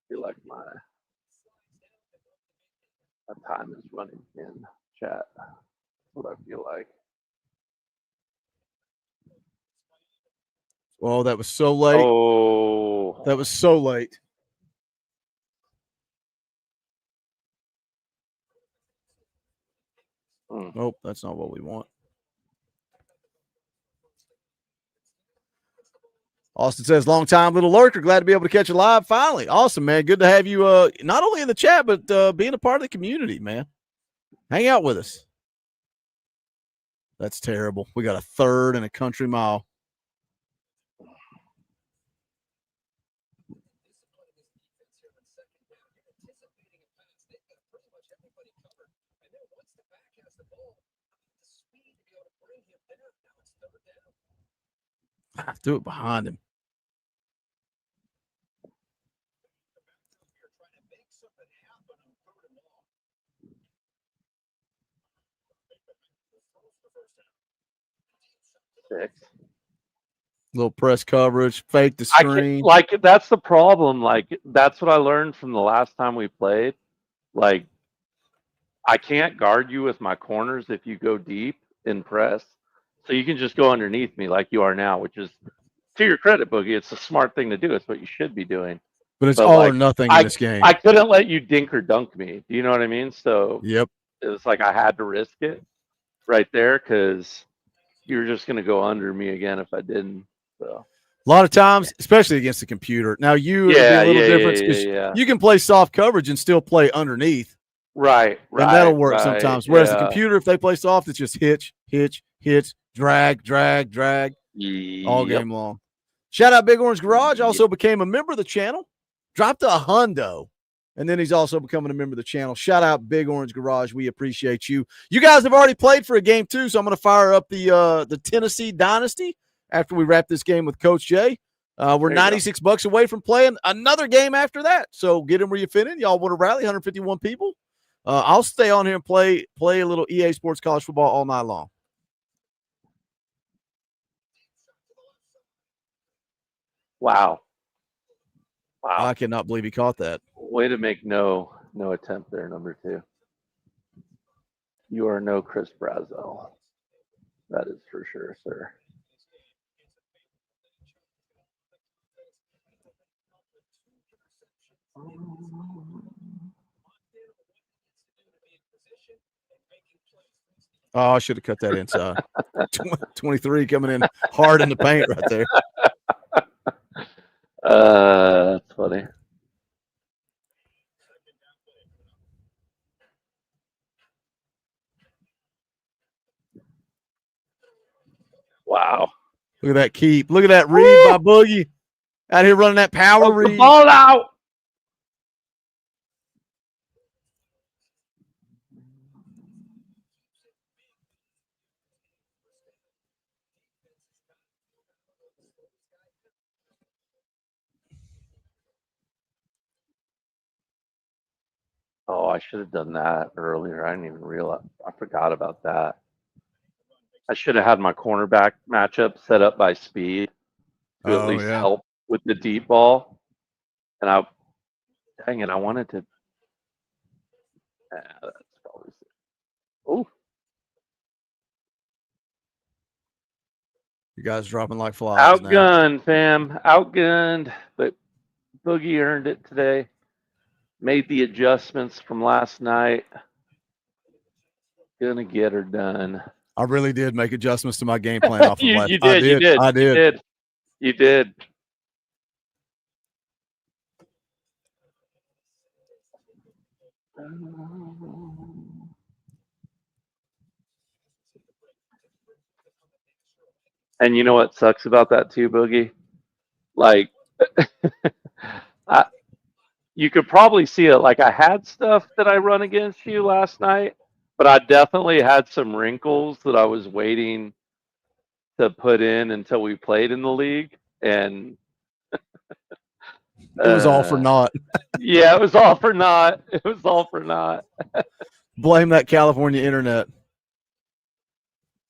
feel like my time is running in chat. That's what I feel like.
Oh, that was so late.
Oh.
That was so late. Nope, that's not what we want. Austin says, long time little lurker. Glad to be able to catch you live finally. Awesome, man. Good to have you not only in the chat, but being a part of the community, man. Hang out with us. That's terrible. We got a 3rd and a country mile. I threw it behind him.
6.
Little press coverage, fake the
I
screen.
can, like, that's the problem. Like, that's what I learned from the last time we played. Like, I can't guard you with my corners if you go deep in press. So you can just go underneath me like you are now, which is, to your credit, Boogie, it's a smart thing to do. It's what you should be doing.
But it's
But
all or
like,
nothing in this game.
I couldn't let you dink or dunk me. Do you know what I mean? So
Yep.
it was like I had to risk it right there because you were just going to go under me again if I didn't. So
A lot of times, especially against the computer. Now it'll be a little difference because you can play soft coverage and still play underneath.
Right.
And that'll work sometimes. Whereas the computer, if they play soft, it's just hitch, drag, all game long. Shout out Big Orange Garage. Also became a member of the channel. Dropped a hundo. And then he's also becoming a member of the channel. Shout out Big Orange Garage. We appreciate you. You guys have already played for a game too, so I'm going to fire up the Tennessee Dynasty after we wrap this game with Coach Jay. We're $96 away from playing another game after that. So get in where you fit in. Y'all want to rally 151 people? I'll stay on here and play a little EA Sports College Football all night long.
Wow.
I cannot believe he caught that.
Way to make no attempt there, number 2. You are no Chris Brazel. That is for sure, sir.
Oh, I should have cut that inside. 23 coming in hard in the paint right there.
That's funny. Wow.
Look at that keep. Look at that read by Boogie. Out here running that power read.
The ball out. Oh, I should have done that earlier. I didn't even realize. I forgot about that. I should have had my cornerback matchup set up by speed to at least help with the deep ball. And dang it, I wanted to. That's probably. Oh.
You guys dropping like flies.
Outgunned, fam. Outgunned. But Boogie earned it today. Made the adjustments from last night. Gonna get her done.
I really did make adjustments to my game plan off of last.
You did. You did. And you know what sucks about that too, Boogie? Like, you could probably see it. Like, I had stuff that I run against you last night, but I definitely had some wrinkles that I was waiting to put in until we played in the league. And
it was all for naught.
Yeah, it was all for naught. It was all for naught.
Blame that California internet.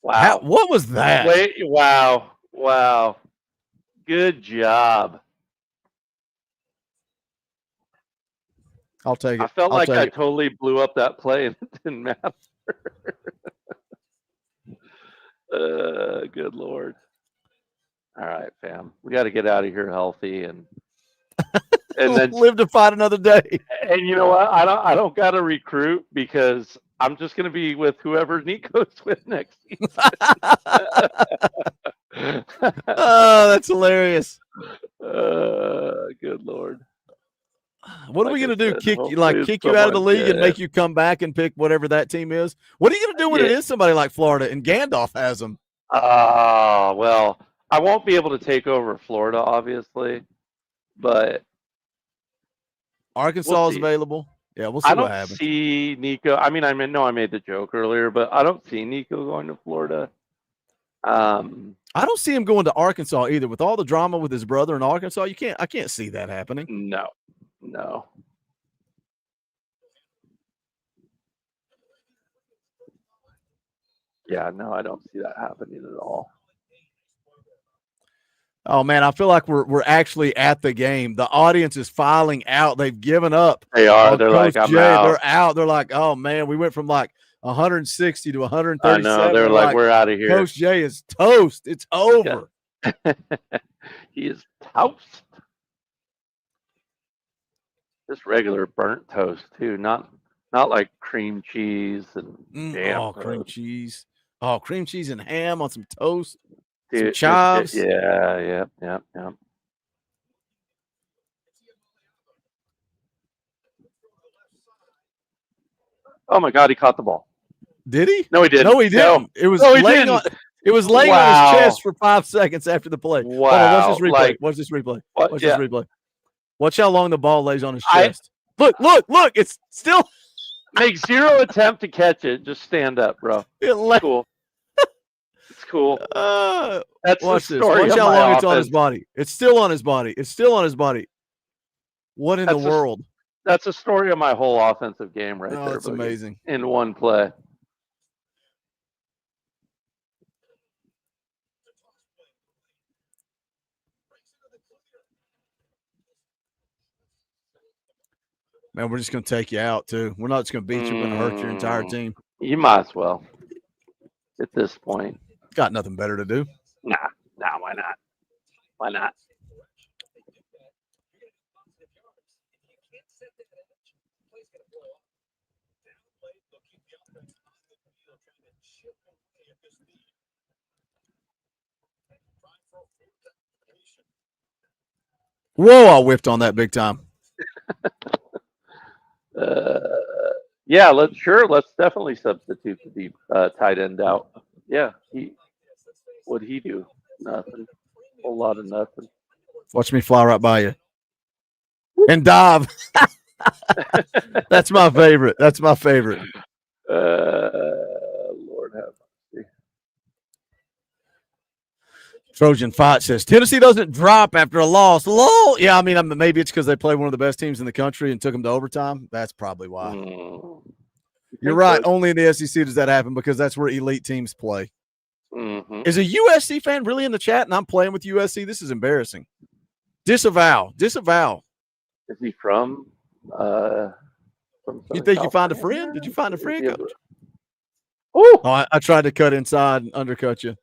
Wow.
What was that?
Wait, wow. Good job.
I'll take it.
I felt like I totally blew up that play and it didn't matter. Good Lord. All right, fam. We got to get out of here healthy and then
live to fight another day.
And you know what? I don't got to recruit because I'm just going to be with whoever Nico's with next season.
Oh, that's hilarious.
Good Lord.
What are we going to do? Kick you out of the league and make you come back and pick whatever that team is? What are you going to do when it is somebody like Florida and Gandalf has them?
Well, I won't be able to take over Florida, obviously, but
Arkansas is available. Yeah, we'll see what happens.
I don't see Nico. I made the joke earlier, but I don't see Nico going to Florida.
I don't see him going to Arkansas either. With all the drama with his brother in Arkansas, I can't see that happening.
No. Yeah, no, I don't see that happening at all.
Oh man, I feel like we're actually at the game. The audience is filing out. They've given up.
They are. They're
Coach
like, I'm
Jay.
out.
They're out. They're like, oh man, we went from like 160 to 137.
I know. They're like, we're out of here.
Coach Jay is toast. It's over.
Yeah. He is toast. Just regular burnt toast too, not like cream cheese and jam.
Oh, cream cheese. Oh, cream cheese and ham on some toast.
Dude,
some chives.
Yeah. Oh my God, he caught the ball.
Did he?
No, he didn't.
No, he didn't.
No.
It was
No, he
laying
didn't.
on. It was laying on his chest for 5 seconds after the play.
Wow.
Hold on, watch this replay.
Like,
watch this replay.
what?
Watch
Yeah.
this replay. Watch how long the ball lays on his chest. Look! It's still.
Make zero attempt to catch it. Just stand up, bro. It's cool. It's cool. That's
Watch
the
this.
story
Watch
of
how
my
long it's on
offense.
his body. It's still on his body. It's still on his body. What in
That's
the world?
That's the story of my whole offensive game right
Oh,
there.
that's
Boogie.
amazing.
In one play.
Man, we're just going to take you out, too. We're not just going to beat you. We're going to hurt your entire team.
You might as well. At this point.
Got nothing better to do.
Nah, why not? Why not?
Whoa, I whiffed on that big time.
Yeah, let's definitely substitute the tight end out. Yeah, what'd he do? Nothing. A whole lot of nothing.
Watch me fly right by you. And dive. That's my favorite. That's my favorite.
Lord have mercy.
Trojan Fight says Tennessee doesn't drop after a loss. Lol. Yeah, I mean, maybe it's because they played one of the best teams in the country and took them to overtime. That's probably why. You're right. Only in the SEC does that happen because that's where elite teams play.
Mm-hmm.
Is a USC fan really in the chat and I'm playing with USC? This is embarrassing. Disavow.
Is he from
You think you find a friend? Did you find a friend, Coach?
Oh,
I tried to cut inside and undercut you.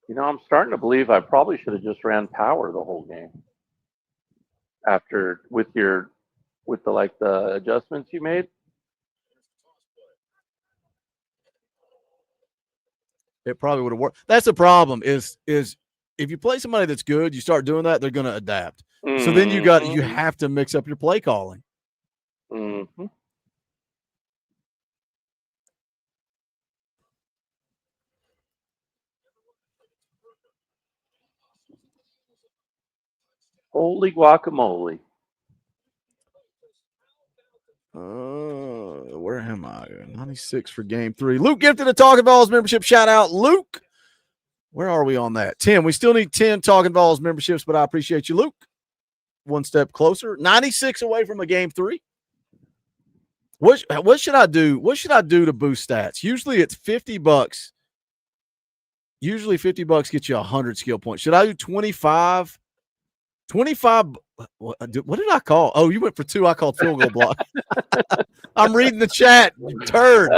You know, I'm starting to believe I probably should have just ran power the whole game. After with the adjustments you made.
It probably would have worked. That's the problem is if you play somebody that's good, you start doing that, they're going to adapt.
Mm-hmm.
So then you have to mix up your play calling.
Mm-hmm. Holy guacamole.
Where am I? 96 for game 3. Luke gifted a Talkin VAWLS membership. Shout out, Luke. Where are we on that? 10. We still need 10 Talkin VAWLS memberships, but I appreciate you, Luke. One step closer. 96 away from a game 3. What should I do? What should I do to boost stats? Usually it's $50. Usually $50 gets you 100 skill points. Should I do 25? 25. What did I call? Oh, you went for 2. I called field goal block. I'm reading the chat, you turd.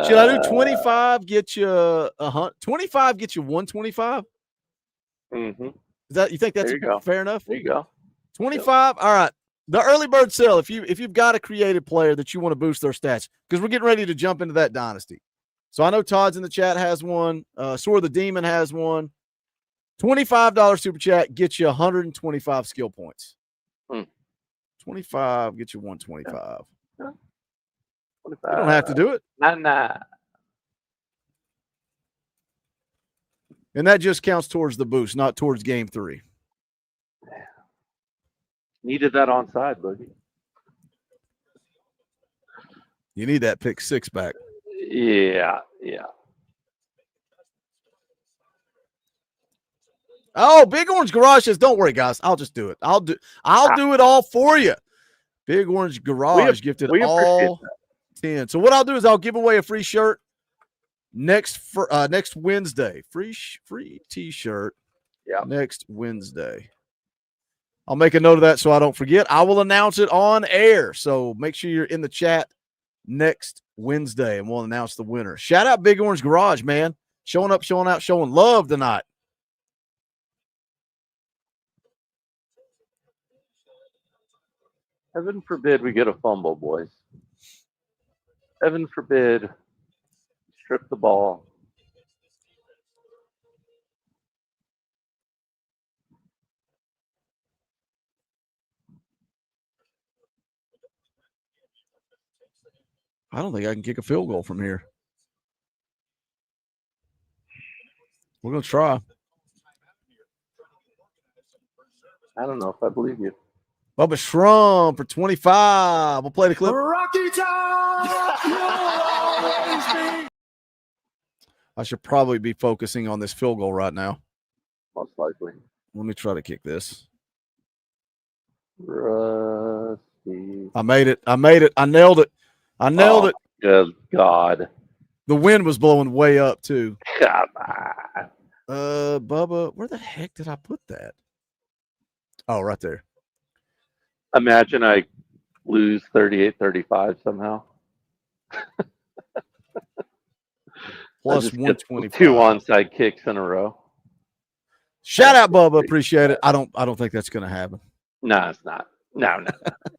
Should I do 25? Get you 100. 25 get you 125.
Mm-hmm.
Is that you think that's fair enough?
There you go.
25. All right. The early bird sale. If you've got a creative player that you want to boost their stats, because we're getting ready to jump into that dynasty. So I know Todd's in the chat has one. Sword the Demon has one. $25 super chat gets you 125 skill points. 25 gets you 125.
Yeah.
You don't have to do it.
Nah.
And that just counts towards the boost, not towards game 3.
Needed that onside, Boogie.
You need that pick 6 back.
Yeah.
Oh, Big Orange Garage says, don't worry, guys. I'll just do it. I'll do it all for you. Big Orange Garage gifted all 10. So what I'll do is I'll give away a free shirt. next Wednesday. Free T-shirt.
Yeah.
Next Wednesday. I'll make a note of that so I don't forget. I will announce it on air. So make sure you're in the chat next Wednesday, and we'll announce the winner. Shout out Big Orange Garage, man. Showing up, showing out, showing love tonight.
Heaven forbid we get a fumble, boys. Heaven forbid strip the ball.
I don't think I can kick a field goal from here. We're going to try.
I don't know if I believe you.
Bubba Shrum for 25. We'll play the clip.
Rocky Top,
I should probably be focusing on this field goal right now.
Most likely.
Let me try to kick this.
Rusty.
I made it. I nailed it. I nailed it.
Good God.
The wind was blowing way up, too.
Come on.
Bubba, where the heck did I put that? Oh, right there.
Imagine I lose 38-35 somehow.
Plus
just get
125.
2 onside kicks in a row.
Shout out, Bubba. Appreciate it. I don't think that's going to happen.
No, it's not. No.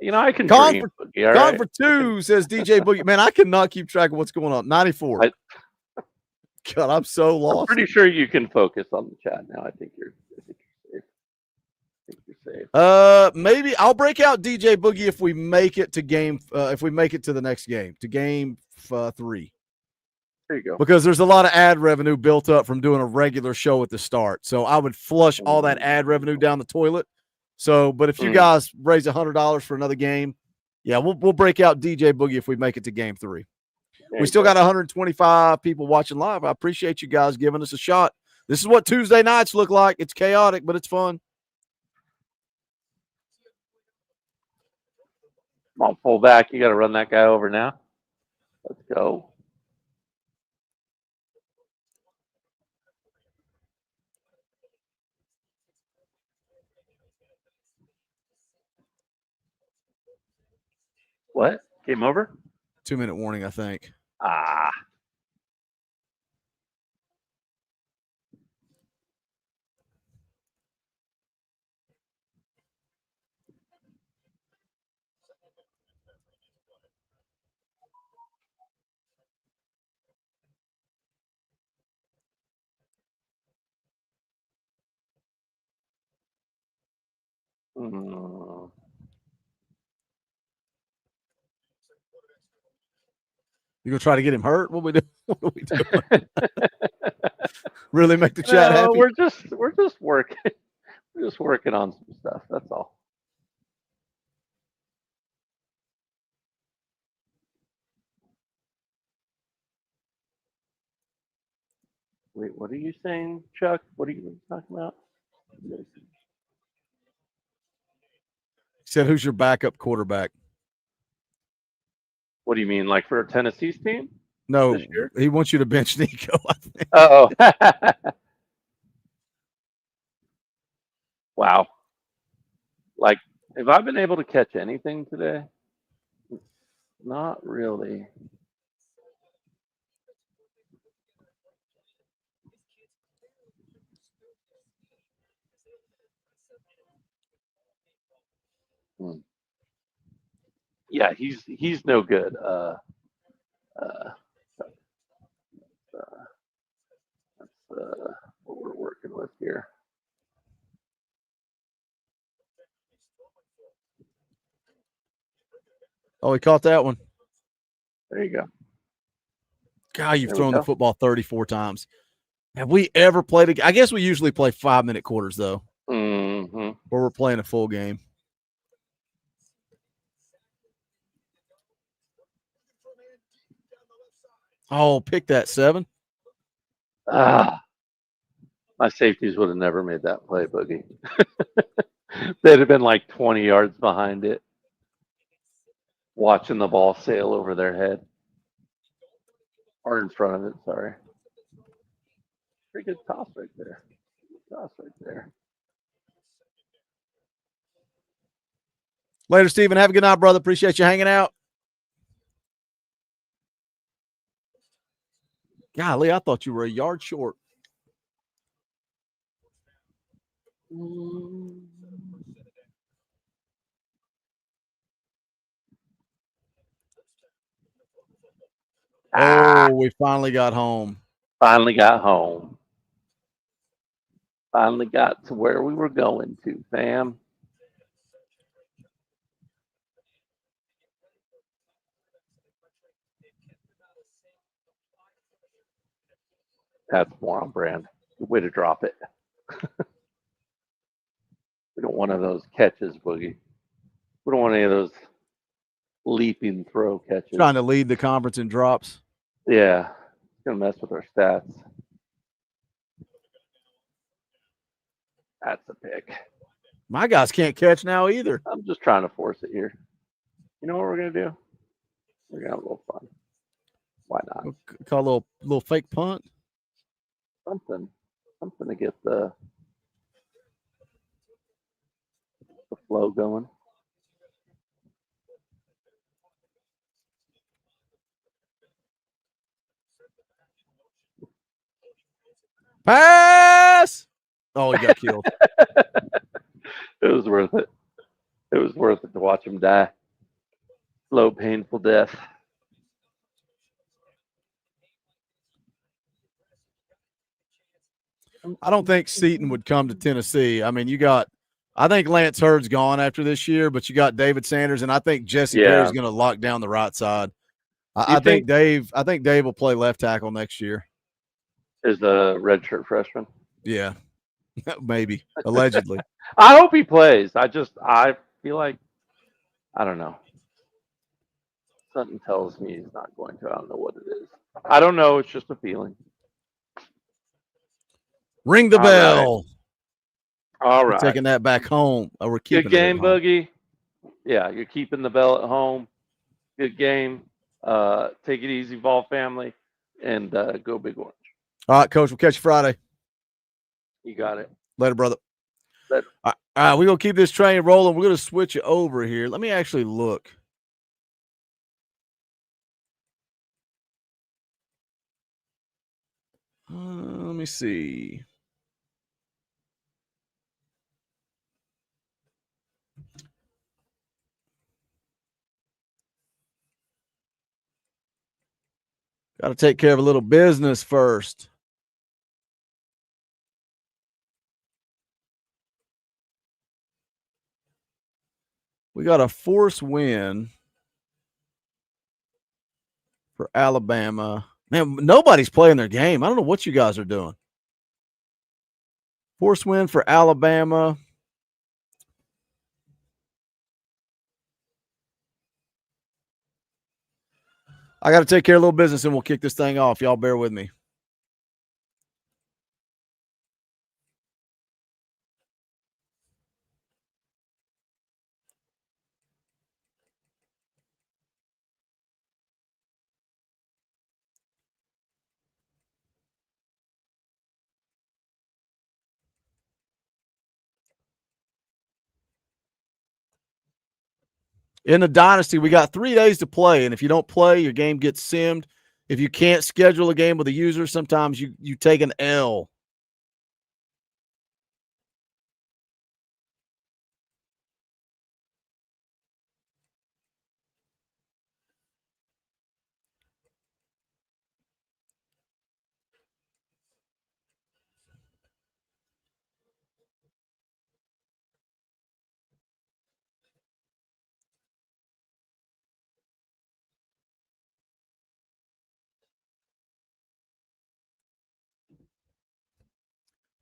You know, I can
Gone
dream.
for,
Boogie, all
gone
right?
for 2, says DJ Boogie. Man, I cannot keep track of what's going on. 94. God, I'm so lost.
I'm pretty sure you can focus on the chat now. I think you're safe.
Maybe I'll break out DJ Boogie if we make it to game. If we make it to the next game, to game 3.
There you go.
Because there's a lot of ad revenue built up from doing a regular show at the start. So I would flush all that ad revenue down the toilet. So, but if you guys raise $100 for another game, yeah, we'll break out DJ Boogie if we make it to game 3. We still got 125 people watching live. I appreciate you guys giving us a shot. This is what Tuesday nights look like. It's chaotic, but it's fun.
Come on, pull back. You got to run that guy over now. Let's go. What? Game over?
2-minute warning, I think.
Ah.
You gonna try to get him hurt? What we do? What are we doing? Really make the chat happy?
We're just working. We're just working on some stuff. That's all. Wait, what are you saying, Chuck? What are you talking about?
Said, who's your backup quarterback?
What do you mean, like for Tennessee's team?
No, he wants you to bench Nico, I think.
Oh. Wow. Like, have I been able to catch anything today? Not really. Yeah, he's no good. That's what we're working with here.
Oh, he caught that one.
There you go.
God, you've
There we
thrown the
go.
football 34 times. Have we ever played I guess we usually play 5-minute quarters, though.
Mm-hmm.
Or we're playing a full game. Oh, pick that 7.
Ah, my safeties would have never made that play, Boogie. They'd have been like 20 yards behind it, watching the ball sail over their head. Or in front of it, sorry. Pretty good toss right there. Toss right there.
Later, Steven. Have a good night, brother. Appreciate you hanging out. Golly, I thought you were a yard short. Oh, we finally got home.
Finally got home. Finally got to where we were going to, fam. That's more on brand. Good way to drop it. We don't want one of those catches, Boogie. We don't want any of those leaping throw catches.
Trying to lead the conference in drops.
Yeah, it's going to mess with our stats. That's a pick.
My guys can't catch now either.
I'm just trying to force it here. You know what we're going to do? We're going to have a little fun. Why not?
Call a little fake punt.
Something to get the flow going.
Pass! Oh, he got killed.
It was worth it. It was worth it to watch him die. Slow, painful death.
I don't think Seton would come to Tennessee. I mean, I think Lance Hurd's gone after this year, but you got David Sanders, and I think Jesse Perry's going to lock down the right side. I think Dave will play left tackle next year.
Is a redshirt freshman?
Yeah, maybe, allegedly.
I hope he plays. I feel like, I don't know. Something tells me he's not going to. I don't know what it is. I don't know. It's just a feeling.
Ring the bell.
All right.
We're taking that back home. Oh, we're keeping
Good game,
it at home.
Boogie. Yeah, you're keeping the bell at home. Good game. Take it easy, Vol family, and go Big Orange.
All right, Coach. We'll catch you Friday.
You got it.
Later, brother.
Later.
All right, we're going to keep this train rolling. We're going to switch it over here. Let me actually look. Let me see. Got to take care of a little business first. We got a force win for Alabama. Man, nobody's playing their game. I don't know what you guys are doing. Force win for Alabama. I got to take care of a little business and we'll kick this thing off. Y'all bear with me. In the Dynasty, we got 3 days to play, and if you don't play, your game gets simmed. If you can't schedule a game with a user, sometimes you take an L.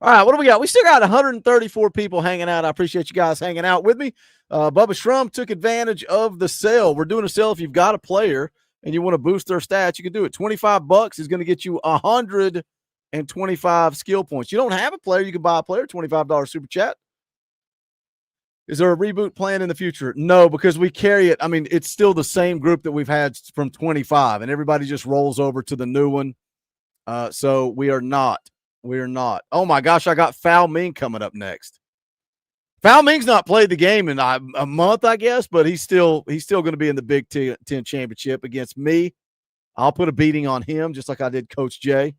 All right, what do we got? We still got 134 people hanging out. I appreciate you guys hanging out with me. Bubba Shrum took advantage of the sale. We're doing a sale if you've got a player and you want to boost their stats, you can do it. $25 is going to get you 125 skill points. You don't have a player, you can buy a player, $25 super chat. Is there a reboot plan in the future? No, because we carry it. I mean, it's still the same group that we've had from 25, and everybody just rolls over to the new one. So we are not We're not. Oh my gosh, I got Foul Ming coming up next. Foul Ming's not played the game in a month, I guess, but he's still going to be in the Big Ten championship against me. I'll put a beating on him just like I did Coach Jay.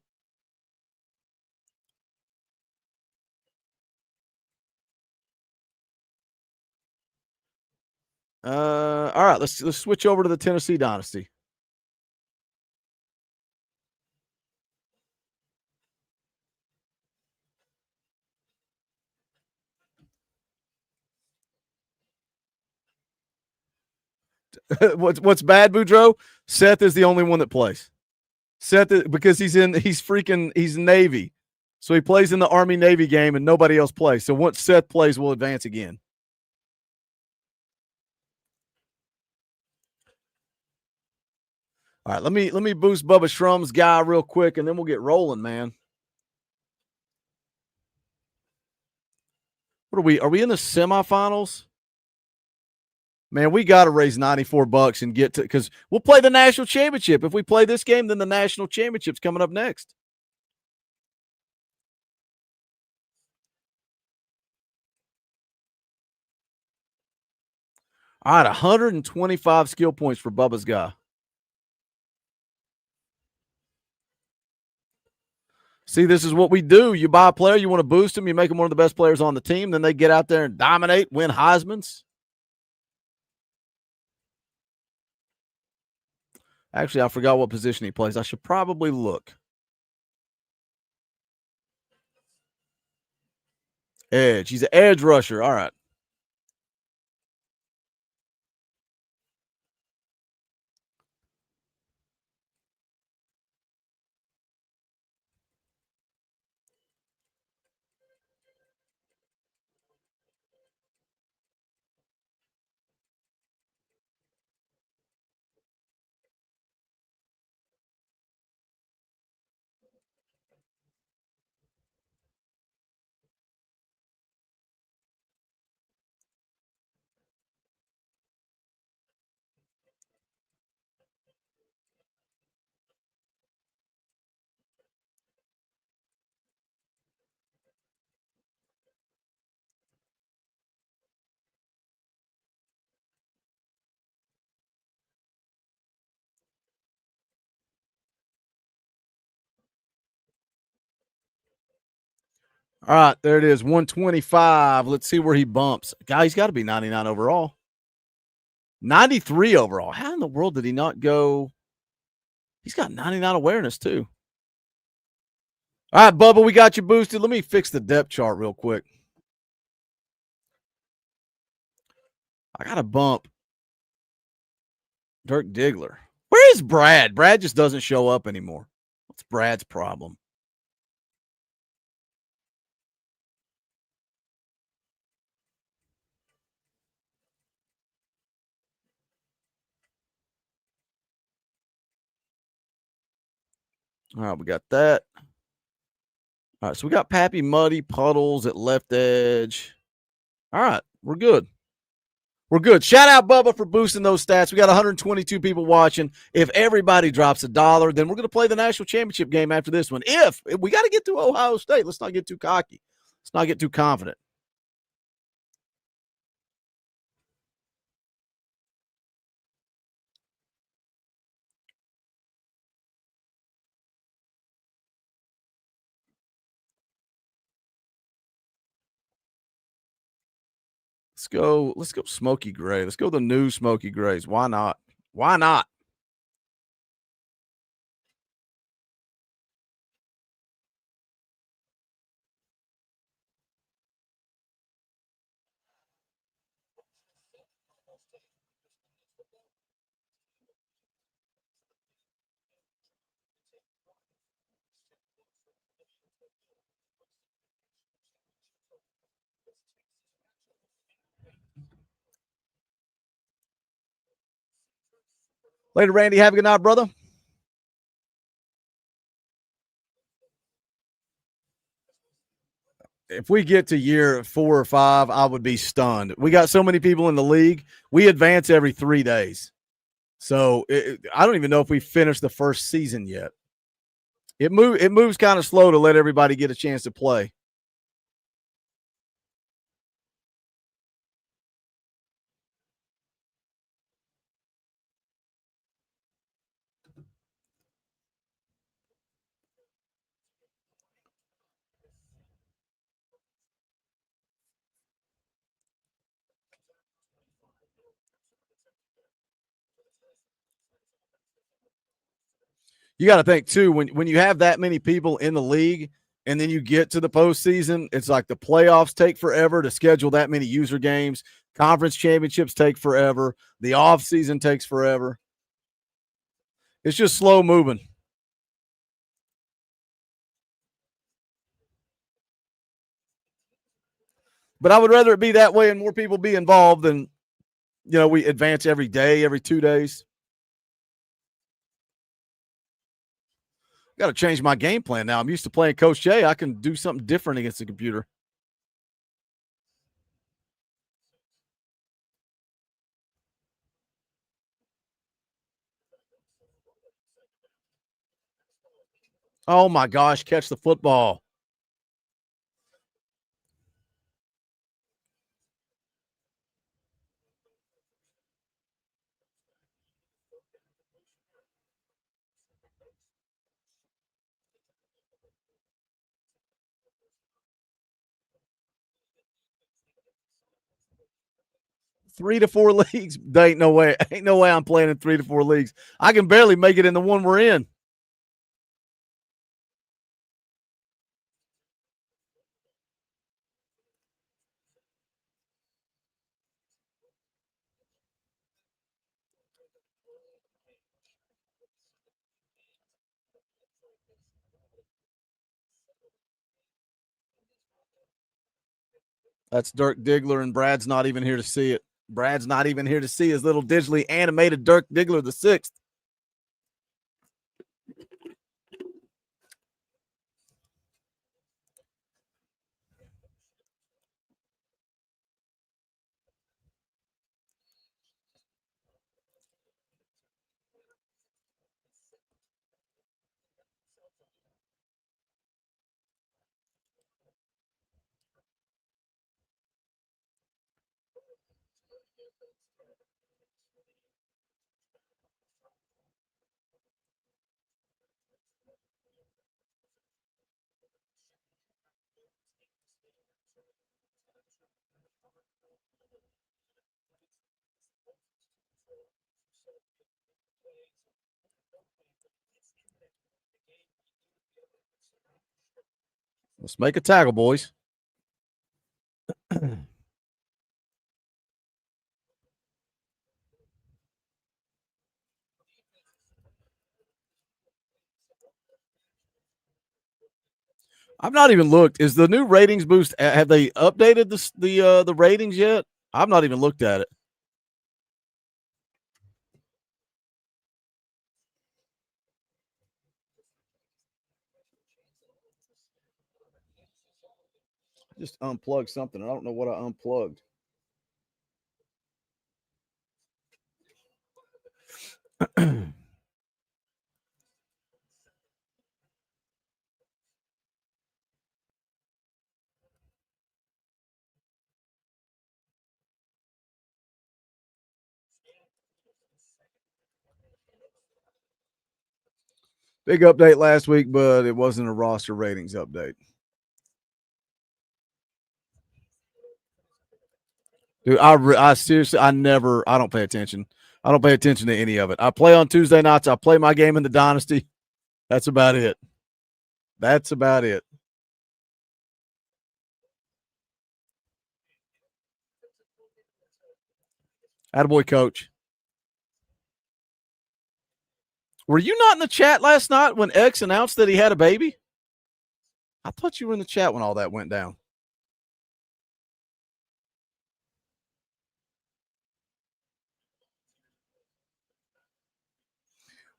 All right, let's switch over to the Tennessee Dynasty. What's bad, Boudreaux? Seth is the only one that plays. Seth, because he's Navy. So he plays in the Army-Navy game and nobody else plays. So once Seth plays, we'll advance again. All right, let me boost Bubba Shrum's guy real quick, and then we'll get rolling, man. What are we? Are we in the semifinals? Man, we got to raise $94 and get to, because we'll play the national championship. If we play this game, then the national championship's coming up next. All right, 125 skill points for Bubba's guy. See, this is what we do. You buy a player, you want to boost them, you make them one of the best players on the team, then they get out there and dominate, win Heismans. Actually, I forgot what position he plays. I should probably look. Edge. He's an edge rusher. All right. All right, there it is, 125. Let's see where he bumps. Guy's got to be 99 overall. 93 overall. How in the world did he not go? He's got 99 awareness, too. All right, Bubba, we got you boosted. Let me fix the depth chart real quick. I got to bump Dirk Diggler. Where is Brad? Brad just doesn't show up anymore. What's Brad's problem? All right, we got that. All right, so we got Pappy Muddy Puddles at left edge. All right, we're good. We're good. Shout out Bubba for boosting those stats. We got 122 people watching. If everybody drops $1, then we're going to play the national championship game after this one. If we got to get to Ohio State, let's not get too cocky. Let's not get too confident. Let's go Smoky Gray. Let's go the new Smoky Grays. Why not? Why not? Later, Randy. Have a good night, brother. If we get to year 4 or 5, I would be stunned. We got so many people in the league. We advance every 3 days. So I don't even know if we finished the first season yet. It moves kind of slow to let everybody get a chance to play. You got to think too, when you have that many people in the league and then you get to the postseason, it's like the playoffs take forever to schedule that many user games. Conference championships take forever. The offseason takes forever. It's just slow moving. But I would rather it be that way and more people be involved than, we advance every day, every 2 days. Got to change my game plan now. I'm used to playing Coach J. I can do something different against the computer. Oh, my gosh, catch the football. Three to four leagues. There ain't no way. Ain't no way I'm playing in 3 to 4 leagues. I can barely make it in the one we're in. That's Dirk Diggler, and Brad's not even here to see it. Brad's not even here to see his little digitally animated Dirk Diggler the 6th. Let's make a tackle, boys. I've not even looked. Is the new ratings boost? Have they updated the ratings yet? I've not even looked at it. I just unplugged something. I don't know what I unplugged. Big update last week, but it wasn't a roster ratings update. Dude, I seriously, I don't pay attention. I don't pay attention to any of it. I play on Tuesday nights. I play my game in the Dynasty. That's about it. That's about it. Attaboy, coach. Were you not in the chat last night when X announced that he had a baby? I thought you were in the chat when all that went down.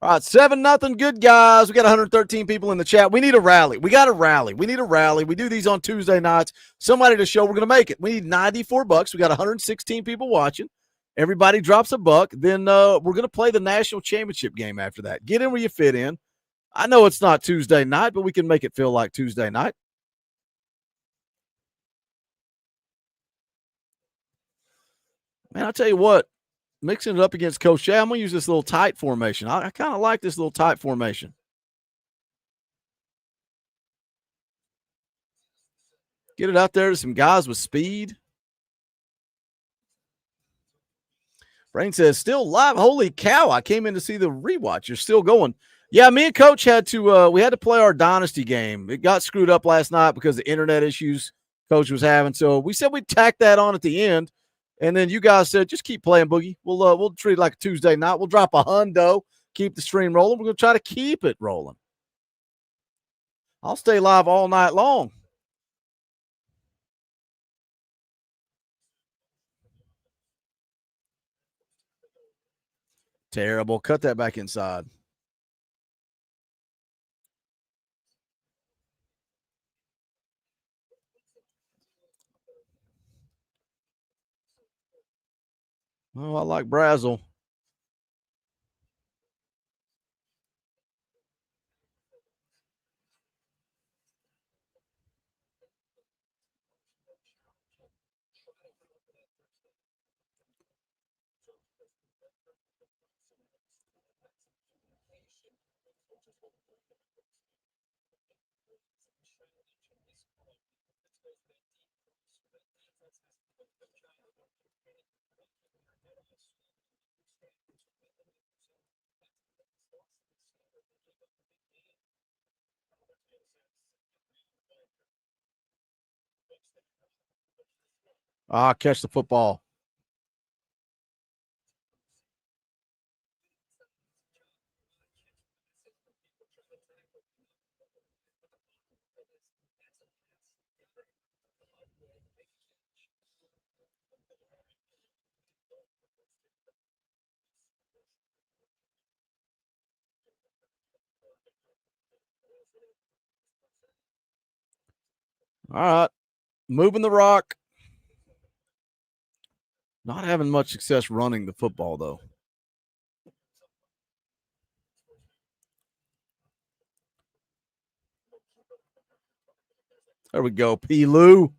All right, 7-0. Good guys. We got 113 people in the chat. We need a rally. We got a rally. We need a rally. We do these on Tuesday nights. Somebody to show we're going to make it. We need $94. We got 116 people watching. Everybody drops $1. Then we're going to play the national championship game after that. Get in where you fit in. I know it's not Tuesday night, but we can make it feel like Tuesday night. Man, I'll tell you what, mixing it up against Coach Shay, I'm going to use this little tight formation. I kind of like this little tight formation. Get it out there to some guys with speed. Brain says, still live. Holy cow, I came in to see the rewatch. You're still going. Yeah, me and Coach had to we had to play our Dynasty game. It got screwed up last night because of the internet issues Coach was having. So we said we'd tack that on at the end. And then you guys said, just keep playing, Boogie. We'll treat it like a Tuesday night. We'll drop a hundo, keep the stream rolling. We're going to try to keep it rolling. I'll stay live all night long. Terrible. Cut that back inside. Oh, I like Brazzle. Catch the football. All right. Moving the rock. Not having much success running the football, though. There we go. P. Lou.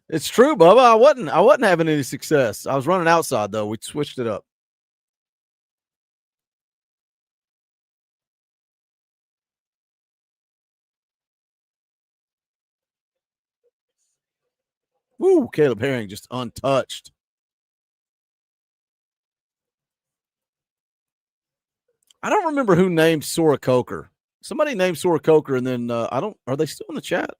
It's true, Bubba. I wasn't having any success. I was running outside though. We switched it up. Woo, Caleb Herring just untouched. I don't remember who named Sora Coker. Somebody named Sora Coker, and then are they still in the chat?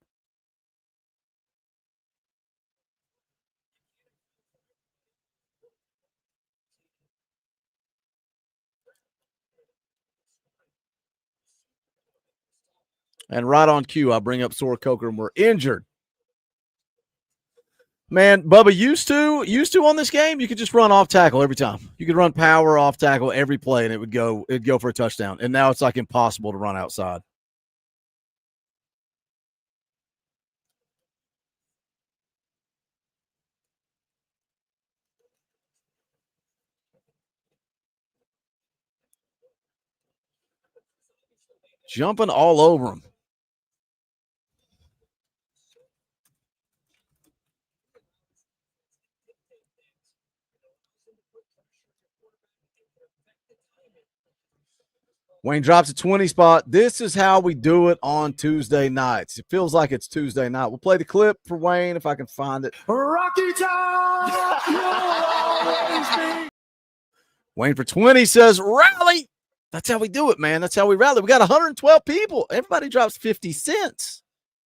And right on cue, I bring up Sora Coker, and we're injured. Man, Bubba, used to on this game, you could just run off tackle every time. You could run power off tackle every play, and it'd go for a touchdown. And now it's like impossible to run outside. Jumping all over him. Wayne drops a 20 spot. This is how we do it on Tuesday nights. It feels like it's Tuesday night. We'll play the clip for Wayne if I can find it.
Rocky Top!
Wayne for 20 says, rally. That's how we do it, man. That's how we rally. We got 112 people. Everybody drops 50 cents.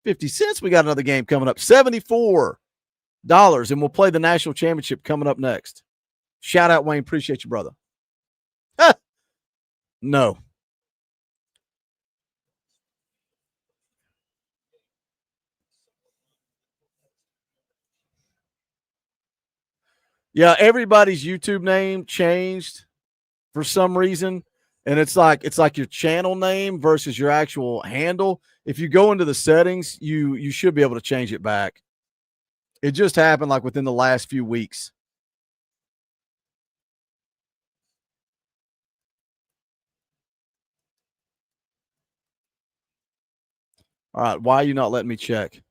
50 cents. We got another game coming up. $74. And we'll play the national championship coming up next. Shout out, Wayne. Appreciate you, brother. No. Yeah, everybody's YouTube name changed for some reason. And it's like your channel name versus your actual handle. If you go into the settings, you should be able to change it back. It just happened like within the last few weeks. All right, why are you not letting me check?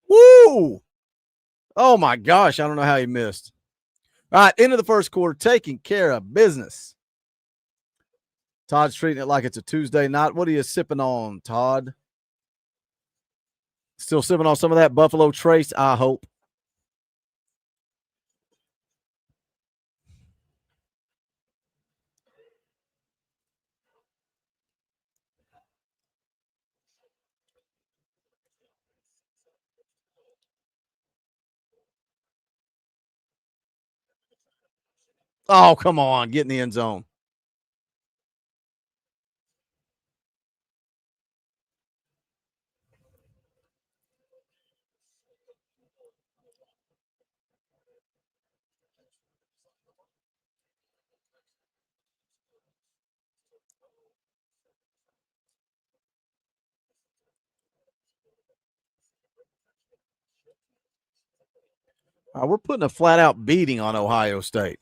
Woo! Oh my gosh, I don't know how he missed. All right, into the first quarter, taking care of business. Todd's treating it like it's a Tuesday night. What are you sipping on, Todd? Still sipping on some of that Buffalo Trace, I hope. Oh, come on. Get in the end zone. We're putting a flat-out beating on Ohio State.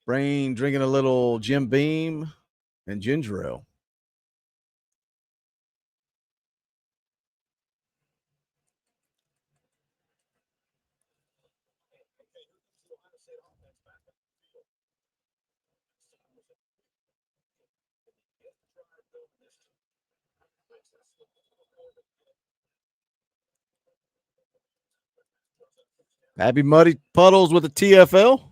Brain drinking a little Jim Beam and ginger ale. Happy Muddy Puddles with a TFL.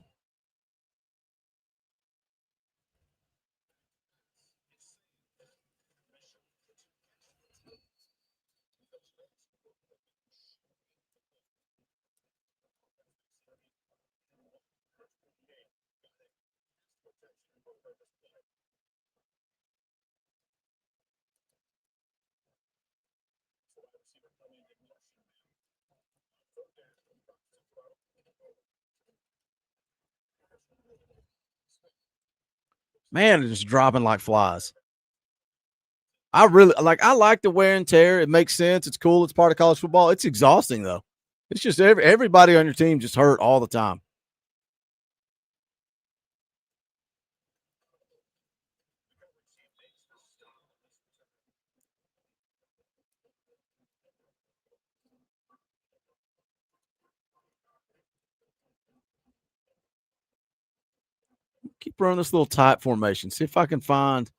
Man, it's just dropping like flies. I like the wear and tear. It makes sense. It's cool. It's part of college football. It's exhausting, though. It's just everybody on your team just hurt all the time. Keep running this little tight formation. See if I can find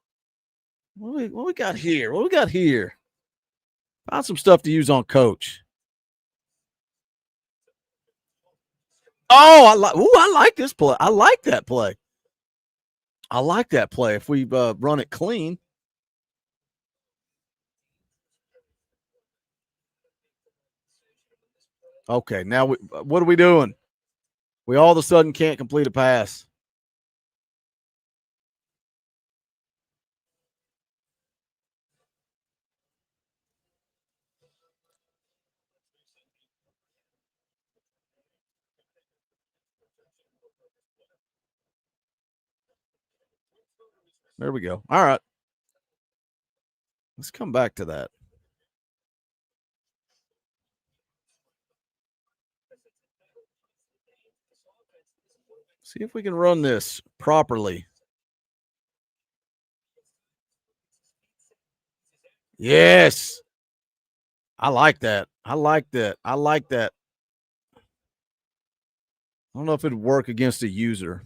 what we got here. What we got here? Find some stuff to use on Coach. Oh, I like this play. I like that play. I like that play. If we run it clean. Okay, now what are we doing? We all of a sudden can't complete a pass. There we go. All right. Let's come back to that. See if we can run this properly. Yes. I like that. I like that. I like that. I don't know if it'd work against a user.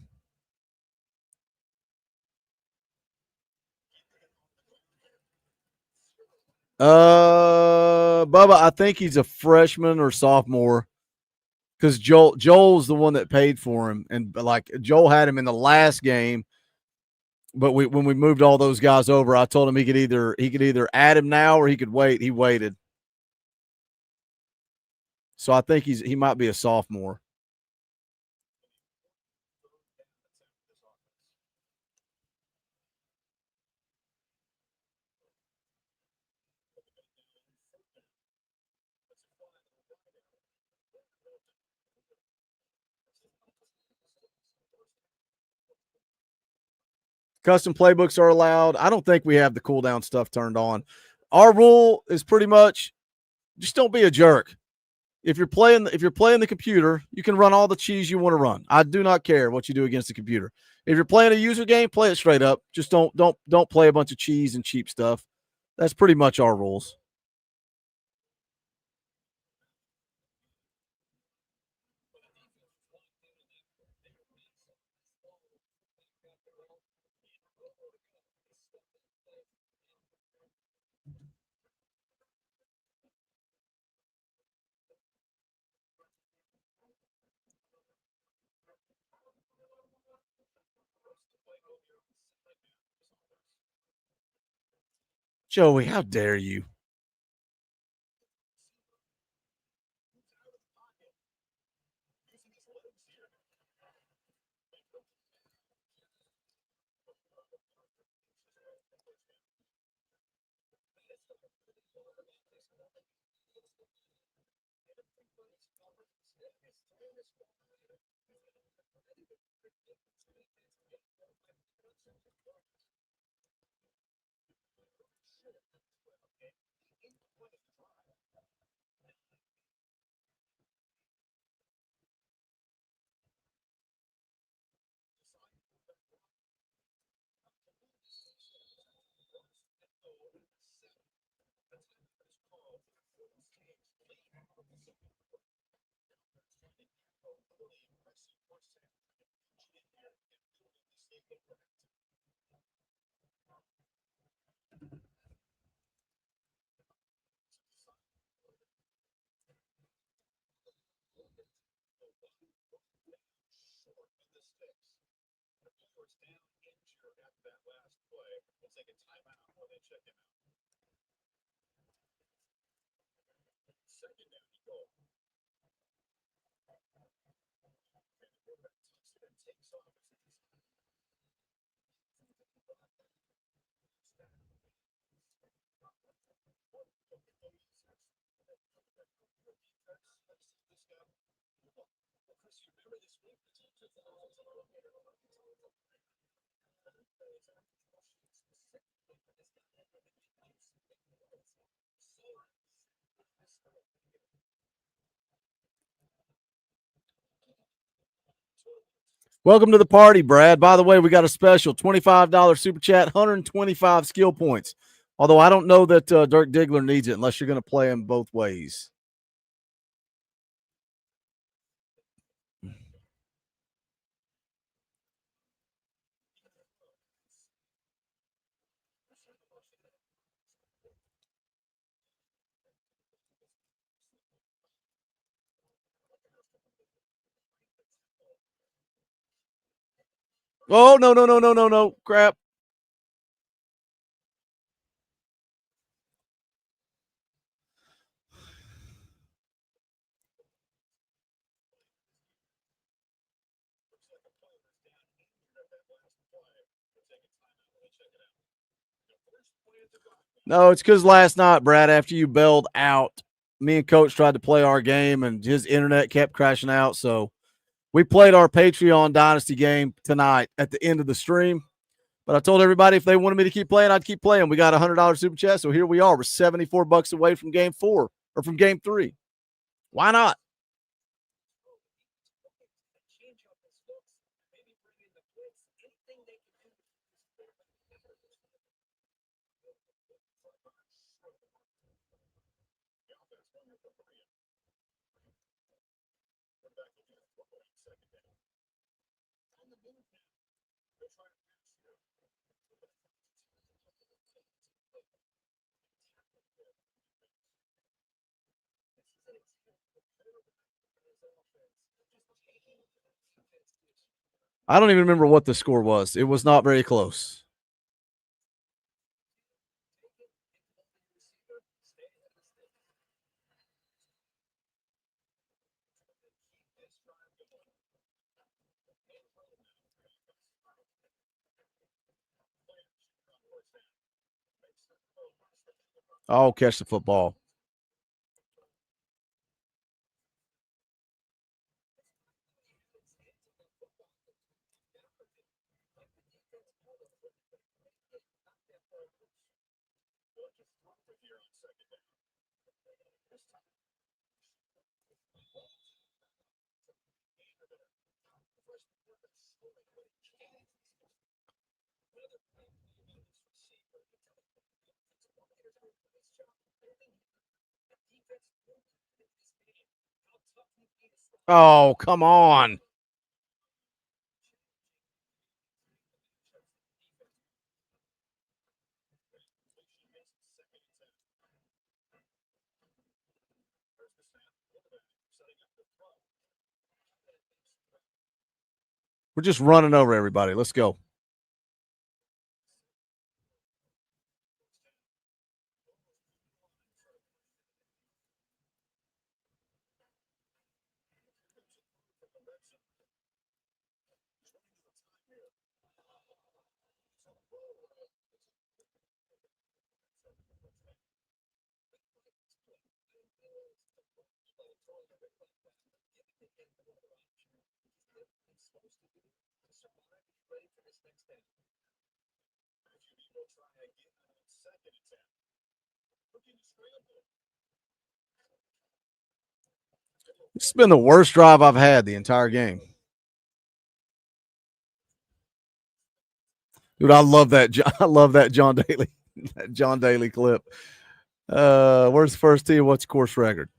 Bubba, I think he's a freshman or sophomore because Joel's the one that paid for him, and like Joel had him in the last game. But when we moved all those guys over, I told him he could either add him now or he could wait. He waited, so I think he might be a sophomore. Custom playbooks are allowed. I don't think we have the cooldown stuff turned on. Our rule is pretty much just don't be a jerk. If you're playing the computer, you can run all the cheese you want to run. I do not care what you do against the computer. If you're playing a user game, play it straight up. Just don't play a bunch of cheese and cheap stuff. That's pretty much our rules. Joey, how dare you? Welcome to the party, Brad. By the way, we got a special $25 super chat, 125 skill points. Although I don't know that Dirk Diggler needs it unless you're going to play him both ways. Oh, no. Crap. No, it's because last night, Brad, after you bailed out, me and Coach tried to play our game, and his internet kept crashing out. So We played our Patreon Dynasty game tonight at the end of the stream. But I told everybody if they wanted me to keep playing, I'd keep playing. We got a $100 super chat, so here we are. We're $74 away from game 4 or from game 3. Why not? I don't even remember what the score was. It was not very close. I'll catch the football. Oh, come on. We're just running over everybody. Let's go. This has been the worst drive I've had the entire game. Dude, I love that. I love that John Daly, that John Daly clip. Where's the first tee? What's the course record?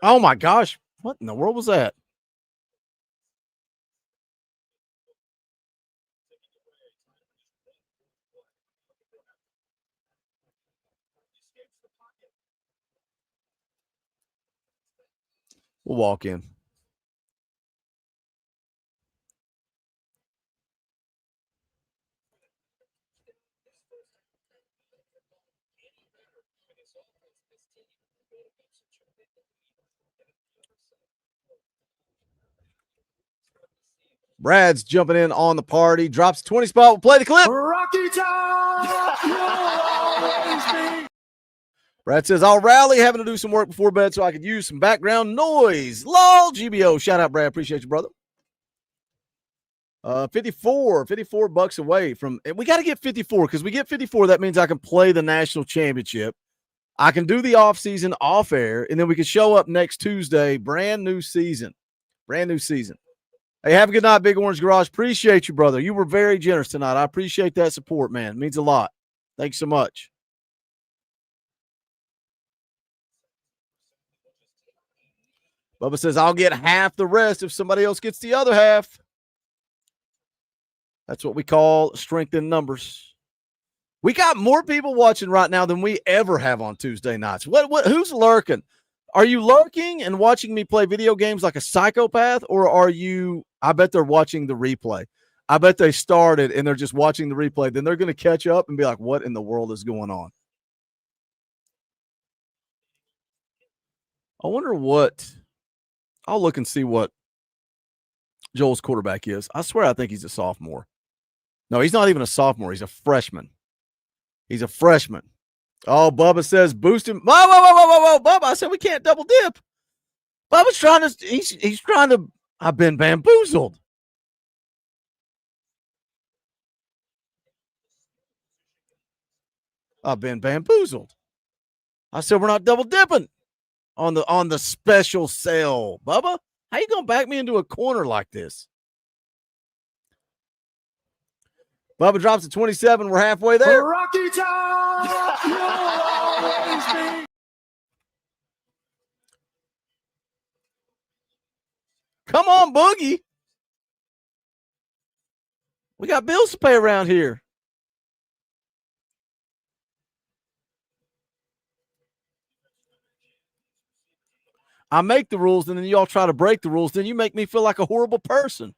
Oh my gosh. What in the world was that? We'll walk in. Brad's jumping in on the party, drops 20 spot. We'll play the clip.
Rocky Top!
Brad says, I'll rally, having to do some work before bed so I could use some background noise. LOL, GBO. Shout out, Brad. Appreciate you, brother. 54 bucks away from, we got to get 54 because we get 54. That means I can play the national championship. I can do the offseason off air, and then we can show up next Tuesday. Brand new season. Brand new season. Hey, have a good night, Big Orange Garage. Appreciate you, brother. You were very generous tonight. I appreciate that support, man. It means a lot. Thanks so much. Bubba says, I'll get half the rest if somebody else gets the other half. That's what we call strength in numbers. We got more people watching right now than we ever have on Tuesday nights. Who's lurking? Are you lurking and watching me play video games like a psychopath, or are you, I bet they're watching the replay. I bet they started and they're just watching the replay. Then they're going to catch up and be like, what in the world is going on? I wonder what – I'll look and see what Joel's quarterback is. I swear I think he's a sophomore. No, he's not even a sophomore. He's a freshman. He's a freshman. Oh, Bubba says boost him. Whoa, Bubba. I said we can't double dip. Bubba's trying to – he's trying to – I've been bamboozled. I've been bamboozled. I said we're not double dipping on the special sale. Bubba, how you gonna back me into a corner like this? Bubba drops to 27. We're halfway there.
Rocky Top! You'll always be.
Come on, Boogie. We got bills to pay around here. I make the rules, and then y'all try to break the rules. Then you make me feel like a horrible person.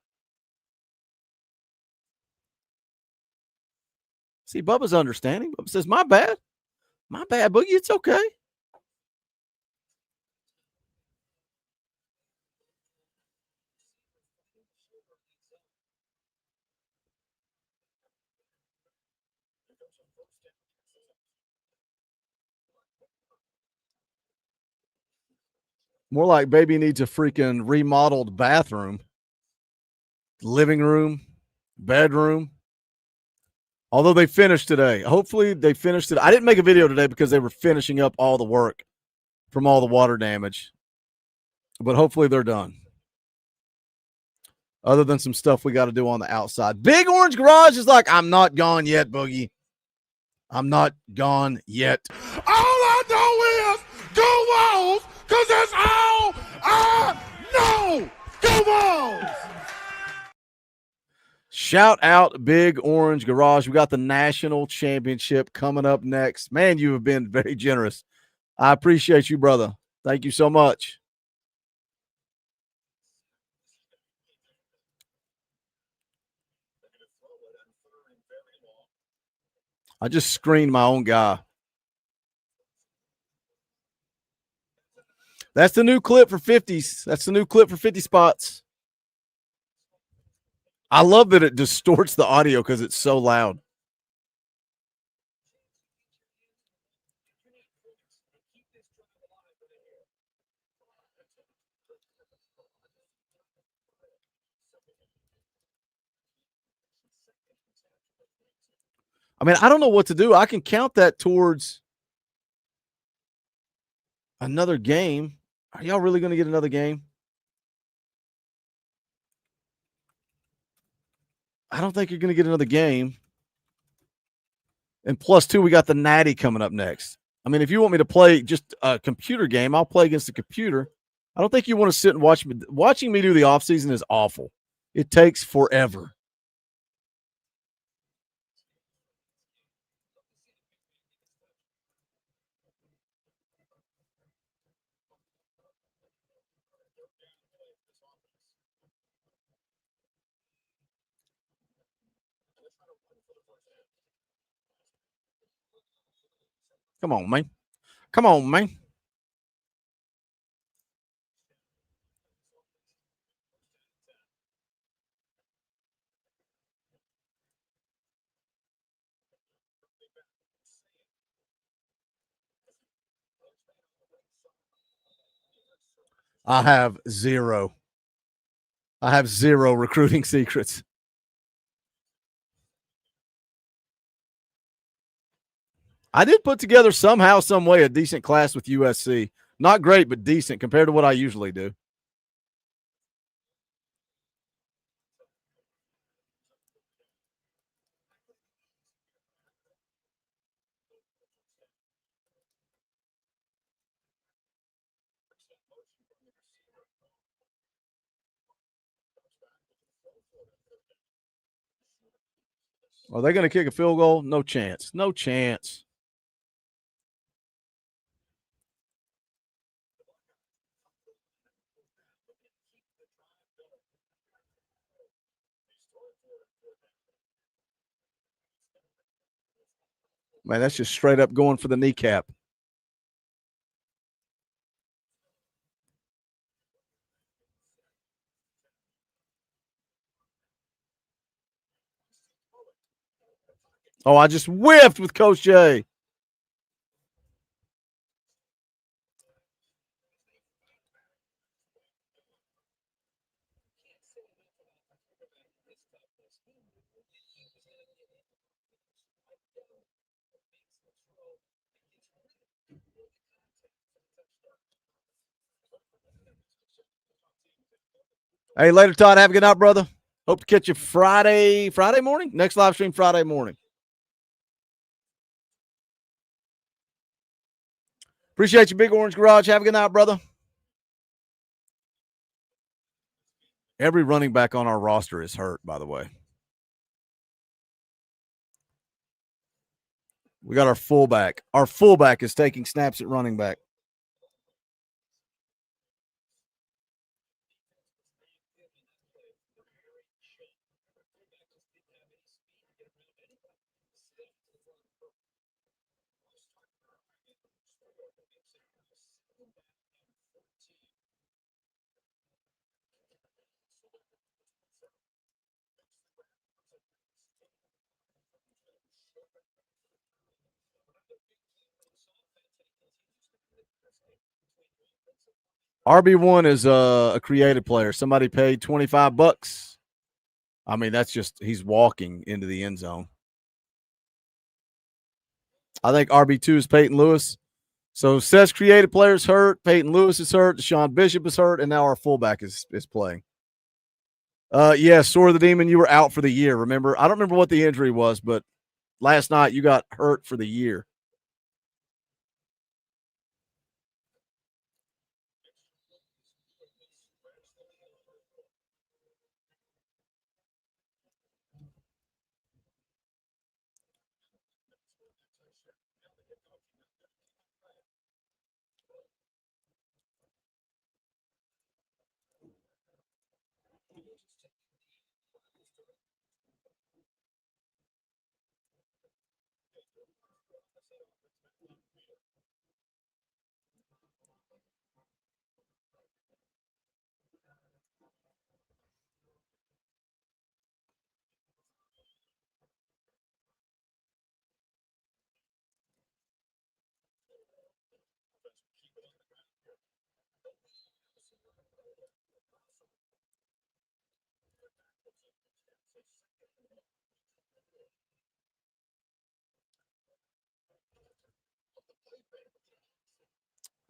See, Bubba's understanding. Bubba says, my bad. My bad, Boogie. It's okay. More like baby needs a freaking remodeled bathroom, living room, bedroom. Although they finished today. Hopefully they finished it. I didn't make a video today because they were finishing up all the work from all the water damage. But hopefully they're done. Other than some stuff we got to do on the outside. Big Orange Garage is like, I'm not gone yet, Boogie. I'm not gone yet.
All I know is go Vols, because that's all I know. Go Vols!
Shout out Big Orange Garage. We got the national championship coming up next. Man, you have been very generous. I appreciate you, brother. Thank you so much. I just screened my own guy. That's the new clip for 50s. That's the new clip for 50 spots. I love that it distorts the audio because it's so loud. I mean, I don't know what to do. I can count that towards another game. Are y'all really going to get another game? I don't think you're going to get another game. And plus, two, we got the Natty coming up next. I mean, if you want me to play just a computer game, I'll play against the computer. I don't think you want to sit and watch me. Watching me do the offseason is awful. It takes forever. Come on, man. Come on, man. I have zero. I have zero recruiting secrets. I did put together somehow, some way, a decent class with USC. Not great, but decent compared to what I usually do. Are they going to kick a field goal? No chance. No chance. Man, that's just straight up going for the kneecap. Oh, I just whiffed with Coach J. Hey, later, Todd. Have a good night, brother. Hope to catch you Friday morning. Next live stream Friday morning. Appreciate you, Big Orange Garage. Have a good night, brother. Every running back on our roster is hurt, by the way. We got our fullback. Our fullback is taking snaps at running back. RB1 is a creative player. Somebody paid $25. I mean, that's just he's walking into the end zone. I think RB2 is Peyton Lewis. So says creative players hurt. Peyton Lewis is hurt. Deshaun Bishop is hurt, and now our fullback is playing. Sword of the Demon, you were out for the year. Remember? I don't remember what the injury was, but last night you got hurt for the year.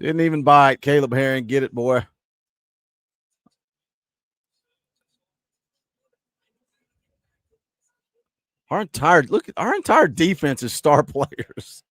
Didn't even bite. Caleb Herring, get it, boy. Our entire defense is star players.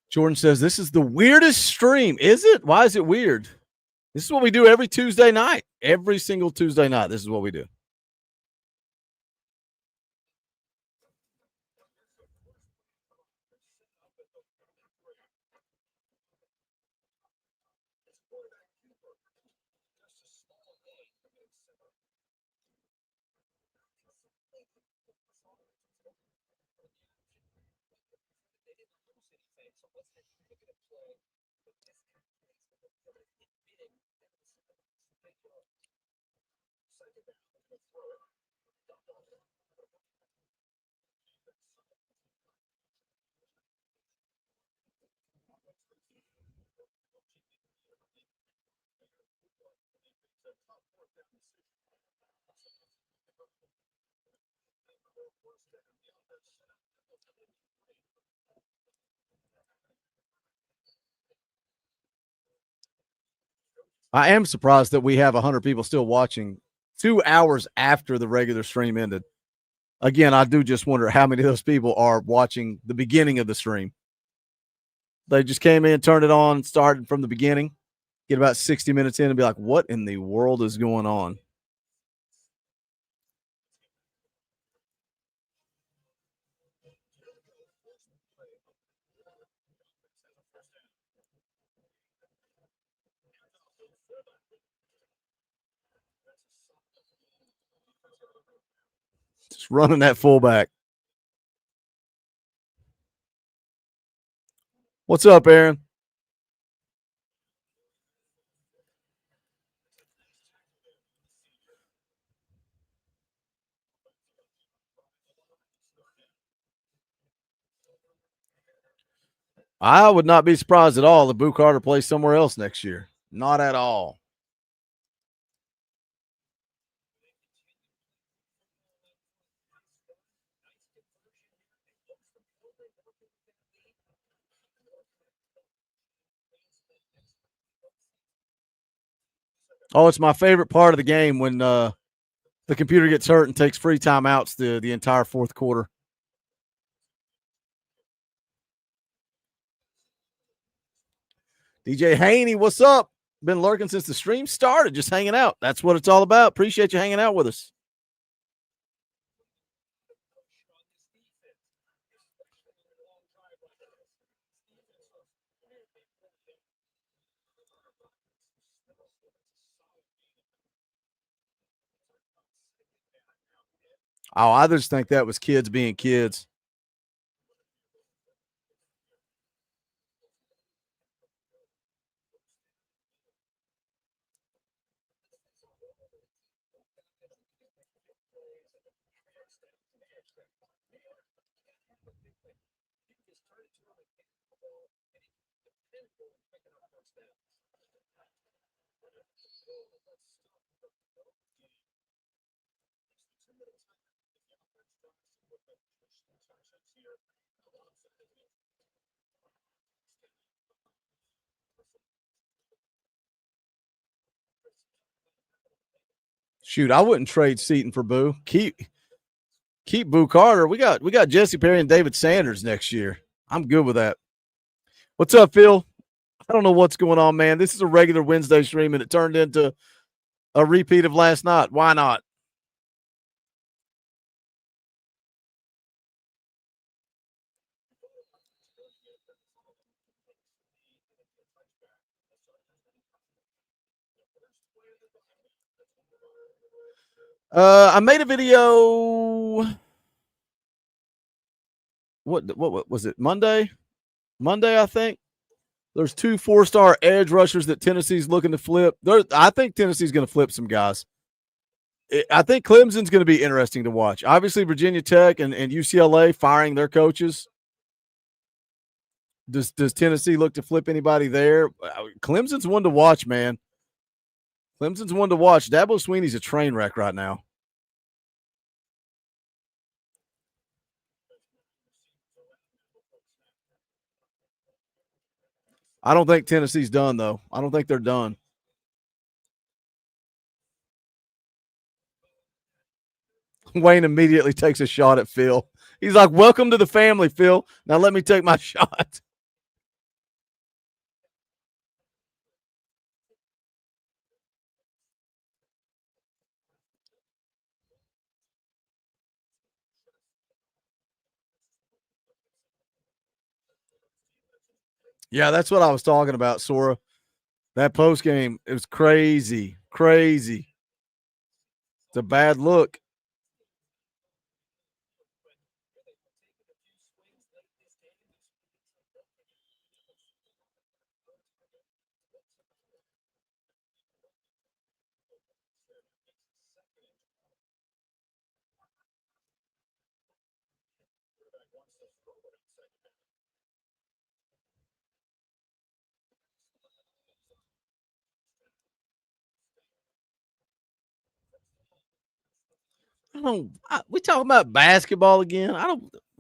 Jordan says, this is the weirdest stream. Is it? Why is it weird? This is what we do every Tuesday night. Every single Tuesday night, this is what we do. I am surprised that we have 100 people still watching 2 hours after the regular stream ended. Again, I do just wonder how many of those people are watching the beginning of the stream. They just came in, turned it on, started from the beginning, get about 60 minutes in and be like, what in the world is going on? Just running that fullback. What's up, Aaron? I would not be surprised at all if Boo Carter plays somewhere else next year. Not at all. Oh, it's my favorite part of the game when the computer gets hurt and takes free timeouts the entire fourth quarter. DJ Haney, what's up? Been lurking since the stream started, just hanging out. That's what it's all about. Appreciate you hanging out with us. Oh, I just think that was kids being kids. Shoot, I wouldn't trade Seaton for Boo. Keep Boo Carter. We got Jesse Perry and David Sanders next year. I'm good with that. What's up, Phil? I don't know what's going on, man. This is a regular Wednesday stream, and it turned into a repeat of last night. Why not? I made a video. What was it? Monday, I think. There's 2 4-star edge rushers that Tennessee's looking to flip. I think Tennessee's going to flip some guys. I think Clemson's going to be interesting to watch. Obviously, Virginia Tech and UCLA firing their coaches. Does Tennessee look to flip anybody there? Clemson's one to watch, man. Clemson's one to watch. Dabo Swinney's a train wreck right now. I don't think Tennessee's done, though. I don't think they're done. Wayne immediately takes a shot at Phil. He's like, welcome to the family, Phil. Now let me take my shot. Yeah, that's what I was talking about, Sora. That post game, it was crazy. Crazy. It's a bad look. We talking about basketball again?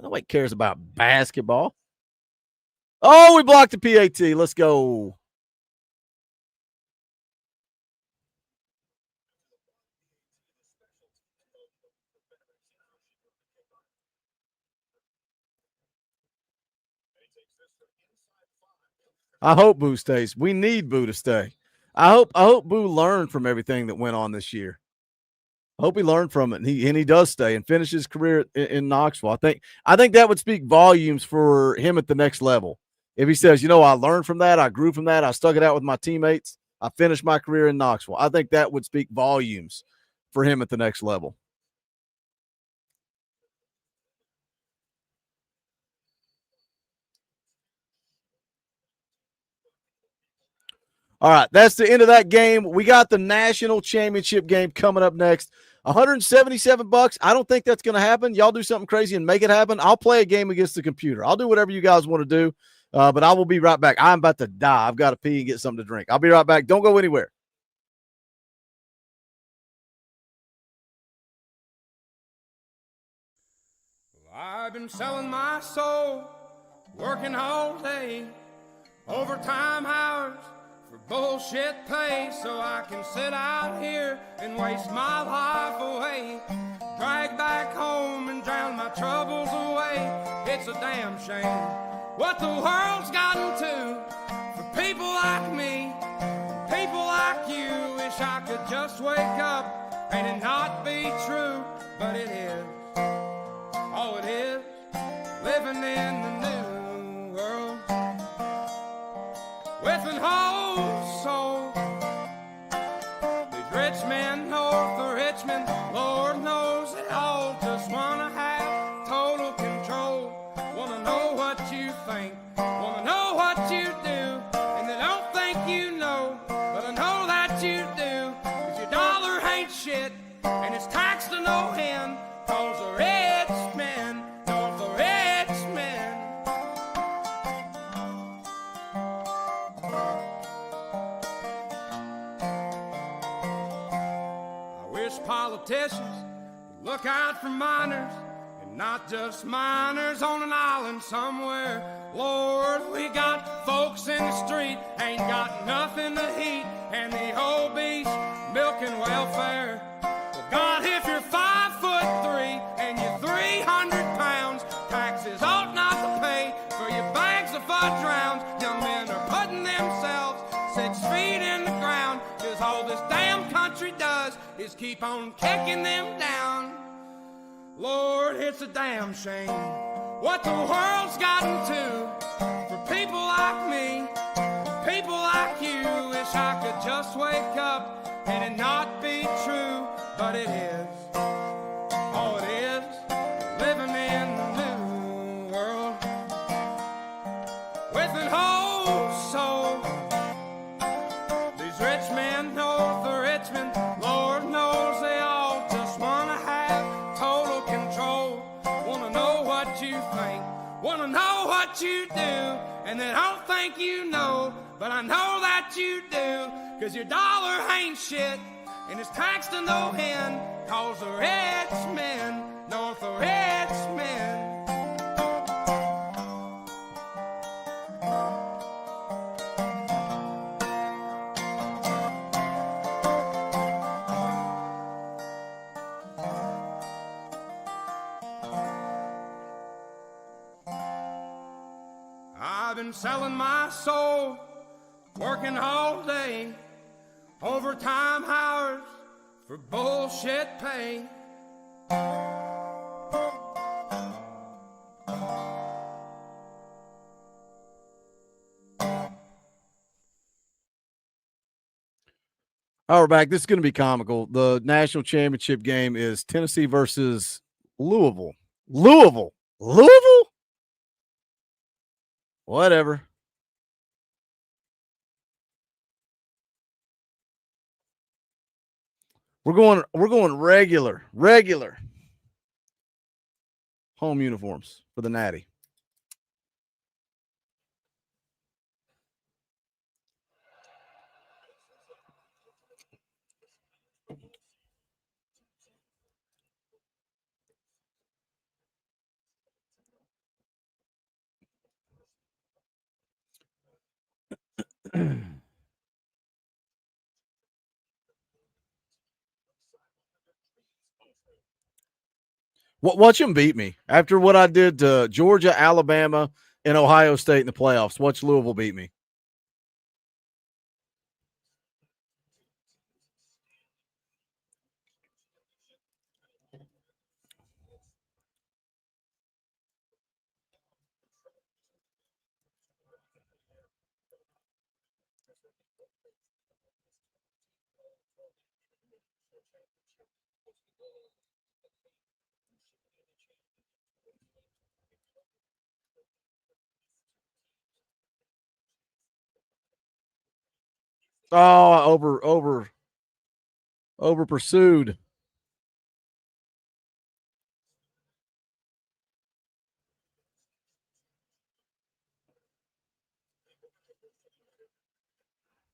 Nobody cares about basketball. Oh, we blocked the PAT. Let's go. I hope Boo stays. We need Boo to stay. I hope Boo learned from everything that went on this year. I hope he learned from it, and he does stay and finish his career in Knoxville. I think that would speak volumes for him at the next level. If he says, I learned from that, I grew from that, I stuck it out with my teammates, I finished my career in Knoxville. I think that would speak volumes for him at the next level. All right, that's the end of that game. We got the national championship game coming up next. $177. I don't think that's going to happen. Y'all do something crazy and make it happen. I'll play a game against the computer. I'll do whatever you guys want to do, but I will be right back. I'm about to die. I've got to pee and get something to drink. I'll be right back. Don't go anywhere.
I've been selling my soul, working all day, overtime hours for bullshit pay, so I can sit out here and waste my life away, drag back home and drown my troubles away. It's a damn shame what the world's gotten to for people like me, people like you. Wish I could just wake up and it not be true, but it is. Oh, it is living in the new world with an whole soul. These rich men north of Richmond, Lord knows they all just wanna have total control. Wanna know what you think, wanna know what you do, and they don't think you know, but I know that you do. 'Cause your dollar ain't shit, and it's taxed to no end. 'Cause the rich men, north of Richmond. I wish politicians would look out for miners, and not just miners on an island somewhere. Lord, we got folks in the street, ain't got nothing to eat, and the obese milking welfare. Well, God, if you're 5'3" and you're 300 pounds, taxes ought not to pay for your bags of fudge rounds. Young men are putting themselves 6 feet in the ground, 'cause all this damn country does is keep on kicking them down. Lord, it's a damn shame what the world's gotten to for people like me, people like you. Wish I could just wake up and it not be true, but it is. Oh, it is living in the new world with an whole soul. These rich men north of Richmond, Lord knows they all just wanna have total control. Wanna know what you think, wanna know what you do, and they don't think you know, but I know that you do. 'Cause your dollar ain't shit, and it's taxed to no end. 'Cause the rich men, north of Richmond. I've been selling my soul, working all day, overtime hours for bullshit pay.
All right, we're back. This is going to be comical. The national championship game is Tennessee versus Louisville. Louisville? Whatever. We're going regular home uniforms for the Natty. Watch them beat me after what I did to Georgia, Alabama, and Ohio State in the playoffs. Watch Louisville beat me. Oh, over pursued.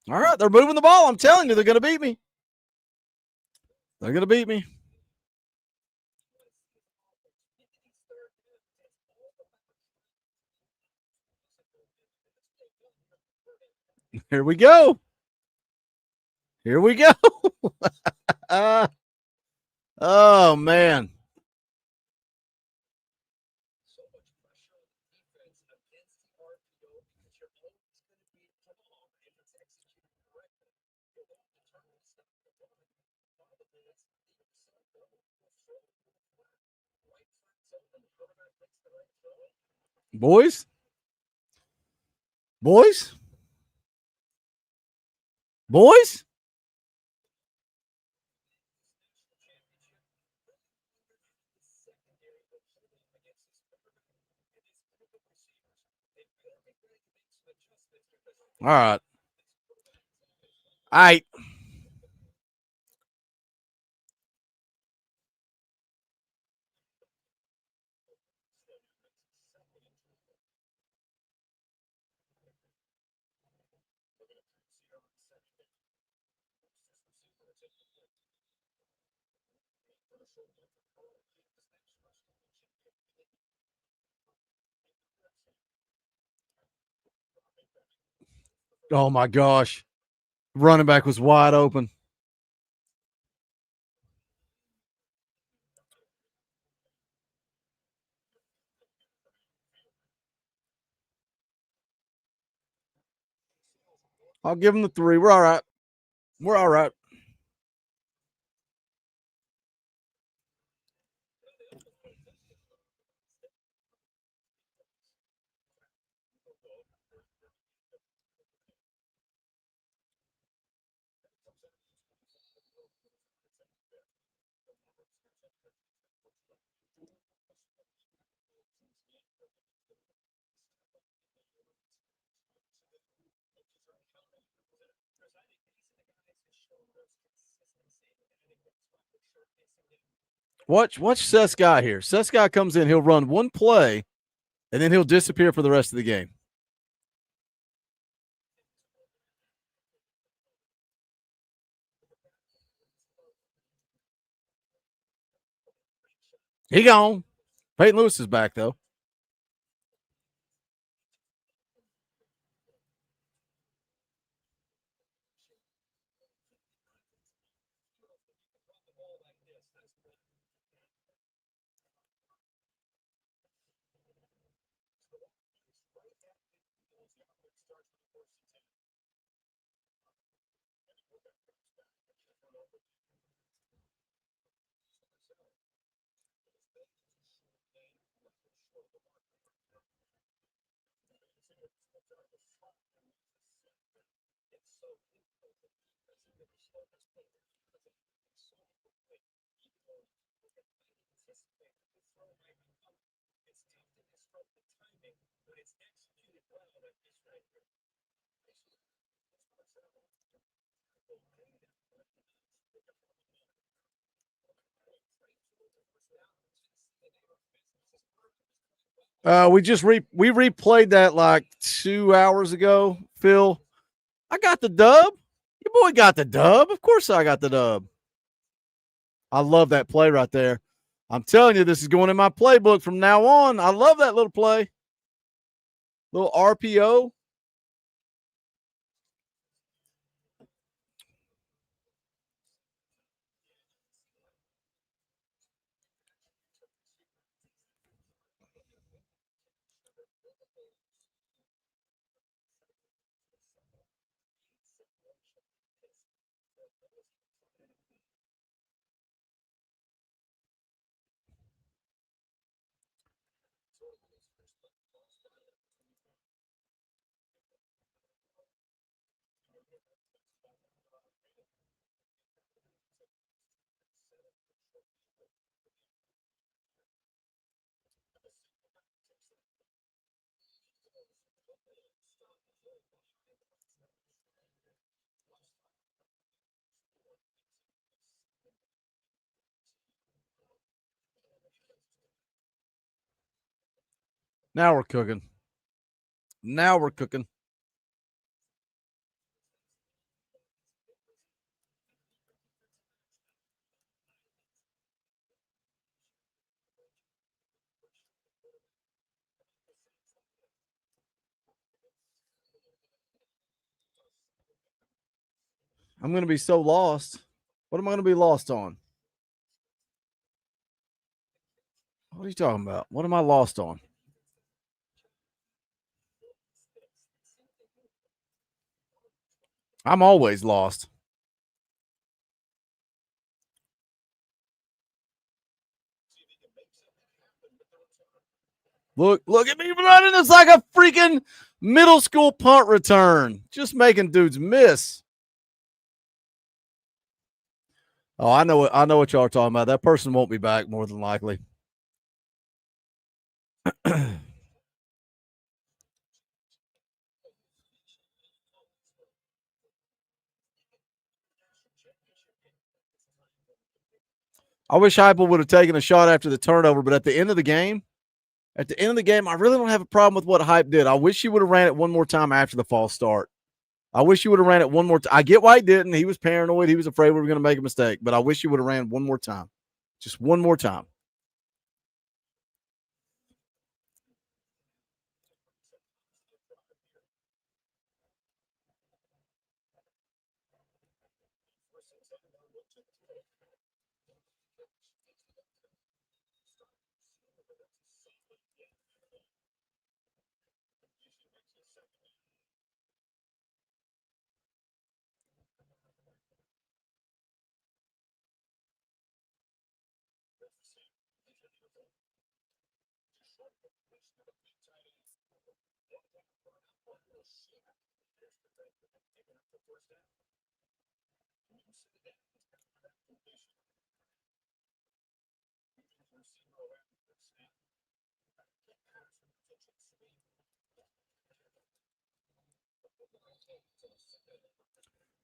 All right, they're moving the ball. I'm telling you, they're going to beat me. They're going to beat me. Here we go. Here we go. Oh, man. Boys? Boys? Boys? All right. All right. Oh, my gosh. Running back was wide open. I'll give him the 3. We're all right. We're all right. Watch Seth's guy here. Seth's guy comes in, he'll run one play, and then he'll disappear for the rest of the game. He gone. Peyton Lewis is back, though. We replayed that like 2 hours ago, Phil. I got the dub. Your boy got the dub. Of course I got the dub. I love that play right there. I'm telling you, this is going in my playbook from now on. I love that little play. Little RPO. Now we're cooking. Now we're cooking. I'm going to be so lost. What am I going to be lost on? What are you talking about? What am I lost on? I'm always lost. Look at me running this like a freaking middle school punt return. Just making dudes miss. Oh, I know what y'all are talking about. That person won't be back more than likely. I wish Heupel would have taken a shot after the turnover, but at the end of the game, I really don't have a problem with what Hype did. I wish he would have ran it one more time after the false start. I wish he would have ran it one more time. I get why he didn't. He was paranoid. He was afraid we were going to make a mistake, but I wish he would have ran one more time. Just one more time.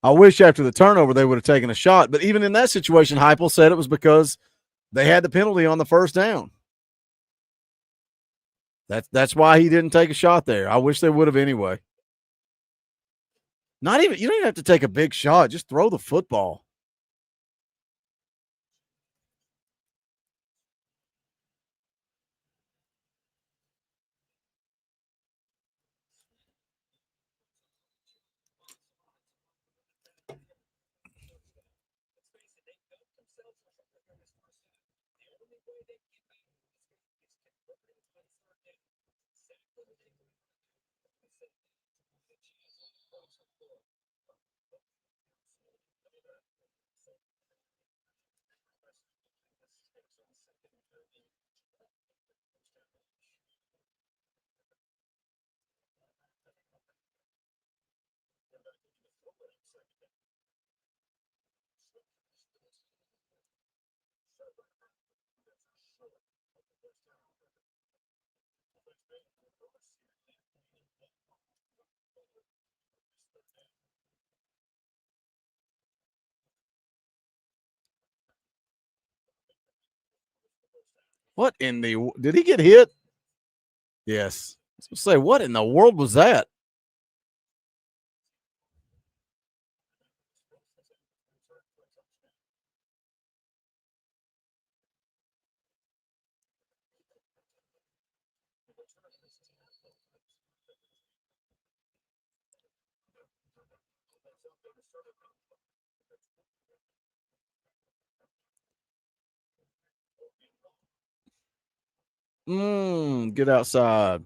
I wish after the turnover they would have taken a shot, but even in that situation, Heupel said it was because they had the penalty on the first down. That's why he didn't take a shot there. I wish they would have anyway. You don't even have to take a big shot. Just throw the football. What in the – did he get hit? Yes. I was going to say, what in the world was that? Get outside.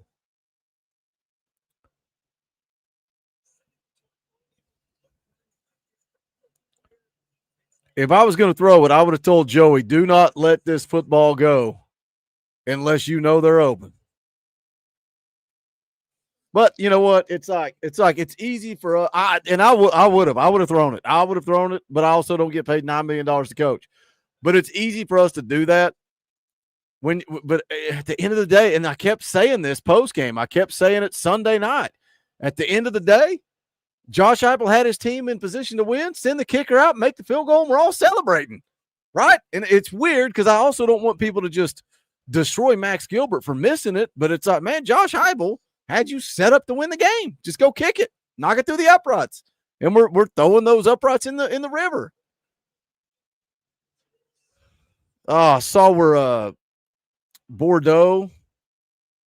If I was going to throw it, I would have told Joey, do not let this football go unless you know they're open. But you know what? It's it's easy for us. I would have thrown it. I would have thrown it, but I also don't get paid $9 million to coach. But it's easy for us to do that. But at the end of the day, and I kept saying this post game, I kept saying it Sunday night. At the end of the day, Josh Heupel had his team in position to win, send the kicker out, make the field goal, and we're all celebrating, right? And it's weird because I also don't want people to just destroy Max Gilbert for missing it, but it's like, man, Josh Heupel had you set up to win the game. Just go kick it, knock it through the uprights, and we're throwing those uprights in the river. Oh, I saw where Bordeaux,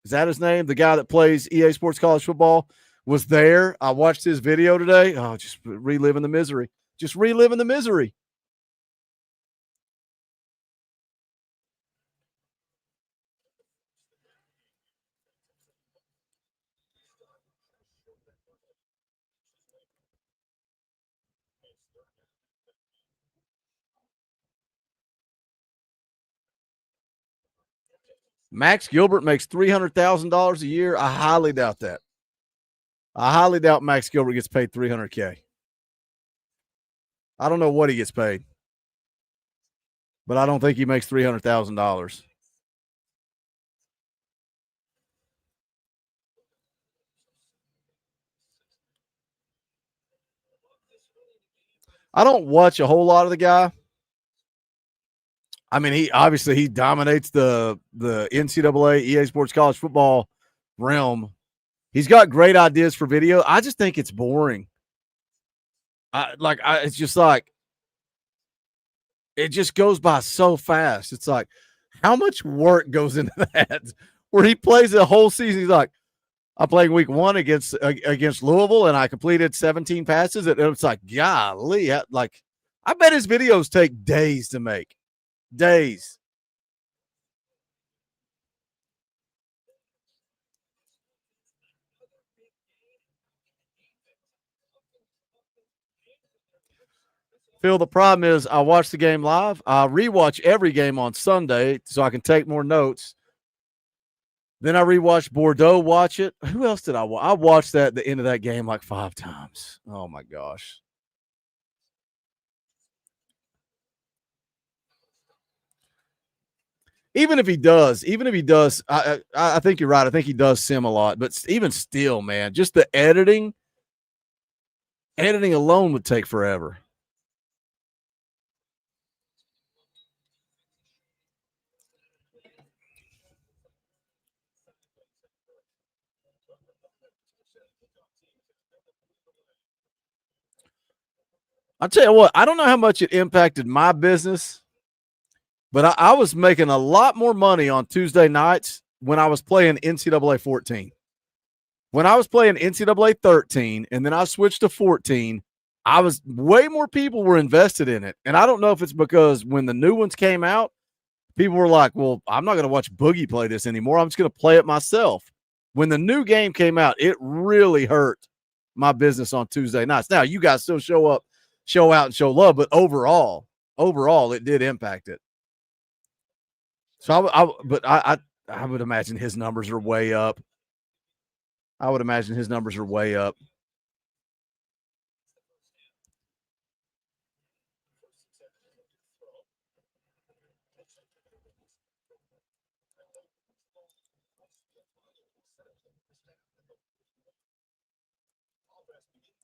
is that his name? The guy that plays EA Sports College Football was there. I watched his video today. Oh, just reliving the misery. Just reliving the misery. Max Gilbert makes $300,000 a year. I highly doubt that. I highly doubt Max Gilbert gets paid $300K. I don't know what he gets paid, but I don't think he makes $300,000. I don't watch a whole lot of the guy. I mean, he dominates the NCAA EA Sports College Football realm. He's got great ideas for video. I just think it's boring. It's just like it just goes by so fast. It's like, how much work goes into that? Where he plays the whole season, he's like, I'm playing week 1 against Louisville, and I completed 17 passes. And it's like, golly, I bet his videos take days to make. Days. Phil, the problem is I watch the game live. I rewatch every game on Sunday so I can take more notes. Then I rewatched Bordeaux watch it. Who else did I watch? I watched that at the end of that game like 5 times. Oh, my gosh. Even if he does, I think you're right. I think he does sim a lot. But even still, man, just the editing alone would take forever. I'll tell you what, I don't know how much it impacted my business, but I was making a lot more money on Tuesday nights when I was playing NCAA 14. When I was playing NCAA 13 and then I switched to 14, way more people were invested in it. And I don't know if it's because when the new ones came out, people were like, well, I'm not going to watch Boogie play this anymore. I'm just going to play it myself. When the new game came out, it really hurt my business on Tuesday nights. Now, you guys still show up, show out, and show love, but overall, it did impact it. So I would imagine his numbers are way up.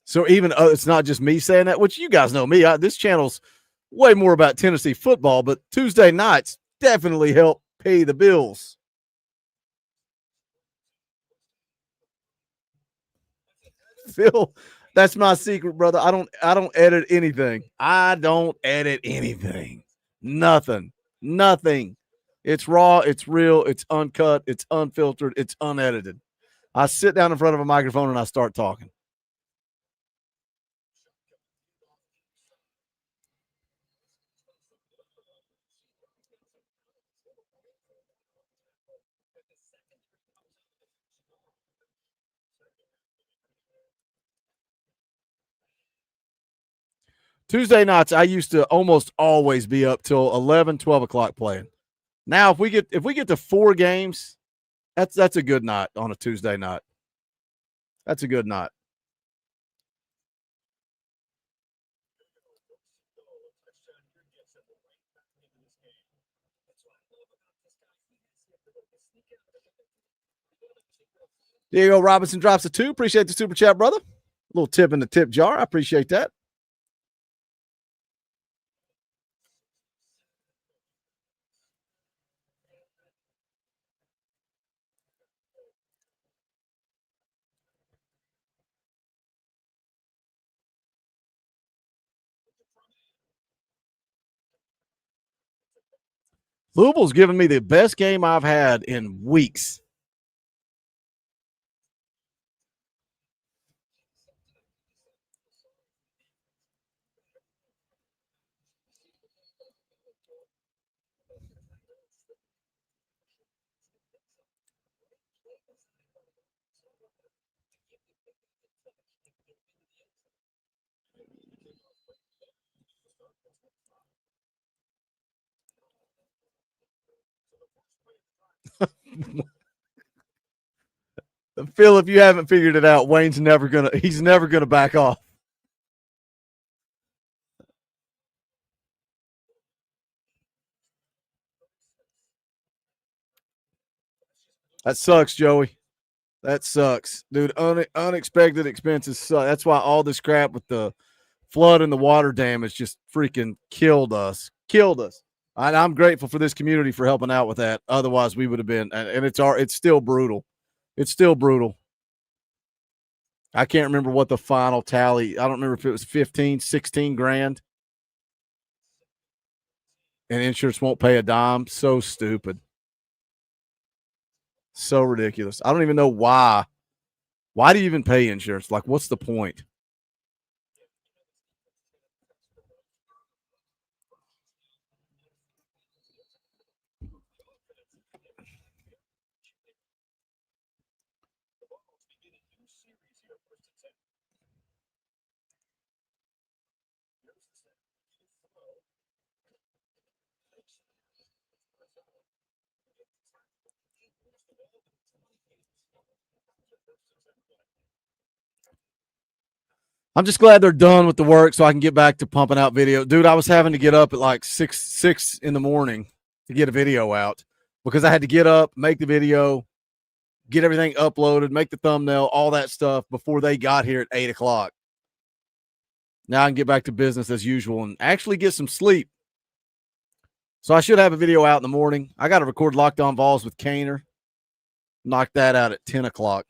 So even it's not just me saying that, which you guys know me. This channel's way more about Tennessee football, but Tuesday nights definitely help pay the bills. Phil, that's my secret, brother. I don't edit anything. I don't edit anything. Nothing. It's raw, it's real, it's uncut, it's unfiltered, it's unedited. I sit down in front of a microphone and I start talking. Tuesday nights, I used to almost always be up till 11, 12 o'clock playing. Now, if we get to 4 games, that's a good night on a Tuesday night. That's a good night. Diego Robinson drops a 2. Appreciate the super chat, brother. A little tip in the tip jar. I appreciate that. Louisville's given me the best game I've had in weeks. Phil, if you haven't figured it out, he's never gonna back off. That sucks, Joey. That sucks, dude. Unexpected expenses suck. That's why all this crap with the flood and the water damage just freaking killed us. I'm grateful for this community for helping out with that. Otherwise, we would have been. And it's still brutal. It's still brutal. I can't remember what the final tally. I don't remember if it was 15, 16 grand. And insurance won't pay a dime. So stupid. So ridiculous. I don't even know why. Why do you even pay insurance? Like, what's the point? I'm just glad they're done with the work so I can get back to pumping out video. Dude, I was having to get up at like 6 in the morning to get a video out because I had to get up, make the video, get everything uploaded, make the thumbnail, all that stuff before they got here at 8 o'clock. Now I can get back to business as usual and actually get some sleep. So I should have a video out in the morning. I got to record Locked On Vols with Kaner. Knock that out at 10 o'clock.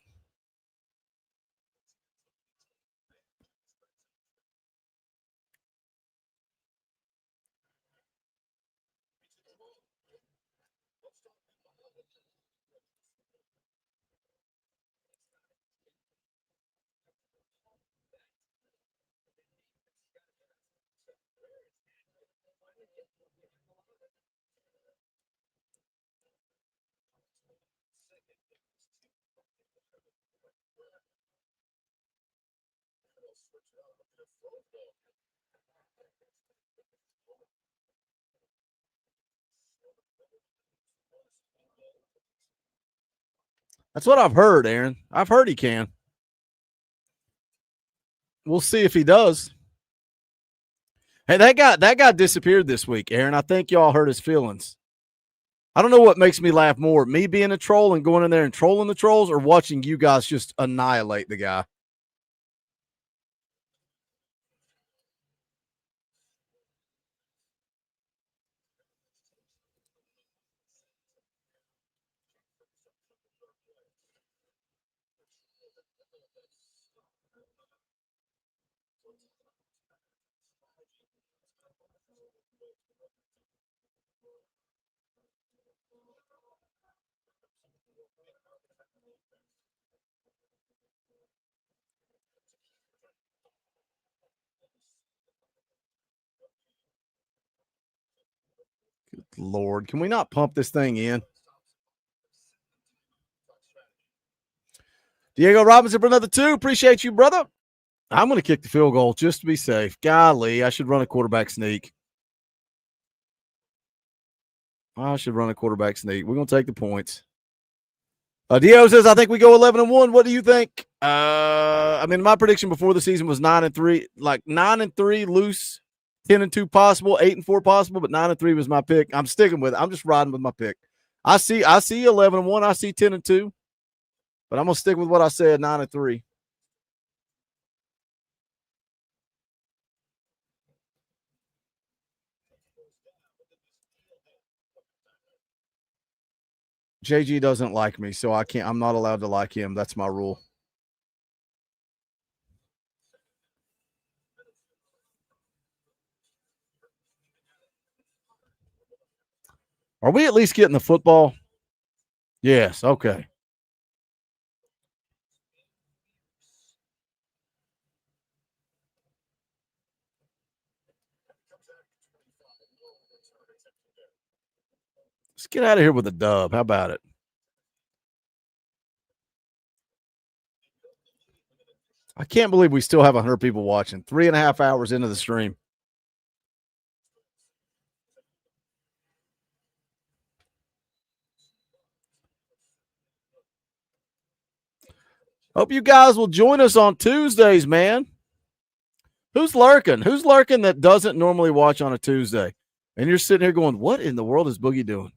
That's what I've heard, Aaron. I've heard he can. We'll see if he does. Hey, that guy disappeared this week, Aaron. I think y'all hurt his feelings. I don't know what makes me laugh more, me being a troll and going in there and trolling the trolls or watching you guys just annihilate the guy. Good Lord, can we not pump this thing in? Diego Robinson for another 2. Appreciate you, brother. I'm going to kick the field goal just to be safe. Golly, I should run a quarterback sneak. We're going to take the points. Dio says, I think we go 11-1. What do you think? My prediction before the season was 9-3, like 9-3 loose, 10-2 possible, 8-4 possible, but 9-3 was my pick. I'm sticking with it. I'm just riding with my pick. I see 11-1. I see 10-2, but I'm going to stick with what I said, 9-3. JG doesn't like me, so I'm not allowed to like him. That's my rule. Are we at least getting the football? Yes. Okay. Let's get out of here with a dub. How about it? I can't believe we still have 100 people watching. 3.5 hours into the stream. Hope you guys will join us on Tuesdays, man. Who's lurking? Who's lurking that doesn't normally watch on a Tuesday? And you're sitting here going, what in the world is Boogie doing?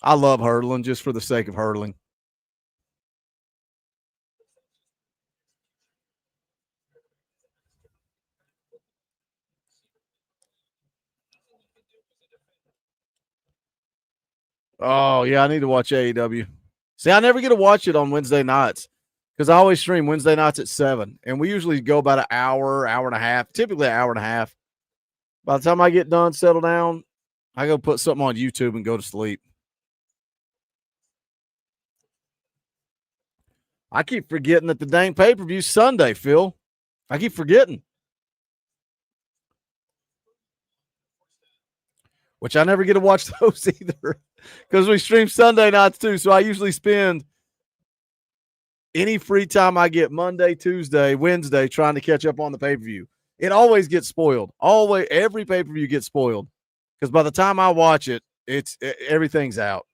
I love hurdling just for the sake of hurdling. Oh, yeah, I need to watch AEW. See, I never get to watch it on Wednesday nights because I always stream Wednesday nights at 7. And we usually go about an hour, hour and a half, typically an hour and a half. By the time I get done, settle down, I go put something on YouTube and go to sleep. I keep forgetting that the dang pay-per-view Sunday, Phil. I keep forgetting. Which I never get to watch those either because we stream Sunday nights too. So I usually spend any free time I get Monday, Tuesday, Wednesday trying to catch up on the pay-per-view. It always gets spoiled. Always, every pay-per-view gets spoiled because by the time I watch it, everything's out.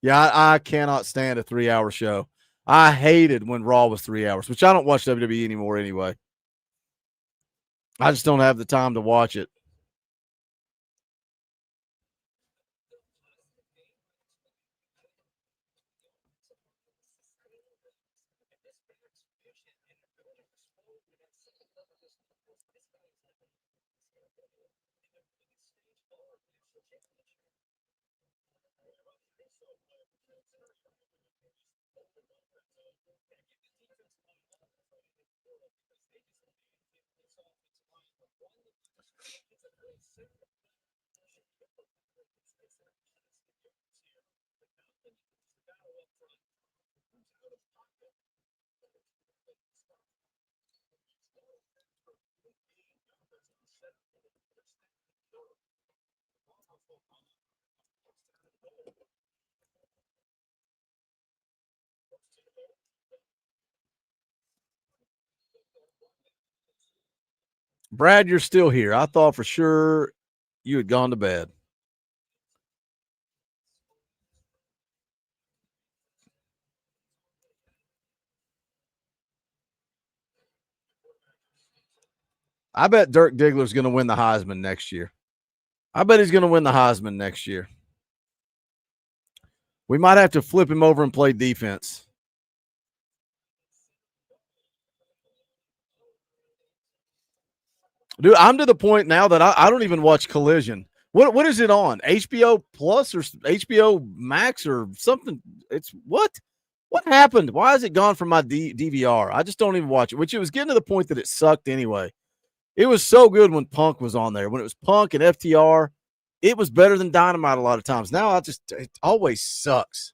Yeah, I cannot stand a 3-hour show. I hated when Raw was 3 hours, which I don't watch WWE anymore anyway. I just don't have the time to watch it. Brad, you're still here. I thought for sure you had gone to bed. I bet Dirk Diggler's going to win the Heisman next year. I bet he's going to win the Heisman next year. We might have to flip him over and play defense. Dude, I'm to the point now that I don't even watch Collision. What is it on? HBO Plus or HBO Max or something? It's what? What happened? Why is it gone from my DVR? I just don't even watch it, which it was getting to the point that it sucked anyway. It was so good when Punk was on there. When it was Punk and FTR, it was better than Dynamite a lot of times. Now it always sucks.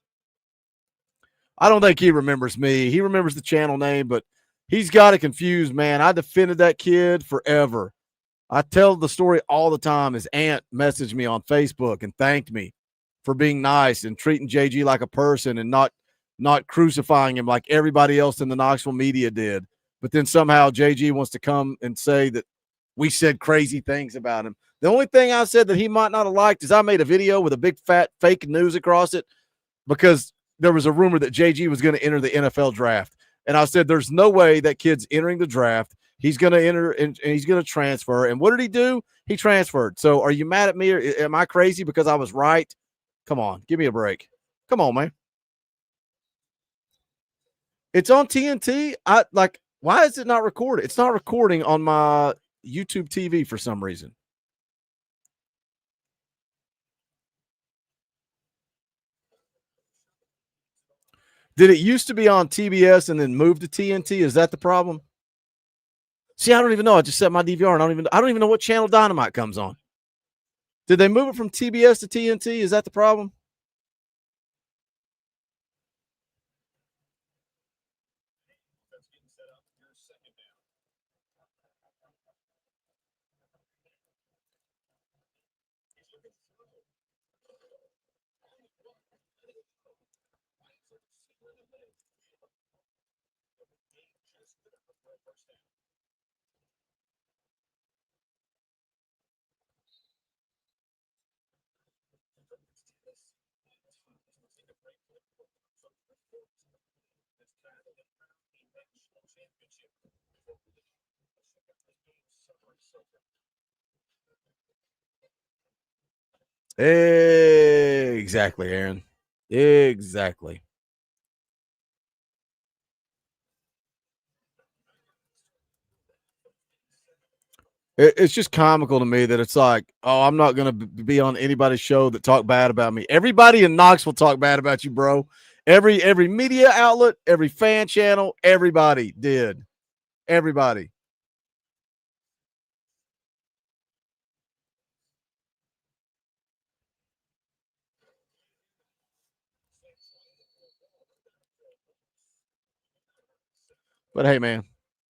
I don't think he remembers me. He remembers the channel name, but he's got it confused, man. I defended that kid forever. I tell the story all the time. His aunt messaged me on Facebook and thanked me for being nice and treating JG like a person and not crucifying him like everybody else in the Knoxville media did. But then somehow JG wants to come and say that we said crazy things about him. The only thing I said that he might not have liked is I made a video with a big fat fake news across it because there was a rumor that JG was going to enter the NFL draft. And I said, there's no way that kid's entering the draft. He's going to enter and he's going to transfer. And what did he do? He transferred. So are you mad at me or am I crazy because I was right? Come on, give me a break. Come on, man. It's on TNT. Why is it not recorded? It's not recording on my YouTube TV for some reason. Did it used to be on TBS and then move to TNT? Is that the problem? See, I don't even know. I just set my DVR and I don't even know what channel Dynamite comes on. Did they move it from TBS to TNT? Is that the problem? Exactly, Aaron. Exactly. It's just comical to me that it's like, oh, I'm not going to be on anybody's show that talk bad about me. Everybody in Knoxville talk bad about you, bro. Every media outlet, every fan channel, everybody did. Everybody. But hey, man,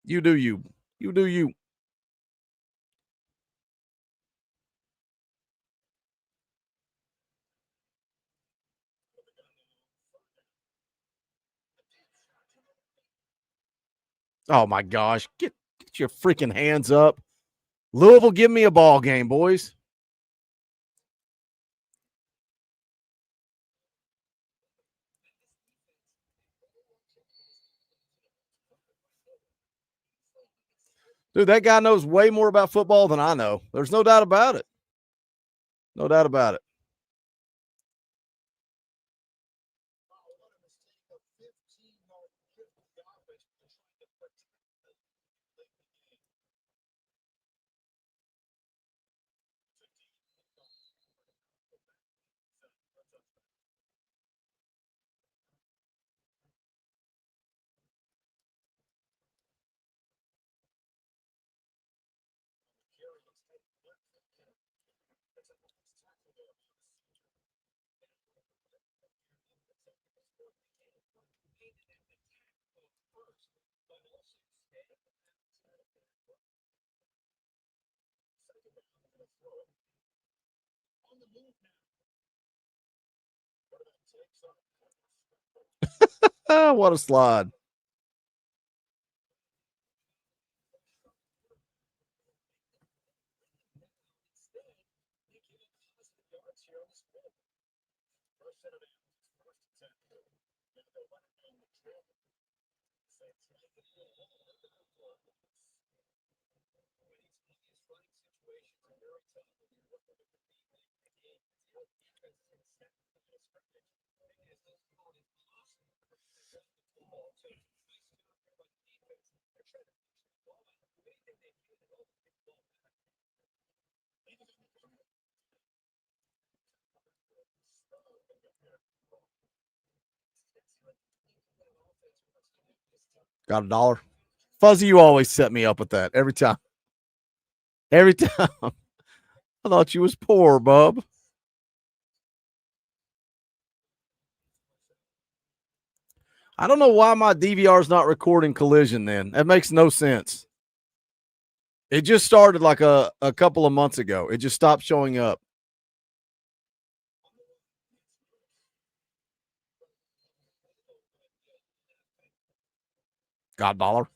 you do you. You do you. Oh my gosh. Get your freaking hands up. Louisville, give me a ball game, boys. Dude, that guy knows way more about football than I know. There's no doubt about it. No doubt about it. What a slide. Got $1. Fuzzy, you always set me up with that every time. Every time. I thought you was poor, bub. I don't know why my DVR is not recording Collision then. That makes no sense. It just started like a couple of months ago. It just stopped showing up. Got $1.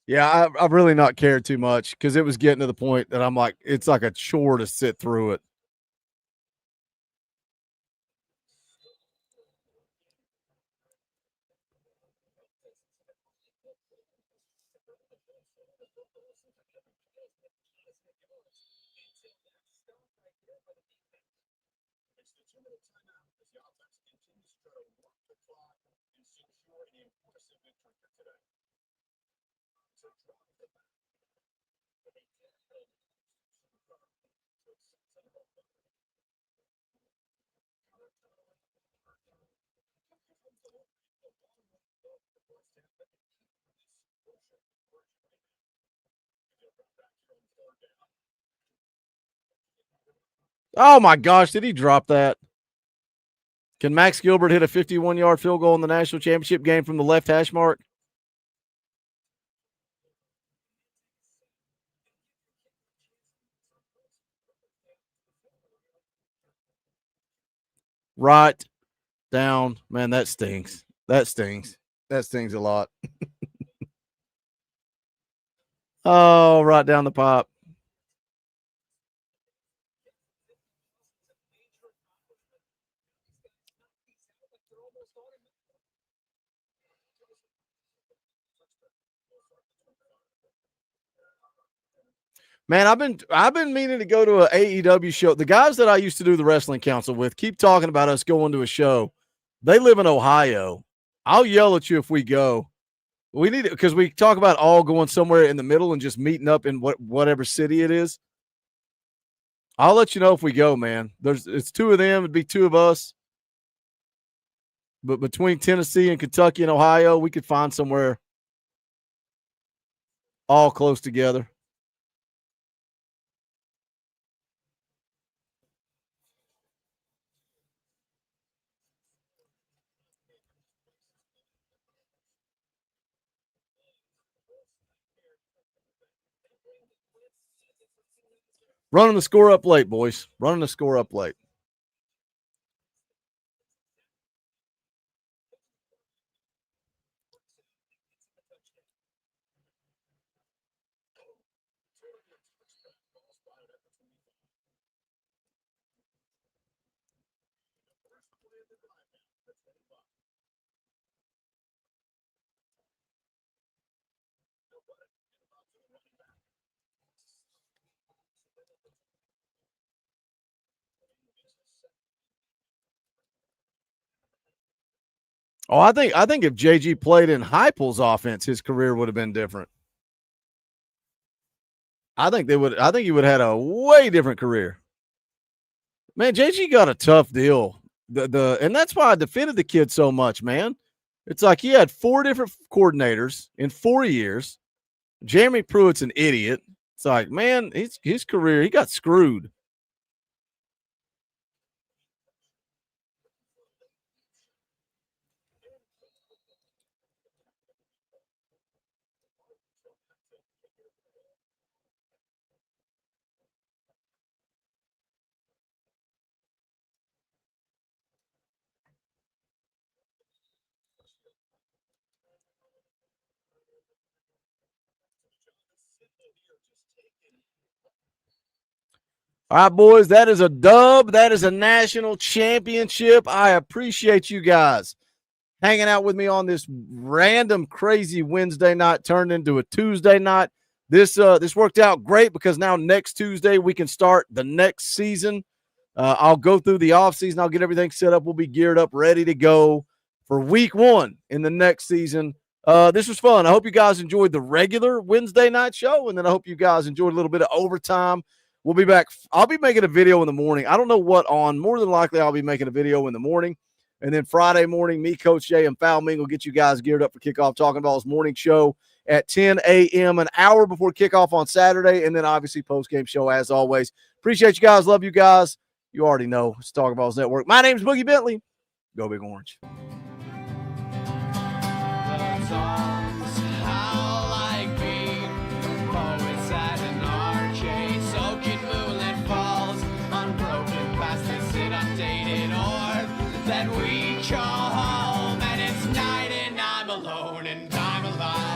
Yeah, I've really not cared too much because it was getting to the point that I'm like, it's like a chore to sit through it. Oh my gosh, did he drop that? Can Max Gilbert hit a 51-yard field goal in the national championship game from the left hash mark? Right down. Man, that stings. That stings. That stings a lot. Oh, right down the pipe. Man, I've been meaning to go to an AEW show. The guys that I used to do the wrestling council with keep talking about us going to a show. They live in Ohio. I'll yell at you if we go. We need it because we talk about all going somewhere in the middle and just meeting up in whatever city it is. I'll let you know if we go, man. It's two of them. It'd be two of us. But between Tennessee and Kentucky and Ohio, we could find somewhere all close together. Running the score up late, boys. Running the score up late. Oh, I think if JG played in Heupel's offense, his career would have been different. I think he would have had a way different career. Man, JG got a tough deal. And that's why I defended the kid so much, man. It's like he had 4 different coordinators in 4 years. Jeremy Pruitt's an idiot. It's like, man, his career, he got screwed. All right, boys, that is a dub. That is a national championship. I appreciate you guys hanging out with me on this random crazy Wednesday night turned into a Tuesday night. This worked out great because now next Tuesday we can start the next season. I'll go through the offseason. I'll get everything set up. We'll be geared up, ready to go for week 1 in the next season. This was fun. I hope you guys enjoyed the regular Wednesday night show, and then I hope you guys enjoyed a little bit of overtime. We'll be back. I'll be making a video in the morning. I don't know what on. More than likely, I'll be making a video in the morning. And then Friday morning, me, Coach Jay, and Foul Ming will get you guys geared up for Kickoff Talking Balls morning show at 10 a.m., an hour before kickoff on Saturday. And then obviously post-game show as always. Appreciate you guys. Love you guys. You already know. It's Talking Balls Network. My name's Boogie Bentley. Go Big Orange.
That we call home, and it's night and I'm alone and I'm alive.